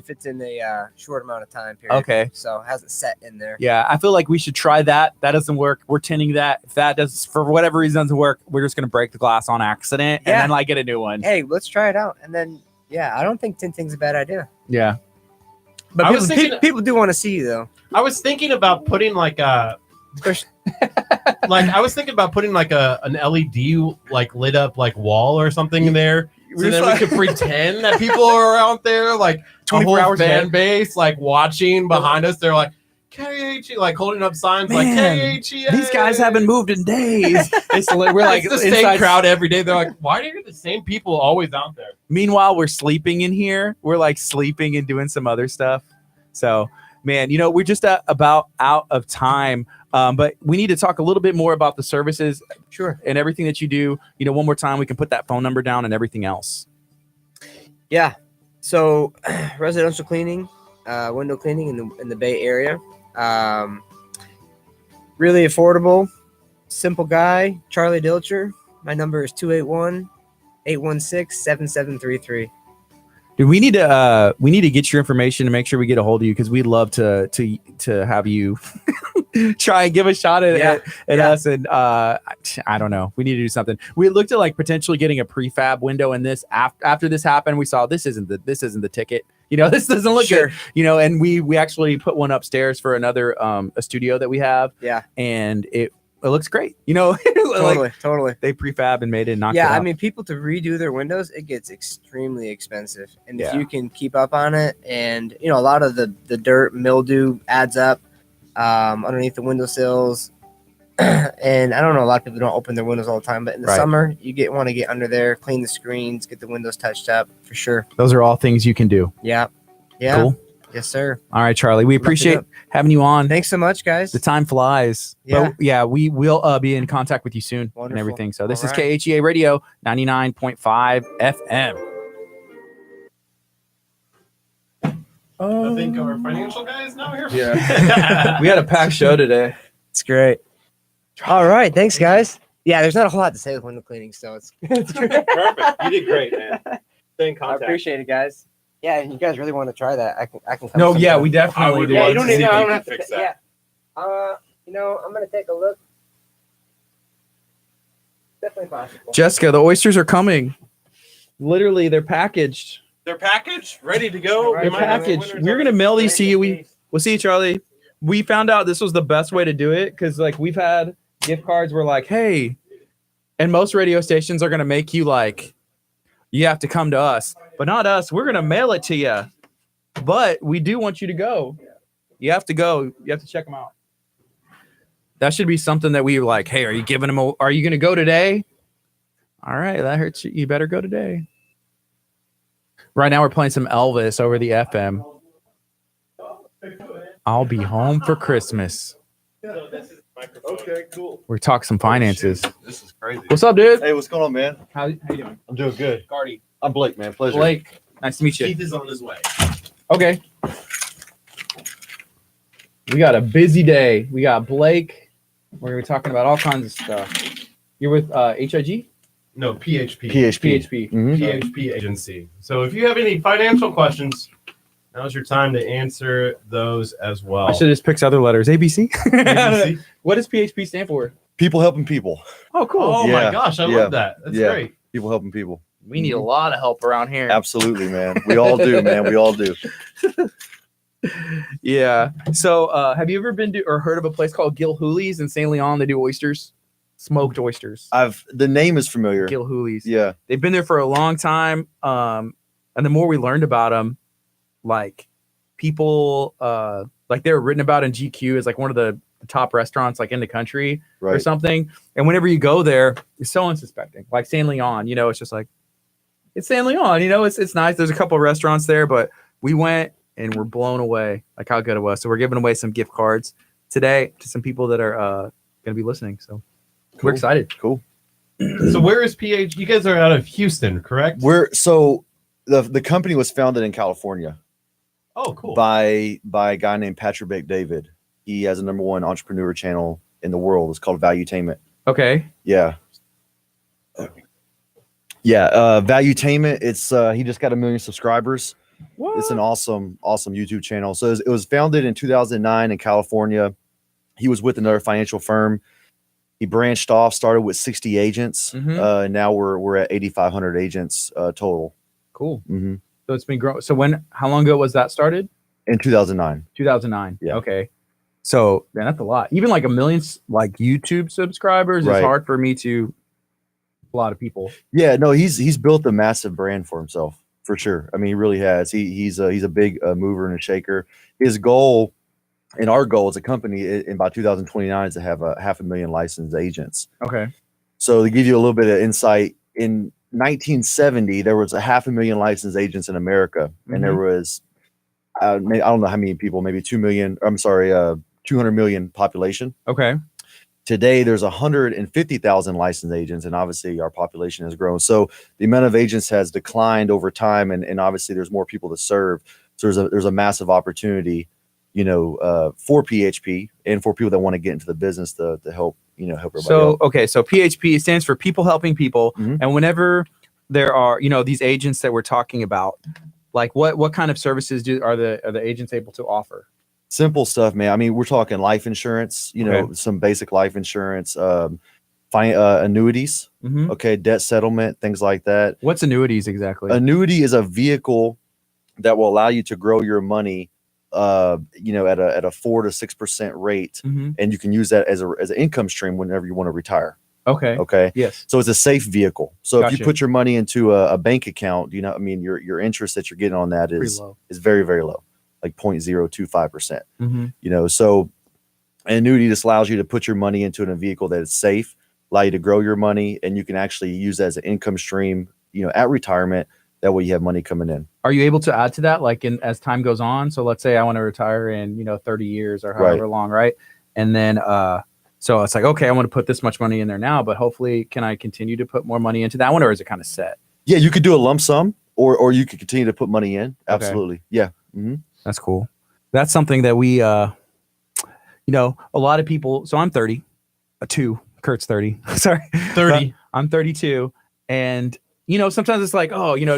a short amount of time period. Okay. So it hasn't set in there. Yeah, I feel like we should try that. That doesn't work. We're tinting that. If that does, for whatever reason, doesn't work, we're just gonna break the glass on accident and Yeah. then like get a new one. Hey, let's try it out, and then I don't think tinting's a bad idea. Yeah. But I people, was thinking- people do want to see you though. I was thinking about putting like a an LED like lit up like wall or something there. So then we could pretend that people are out there, like 24 a whole hours fan a day. base, like watching behind us. They're like KHE, like holding up signs like Man, KHE. These guys haven't moved in days. We're like It's the same inside- crowd every day. They're like, why are the same people always out there? Meanwhile, we're sleeping in here. We're like sleeping and doing some other stuff. So, man, we're just about out of time. But we need to talk a little bit more about the services, Sure. and everything that you do. One more time, we can put that phone number down and everything else. Yeah. So residential cleaning, window cleaning in the Bay Area. Really affordable, simple guy, Charlie Dilcher. My number is 281-816-7733. Dude, we need to get your information to make sure we get a hold of you, because we'd love to have you try and give a shot at us. And I don't know, we need to do something. We looked at like potentially getting a prefab window in this. After this happened, we saw this isn't the ticket. This doesn't look Sure. good. And we actually put one upstairs for another a studio that we have. Yeah. And it looks great. Totally. They prefab and made it, knocked it Yeah, out. I mean, people to redo their windows, it gets extremely expensive. And if Yeah. you can keep up on it, and a lot of the dirt mildew adds up underneath the windowsills. And I don't know, a lot of people don't open their windows all the time, but in the Right. summer, you want to get under there, clean the screens, get the windows touched up for sure. Those are all things you can do. Yeah. Cool. Yes, sir. All right, Charlie. We Love to appreciate do it. having you on. Thanks so much, guys. The time flies. Yeah. But yeah, we will be in contact with you soon and Wonderful. everything. So this All is right. KHEA Radio 99.5 FM. I think our financial guy is now here. Yeah. We had a packed show today. It's great. All right. Thanks, guys. Yeah, there's not a whole lot to say with window cleaning, so it's Perfect. You did great, man. Stay in I contact. appreciate it, guys. Yeah, and you guys really want to try that? I can come. No, yeah, sometime. we definitely I would do. Yeah, love you don't to need. see No, if I you don't can have to. fix Yeah. that. I'm gonna take a look. Definitely possible. Jessica, the oysters are coming. Literally, they're packaged. They're packaged, ready to go. Right, They're We might have packaged. winners We're gonna already. mail these to you. We'll see you, Charlie. We found out this was the best way to do it, because like we've had gift cards where like, hey, and most radio stations are gonna make you like, you have to come to us, but not us. We're gonna mail it to you. But we do want you to go. You have to go. You have to check them out. That should be something that we like, hey, are you giving them are you gonna go today? All right, that hurts you. You better go today. Right now we're playing some Elvis over the FM. I'll be home for Christmas. Okay, cool. We're talking some finances. This is crazy. What's up, dude? Hey, what's going on, man? How you doing? I'm doing good. Gardy. I'm Blake, man. Pleasure. Blake, nice to meet you. Keith is on his way. Okay. We got a busy day. We got Blake. We're gonna be talking about all kinds of stuff. You're with HIG? No, PHP. PHP. PHP. Mhm. PHP agency. So if you have any financial questions, now's your time to answer those as well. I should just pick other letters. ABC? ABC? What does PHP stand for? People helping people. Oh, cool. Oh Yeah, my gosh, I yeah, love that. That's yeah. great. People helping people. We need a lot of help around here. Absolutely, man. We all do, man. We all do. Yeah. So, have you ever been to or heard of a place called Gil Hooley's in St. Leon? They do oysters, smoked oysters. The name is familiar. Gil Hooley's. Yeah. They've been there for a long time. And the more we learned about them, like people, like they were written about in GQ as like one of the top restaurants like in the country or Right. something. And whenever you go there, it's so unsuspecting. Like St. Leon, it's just like it's St. Leon. It's nice. There's a couple of restaurants there, but we went and we're blown away like how good it was. So we're giving away some gift cards today to some people that are going to be listening. So we're Cool. excited. Cool. So where is PH? You guys are out of Houston, correct? The company was founded in California Oh, cool. by a guy named Patrick David. He has a #1 entrepreneur channel in the world. It's called Valuetainment. Okay. Yeah. Yeah, Valuetainment. It's he just got 1 million subscribers. What? It's an awesome YouTube channel. So it was founded in 2009 in California. He was with another financial firm. He branched off, started with 60 agents. And now we're at 8,500 agents total. Cool. Mm-hmm. So it's been growing. So how long ago was that started? In 2009. 2009. Yeah. Okay. So man, that's a lot. Even like 1 million like YouTube subscribers is Right. hard for me to. A lot of people. Yeah, no, he's built a massive brand for himself for sure. I mean, he really has. He's a big mover and a shaker. His goal and our goal as a company in by 2029 is to have 500,000 licensed agents. Okay. So to give you a little bit of insight, in 1970 there was 500,000 licensed agents in America, and there was I don't know how many people, maybe 2 million. I'm sorry, 200 million population. Okay. Today, there's 150,000 licensed agents, and obviously our population has grown. So the amount of agents has declined over time, and obviously there's more people to serve. So there's a massive opportunity, for PHP and for people that want to get into the business to help, help everybody So, out. So PHP stands for people helping people. And whenever there are, these agents that we're talking about, like what kind of services are the agents able to offer? Simple stuff, man. I mean, we're talking life insurance, some basic life insurance, annuities, okay, debt settlement, things like that. What's annuities exactly? Annuity is a vehicle that will allow you to grow your money, at a 4 to 6% rate, and you can use that as an income stream whenever you want to retire. Okay. Okay. Yes. So it's a safe vehicle. So Gotcha. if you put your money into a bank account, your interest that you're getting on that is very, very low. Like 0.025%, so an annuity just allows you to put your money into a vehicle that is safe, allow you to grow your money, and you can actually use that as an income stream, at retirement. That way you have money coming in. Are you able to add to that as time goes on? So let's say I want to retire in, 30 years or however long, right? And then, so it's like, okay, I want to put this much money in there now, but hopefully can I continue to put more money into that one, or is it kind of set? Yeah, you could do a lump sum or you could continue to put money in. Absolutely. Okay. Yeah. Mm-hmm. That's cool. That's something that we, a lot of people. So I'm 32. Kurt's 30. Sorry, 30. I'm 32, and sometimes it's like,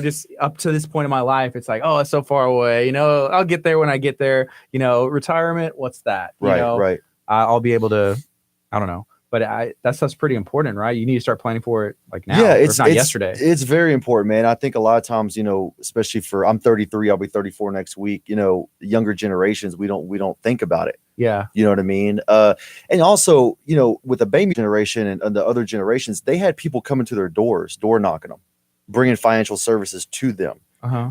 just up to this point in my life, it's like, it's so far away. I'll get there when I get there. Retirement. What's that? Right. I'll be able to. I don't know. But that's pretty important, right? You need to start planning for it like now. Yeah, it's not yesterday. It's very important, man. I think a lot of times, especially I'm 33, I'll be 34 next week. Younger generations, we don't think about it. Yeah, you know what I mean. And also, with the baby generation and the other generations, they had people coming to their door knocking them, bringing financial services to them.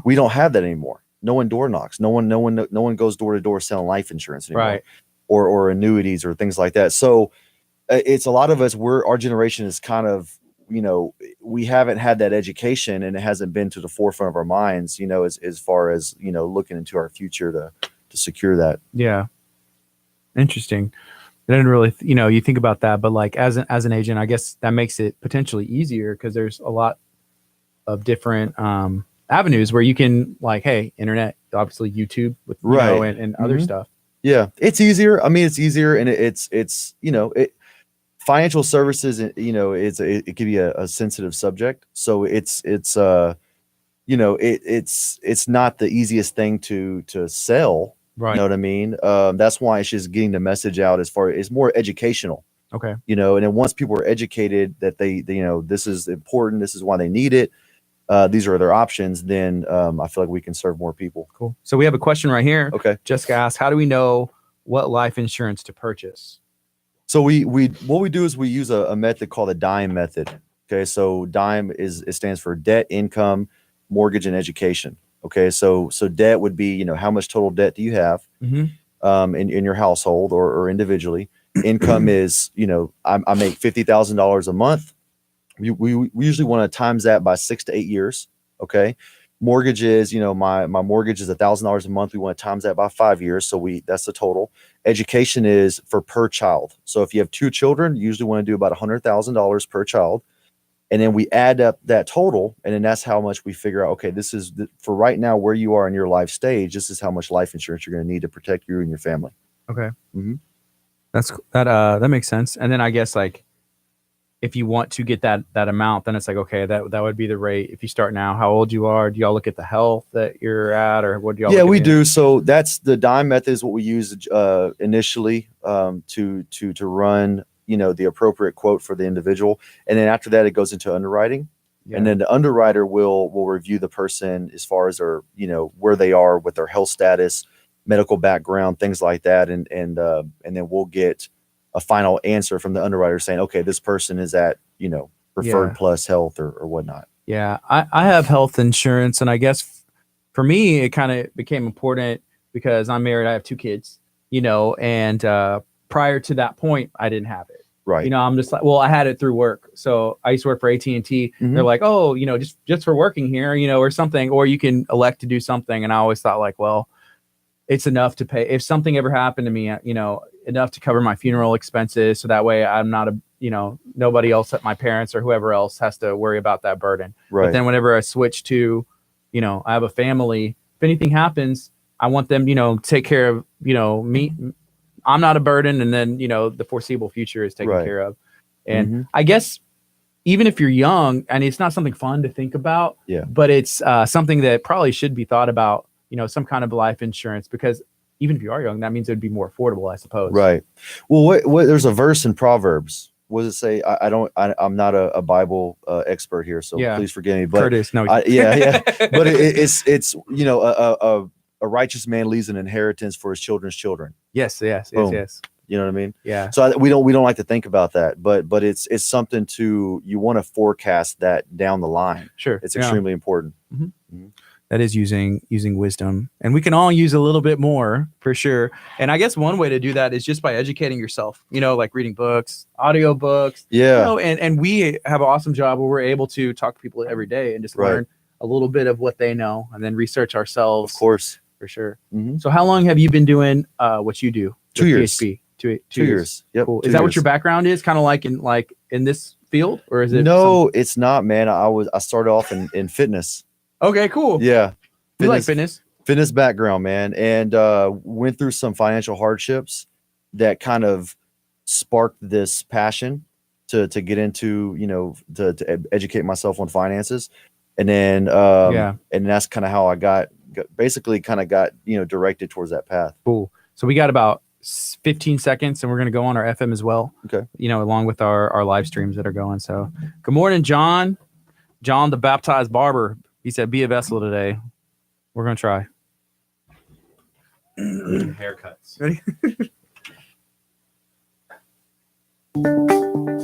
We don't have that anymore. No one door knocks. No one goes door to door selling life insurance anymore, right? Or annuities or things like that. So. It's a lot of us. Our generation is kind of, we haven't had that education, and it hasn't been to the forefront of our minds, as far as, looking into our future to secure that. Yeah. Interesting. I didn't really, you think about that, but like as an agent, I guess that makes it potentially easier because there's a lot of different avenues where you can hey, internet, obviously YouTube with, and other stuff. Yeah. It's easier. I mean, it's easier, and it's financial services, it can be a sensitive subject. So it's not the easiest thing to sell. Right. You know what I mean? That's why it's just getting the message out it's more educational. Okay. And then once people are educated that they this is important, this is why they need it, these are their options, then I feel like we can serve more people. Cool. So we have a question right here. Okay. Jessica asked, how do we know what life insurance to purchase? So what we do is we use a method called the DIME method. Okay, so DIME it stands for debt, income, mortgage, and education. Okay, so debt would be how much total debt do you have in your household or individually. Income is I make $50,000 a month. We usually want to times that by 6 to 8 years. Okay. Mortgage is, my mortgage is $1,000 a month. We want to times that by 5 years. So that's the total. Education is for per child. So if you have 2 children, you usually want to do about $100,000 per child. And then we add up that total. And then that's how much we figure out, okay, this is for right now where you are in your life stage. This is how much life insurance you're going to need to protect you and your family. Okay. That makes sense. And then I guess if you want to get that amount, then it's like, okay, that would be the rate. If you start now, how old you are, do y'all look at the health that you're at, or what do y'all? Yeah, look we at? do. So that's the dime method is what we use initially to run, the appropriate quote for the individual. And then after that, it goes into underwriting. Yeah. And then the underwriter will review the person as far as their, where they are with their health status, medical background, things like that. And then we'll get a final answer from the underwriter saying, okay, this person is at, preferred plus health or whatnot. Yeah. I have health insurance, and I guess for me, it kind of became important because I'm married. I have 2 kids, and prior to that point, I didn't have it. Right. I'm just like, well, I had it through work. So I used to work for AT&T. Mhm. They're like, oh, just for working here, or something, or you can elect to do something. And I always thought like, well, it's enough to pay if something ever happened to me, enough to cover my funeral expenses. So that way I'm not nobody else at my parents or whoever else has to worry about that burden. Right. But then whenever I switch to, I have a family, if anything happens, I want them, take care of, me. I'm not a burden. And then, the foreseeable future is taken care of. And I guess even if you're young, and it's not something fun to think about, but it's something that probably should be thought about, some kind of life insurance, because even if you are young, that means it would be more affordable, I suppose. Right. Well, what there's a verse in Proverbs. What does it say? I'm not a Bible expert here, so please forgive me. But Curtis, no. But it's a righteous man leaves an inheritance for his children's children. Yes. You know what I mean? Yeah. So we don't like to think about that, but it's something you want to forecast that down the line. Sure. It's extremely important. That is using wisdom, and we can all use a little bit more for sure. And I guess one way to do that is just by educating yourself, like reading books, audio books, and we have an awesome job where we're able to talk to people every day and just learn a little bit of what they know and then research ourselves. Of course. For sure. So how long have you been doing what you do? 2 years. PHP? 2 years. Yep. Cool. Is that what your background is? Kind of like in this field, or is it? No, it's not, man. I started off in fitness. Okay, cool. Yeah. You like fitness? Fitness background, man. And went through some financial hardships that kind of sparked this passion to get into, to educate myself on finances. And then, and that's kind of how I got directed towards that path. Cool. So we got about 15 seconds and we're going to go on our FM as well. Okay. Along with our live streams that are going. So good morning, John, the baptized barber. He said, be a vessel today. We're going to try. Haircuts. Ready?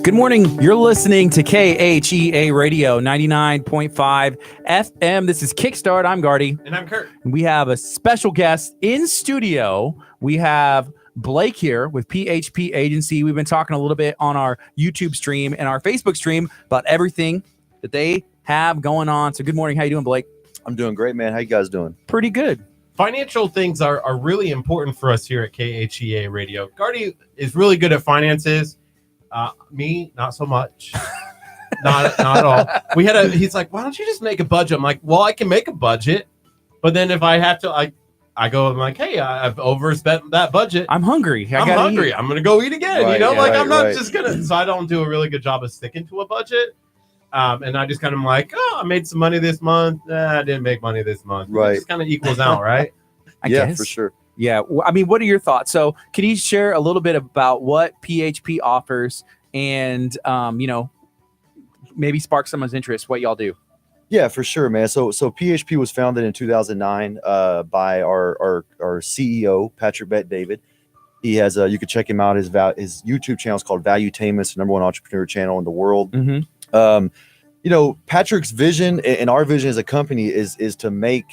Good morning. You're listening to KHEA Radio 99.5 FM. This is Kickstart. I'm Gardy. And I'm Curt. We have a special guest in studio. We have Blake here with PHP Agency. We've been talking a little bit on our YouTube stream and our Facebook stream about everything that they have going on. So good morning. How you doing, Blake? I'm doing great, man. How you guys doing? Pretty good. Financial things are really important for us here at KHEA Radio. Gardy is really good at finances. Me, not so much. not at all. He's like, why don't you just make a budget? I'm like, well, I can make a budget, but then if I have to, I go, I'm like, hey, I've overspent that budget. I'm hungry. I'm hungry. I'm going to go eat again. Right, I'm not just going to, so I don't do a really good job of sticking to a budget. And I just kind of like, oh, I made some money this month. I didn't make money this month. Right. It just kind of equals out, right? I guess. For sure. Yeah. I mean, what are your thoughts? So can you share a little bit about what PHP offers and, maybe spark someone's interest, what y'all do? Yeah, for sure, man. So PHP was founded in 2009 by our CEO, Patrick Bet-David. He has you can check him out. His YouTube channel is called Valuetainment, the #1 entrepreneur channel in the world. Patrick's vision and our vision as a company is to make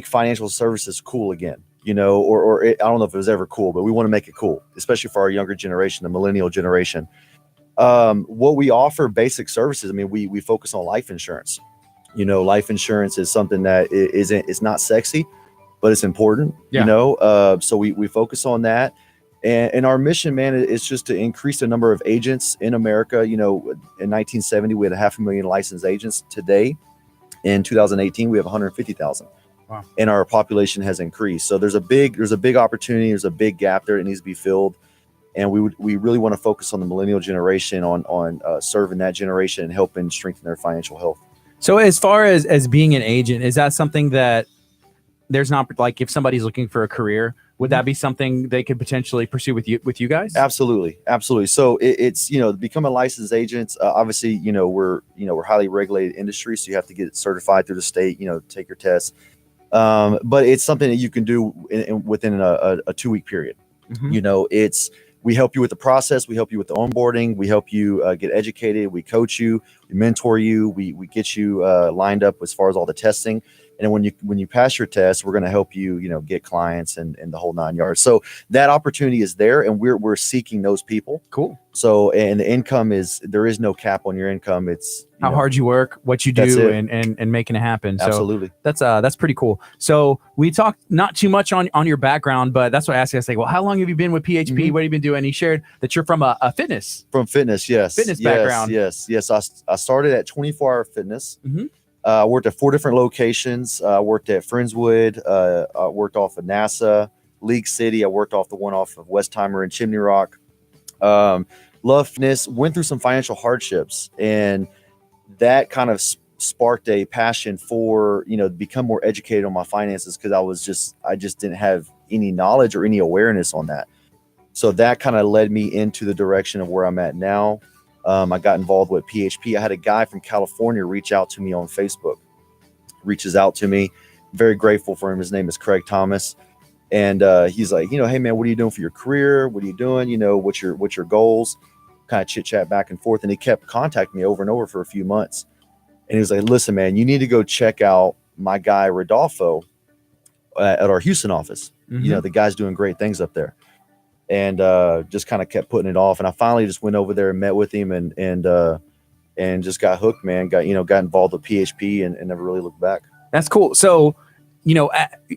financial services cool again. I don't know if it was ever cool, but we want to make it cool, especially for our younger generation, the millennial generation. What we offer basic services. I mean, we focus on life insurance. Life insurance is something that it's not sexy, but it's important. Yeah. So we focus on that. And our mission, man, is just to increase the number of agents in America. In 1970, we had 500,000 licensed agents. Today, in 2018, we have 150,000. Wow. And our population has increased. So there's a big opportunity. There's a big gap there that needs to be filled. and we really want to focus on the millennial generation, on serving that generation and helping strengthen their financial health. So as far as being an agent, is that something that there's not, like, if somebody's looking for a career, would that be something they could potentially pursue with you guys? Absolutely. So it's, become a licensed agent. Obviously, we're highly regulated industry, so you have to get certified through the state, take your tests. But it's something that you can do within a 2-week period. We help you with the process. We help you with the onboarding. We help you get educated. We coach you, we mentor you. We get you lined up as far as all the testing. And then when you pass your test, we're going to help you, get clients and the whole 9 yards. So that opportunity is there, and we're seeking those people. Cool. So, and the income there is no cap on your income. It's how hard you work, what you do, and making it happen. So absolutely. That's pretty cool. So we talked not too much on your background, but that's what I asked you. I say, well, how long have you been with PHP? Mm-hmm. What have you been doing? And he shared that you're from a fitness. From fitness, yes. Fitness background. Yes. I started at 24-hour fitness. Mm-hmm. I worked at 4 different locations. I worked at Friendswood. I worked off of NASA, League City. I worked off the one off of Westheimer and Chimney Rock. Love fitness. Went through some financial hardships, and that kind of sparked a passion for become more educated on my finances, because I just didn't have any knowledge or any awareness on that. So that kind of led me into the direction of where I'm at now. I got involved with PHP. I had a guy from California reach out to me on Facebook. Reaches out to me. Very grateful for him. His name is Craig Thomas. And he's like, hey man, what are you doing for your career? What are you doing? What's your goals? Kind of chit chat back and forth. And he kept contacting me over and over for a few months. And he was like, listen, man, you need to go check out my guy Rodolfo at our Houston office. Mm-hmm. The guy's doing great things up there. And just kind of kept putting it off. And I finally just went over there and met with him and just got hooked, man. Got involved with PHP and never really looked back. That's cool. So,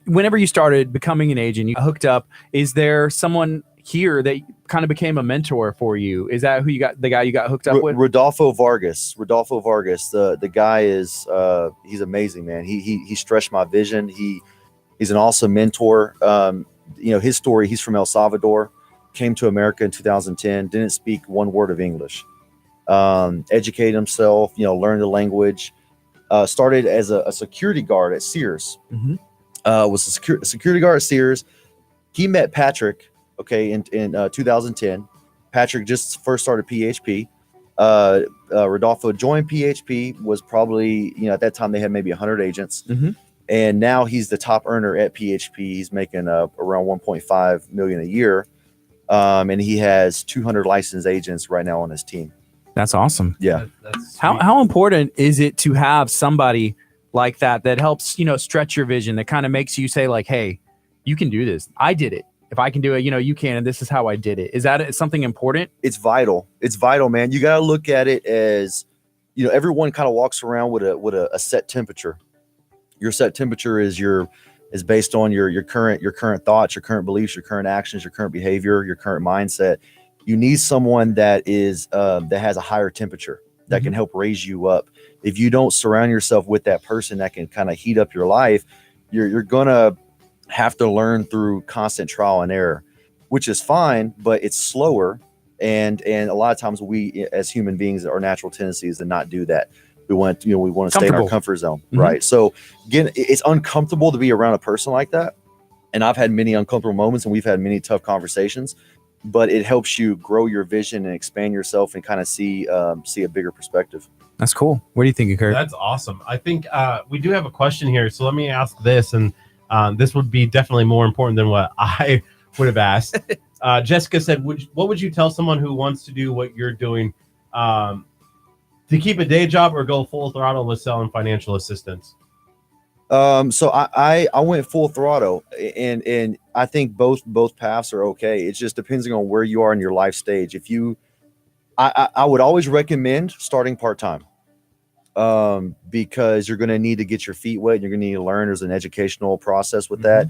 whenever you started becoming an agent, you hooked up. Is there someone here that kind of became a mentor for you? Is that the guy you got hooked up with? Rodolfo Vargas. The guy is he's amazing, man. He stretched my vision. He's an awesome mentor. His story, he's from El Salvador, came to America in 2010, didn't speak one word of English, educated himself, learned the language, started as a security guard at Sears. Mm-hmm. Was a security guard at Sears. He met Patrick, in 2010. Patrick just first started PHP. Rodolfo joined PHP, was probably, at that time they had maybe 100 agents. Mm-hmm. And now he's the top earner at PHP. He's making around 1.5 million a year. And he has 200 licensed agents right now on his team. That's awesome. Yeah. That's How important is it to have somebody like that helps, stretch your vision, that kind of makes you say like, hey, you can do this. I did it. If I can do it, you can. And this is how I did it. Is that something important? It's vital. It's vital, man. You got to look at it as, everyone kind of walks around with a set temperature. Your set temperature is based on your current thoughts, your current beliefs, your current actions, your current behavior, your current mindset. You need someone that has a higher temperature that can help raise you up. If you don't surround yourself with that person that can kind of heat up your life, you're gonna have to learn through constant trial and error, which is fine, but it's slower. And a lot of times we as human beings, our natural tendency is to not do that. We want to stay in our comfort zone, right? So again, it's uncomfortable to be around a person like that. And I've had many uncomfortable moments, and we've had many tough conversations, but it helps you grow your vision and expand yourself and kind of see a bigger perspective. That's cool. What do you think, Curt? That's awesome. I think we do have a question here. So let me ask this, and this would be definitely more important than what I would have asked. Jessica said, what would you tell someone who wants to do what you're doing, to keep a day job or go full throttle with selling financial assistance? So I went full throttle, and I think both paths are okay. It just depends on where you are in your life stage. I would always recommend starting part-time, because you're going to need to get your feet wet. You're going to need to learn. There's an educational process with that.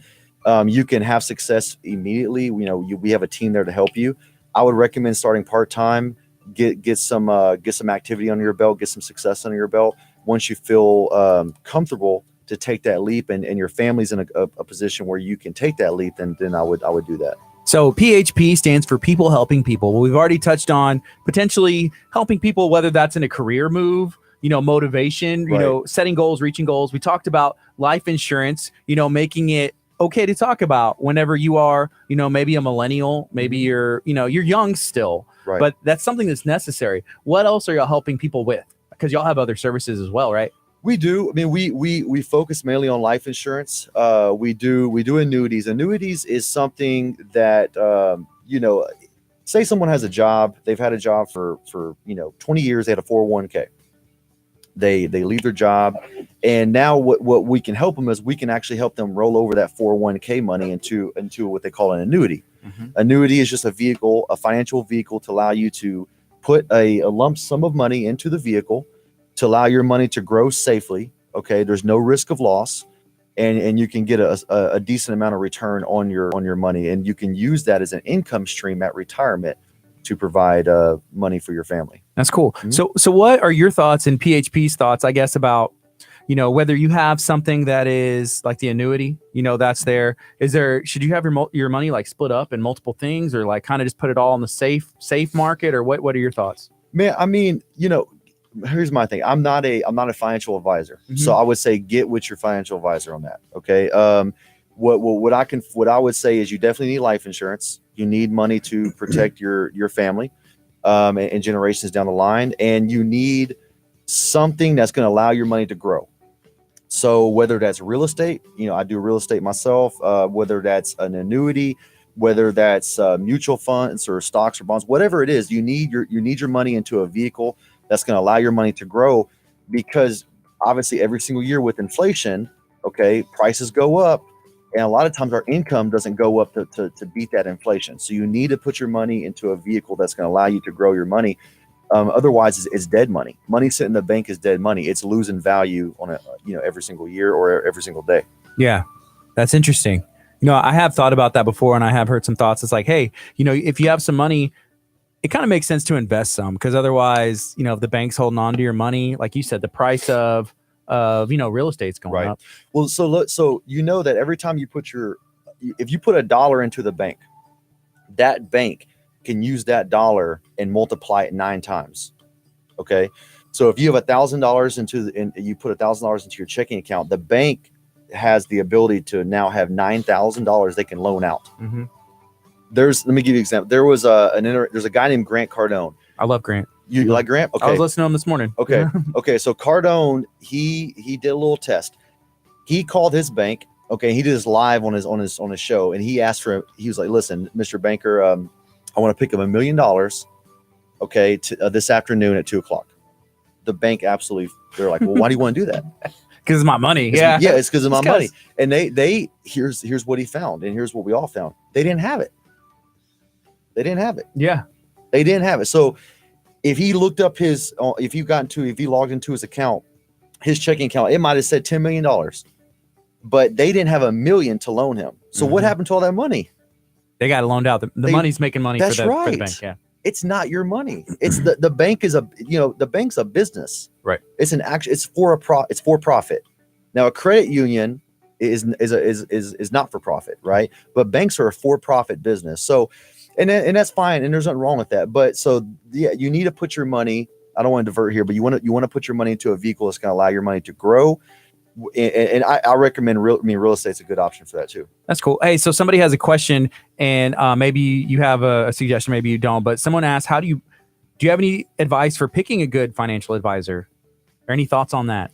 You can have success immediately. We have a team there to help you. I would recommend starting part-time. Get some activity under your belt, get some success under your belt. Once you feel comfortable to take that leap, and your family's in a position where you can take that leap, then I would do that. So PHP stands for people helping people. Well, we've already touched on potentially helping people, whether that's in a career move, motivation, Right. setting goals, reaching goals. We talked about life insurance, making it okay to talk about whenever you are, maybe a millennial, maybe you're young still, Right. but that's something that's necessary. What else are y'all helping people with? Because y'all have other services as well, right? We do. I mean, we focus mainly on life insurance. We do annuities. Annuities is something that say someone has a job. They've had a job for 20 years. They had a 401k. They leave their job, and now what we can help them is we can actually help them roll over that 401k money into what they call an annuity. Annuity is just a financial vehicle to allow you to put a lump sum of money into the vehicle to allow your money to grow safely. Okay, there's no risk of loss, and you can get a decent amount of return on your money, and you can use that as an income stream at retirement to provide money for your family. That's cool. So what are your thoughts and PHP's thoughts, I guess, about whether you have something that is like the annuity, that's there. Should you have your money like split up in multiple things, or like kind of just put it all in the safe market, or what are your thoughts? Man, I mean, here's my thing. I'm not a financial advisor, so I would say get with your financial advisor on that. Okay. What I would say is you definitely need life insurance. You need money to protect your family, and generations down the line, and you need something that's going to allow your money to grow. So whether that's real estate, I do real estate myself. Whether that's an annuity, whether that's mutual funds or stocks or bonds, whatever it is, you need your money into a vehicle that's going to allow your money to grow, because obviously every single year with inflation, okay, prices go up, and a lot of times our income doesn't go up to beat that inflation. So you need to put your money into a vehicle that's going to allow you to grow your money. Otherwise, it's dead money. Money sitting in the bank is dead money. It's losing value on every single year or every single day. Yeah, that's interesting. I have thought about that before, and I have heard some thoughts. It's like, hey, if you have some money, it kind of makes sense to invest some, because otherwise, if the bank's holding on to your money, like you said, the price of real estate's going up. Well, so that every time if you put $1 into the bank, that bank can use that dollar and multiply it 9 times. Okay. So if you have $1,000 you put $1,000 into your checking account, the bank has the ability to now have $9,000 they can loan out. Let me give you an example. There was there's a guy named Grant Cardone. I love Grant. You like Grant? Okay. I was listening to him this morning. Okay. Okay. So Cardone, he did a little test. He called his bank. Okay. He did this live on his show, and he was like, listen, Mr. Banker, I want to pick up $1 million. Okay. This afternoon at 2:00. The bank they're like, well, why do you want to do that? Because it's my money. Yeah. It's because of my money. And here's what he found. And here's what we all found. They didn't have it. Yeah. They didn't have it. So if he looked up if he logged into his account, his checking account, it might have said $10 million, but they didn't have $1 million to loan him. So what happened to all that money? They got it loaned out. The money's making money for the bank. Yeah. It's not your money. It's the bank is the bank's a business. Right. It's for profit. Now a credit union is not for profit, right? But banks are a for-profit business. So and that's fine, and there's nothing wrong with that. But so yeah, you need to put your money. I don't want to divert here, but you want to put your money into a vehicle that's going to allow your money to grow. And I recommend real estate's a good option for that too. That's cool. Hey, so somebody has a question, and maybe you have a suggestion, maybe you don't. But someone asked, do you have any advice for picking a good financial advisor, or any thoughts on that?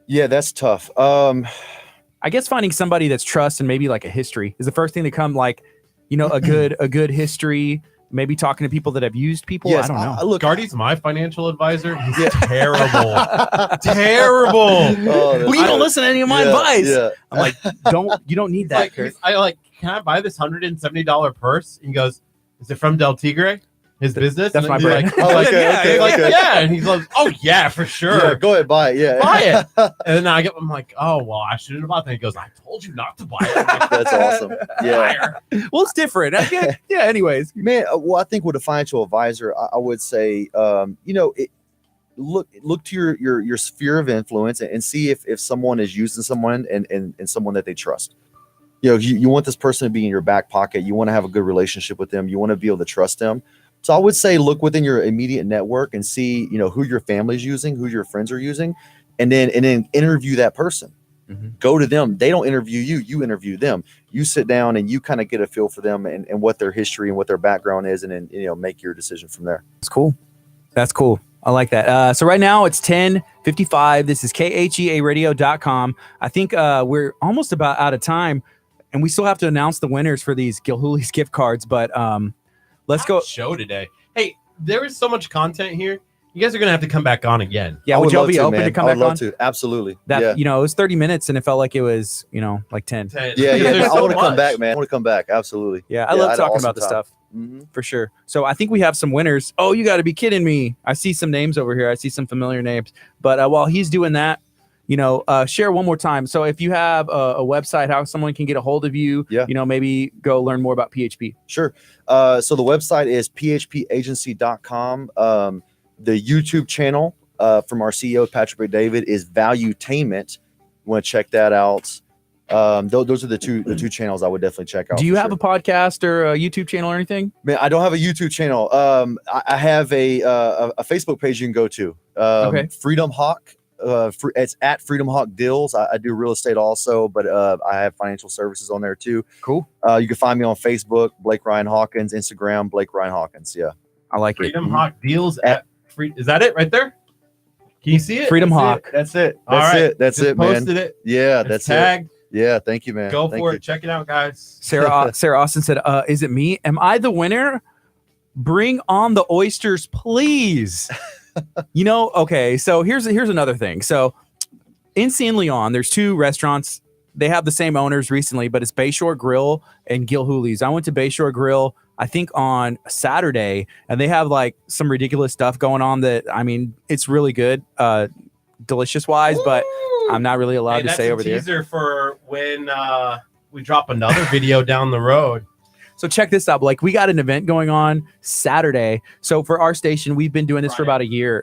Yeah, that's tough. I guess finding somebody that's trust and maybe like a history is the first thing to come. Like, a good history. Maybe talking to people that have used people. Yes, I don't know. Look, Gardy's my financial advisor. He's terrible. Terrible. Well, you don't listen to any of my advice. Yeah. I'm like, you don't need that. Can I buy this $170 purse? And he goes, is it from Del Tigre? His business? That's my brand. Yeah. And he's like, oh yeah, for sure. Yeah, go ahead, buy it. Yeah. Buy it. And then I'm like, oh, well, I shouldn't have bought that. He goes, I told you not to buy it. Like, that's awesome. Yeah. Well, it's different. Yeah. Anyways, man. Well, I think with a financial advisor, I would say, look to your sphere of influence and see if someone is using someone and someone that they trust. you want this person to be in your back pocket. You want to have a good relationship with them. You want to be able to trust them. So I would say look within your immediate network and see, who your family's using, who your friends are using, and then interview that person. Mm-hmm. Go to them. They don't interview you. You interview them. You sit down and you kind of get a feel for them and what their history and what their background is, and then make your decision from there. That's cool. That's cool. I like that. So right now it's 10:55. This is KHEARadio.com. I think we're almost about out of time, and we still have to announce the winners for these Gilhooly's gift cards. But let's go. Show today. Hey, there is so much content here. You guys are gonna have to come back on again. Yeah, would y'all be open man. to come I back would love on? to. Absolutely. That it was 30 minutes, and it felt like it was like 10. Yeah. There's I so want to come much. back, man. I want to come back. Absolutely. Yeah, I love had an talking awesome about this time. stuff. Mm-hmm. For sure. So I think we have some winners. Oh, you got to be kidding me. I see some names over here. I see some familiar names. But while he's doing that, share one more time. So if you have a website, how someone can get a hold of you, maybe go learn more about PHP. Sure. So the website is phpagency.com. The YouTube channel from our CEO, Patrick McDavid, is Valuetainment. You want to check that out. Those are the two channels I would definitely check out. Do you have a podcast or a YouTube channel or anything? Man, I don't have a YouTube channel. I have a Facebook page you can go to. Okay. Freedom Hawk. It's at Freedom Hawk Deals. I do real estate also, but I have financial services on there too. Cool. You can find me on Facebook, Blake Ryan Hawkins, Instagram, Blake Ryan Hawkins. Yeah. I like Freedom Hawk Deals at free. Is that it right there? Can you see it? Freedom Hawk. That's it. All right. That's Just it, man. Posted it. Yeah, It's that's tagged. it. Yeah, thank you, man. Go Thank for you. it. Check it out, guys. Sarah Austin said, is it me? Am I the winner? Bring on the oysters, please. Okay, so here's another thing. So in San Leon, there's two restaurants. They have the same owners recently, but it's Bayshore Grill and Gilhooly's. I went to Bayshore Grill, I think on Saturday, and they have like some ridiculous stuff going on that, it's really good, delicious wise, but I'm not really allowed to say over there. That's a teaser for when we drop another video down the road. So check this out. Like, we got an event going on Saturday. So for our station, we've been doing this for about a year.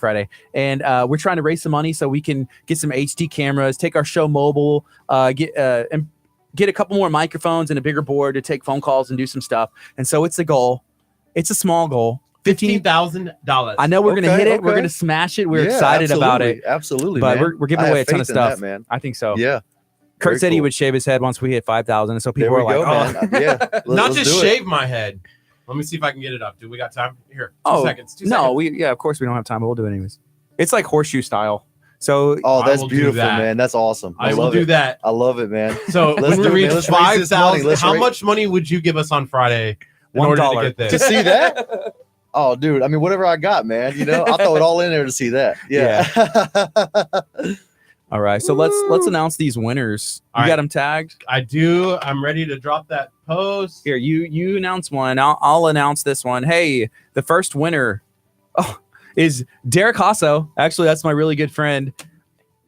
Friday. And we're trying to raise some money so we can get some HD cameras, take our show mobile, get a couple more microphones and a bigger board to take phone calls and do some stuff. And so it's a goal. It's a small goal. $15,000. I know we're going to hit it. Okay. We're going to smash it. We're excited about it. Absolutely. But man. we're giving I away a have ton of faith in stuff. that, man. I think so. Yeah. Kurt Very said he cool. would shave his head once we hit 5,000. And so people There were we go, like, man. Yeah. Not Let's just do it. shave my head. Let me see if I can get it up. Do we got time? Here. 2 seconds. 2 no, seconds. of course we don't have time, but we'll do it anyways. It's like horseshoe style. So Oh, I that's will do beautiful, that. man. That's awesome. I will love do it. that. I love it, man. So Let's when we do it, man. reach Let's raise this money. 5,000, Let's how raise- much money would you give us on Friday in order to $1 get to this? see that? Oh, dude. I mean, whatever I got, man. I'll throw it all in there to see that. Yeah. all right. So let's announce these winners. All You right. got them tagged? I do. I'm ready to drop that post. Here, you announce one. I'll announce this one. Hey, the first winner is Derek Hasso. Actually, that's my really good friend.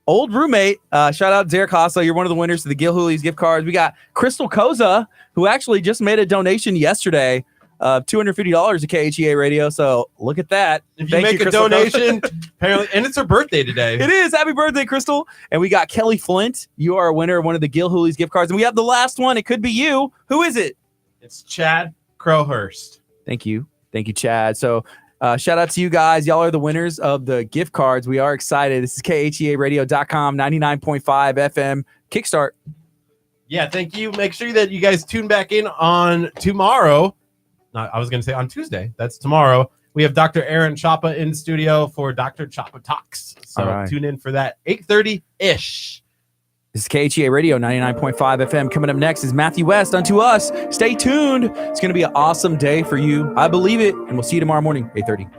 Old roommate. Shout out Derek Hasso. You're one of the winners of the Gilhooly's gift cards. We got Crystal Koza, who actually just made a donation yesterday of $250 to KHEA Radio. So look at that. If you Thank make a Crystal Koza. donation, apparently, and it's her birthday today. It is. Happy birthday, Crystal. And we got Kelly Flint. You are a winner of one of the Gilhooly's gift cards. And we have the last one. It could be you. Who is it? It's Chad Crowhurst. Thank you. Thank you, Chad. So shout out to you guys. Y'all are the winners of the gift cards. We are excited. This is KHEARadio.com, 99.5 FM, Kickstart. Yeah, thank you. Make sure that you guys tune back in on tomorrow. I was going to say on Tuesday. That's tomorrow. We have Dr. Aaron Chapa in studio for Dr. Chapa Talks. So All right. tune in for that 8:30-ish. This is KHEA Radio, 99.5 FM. Coming up next is Matthew West. Unto us. Stay tuned. It's going to be an awesome day for you. I believe it. And we'll see you tomorrow morning, 8:30.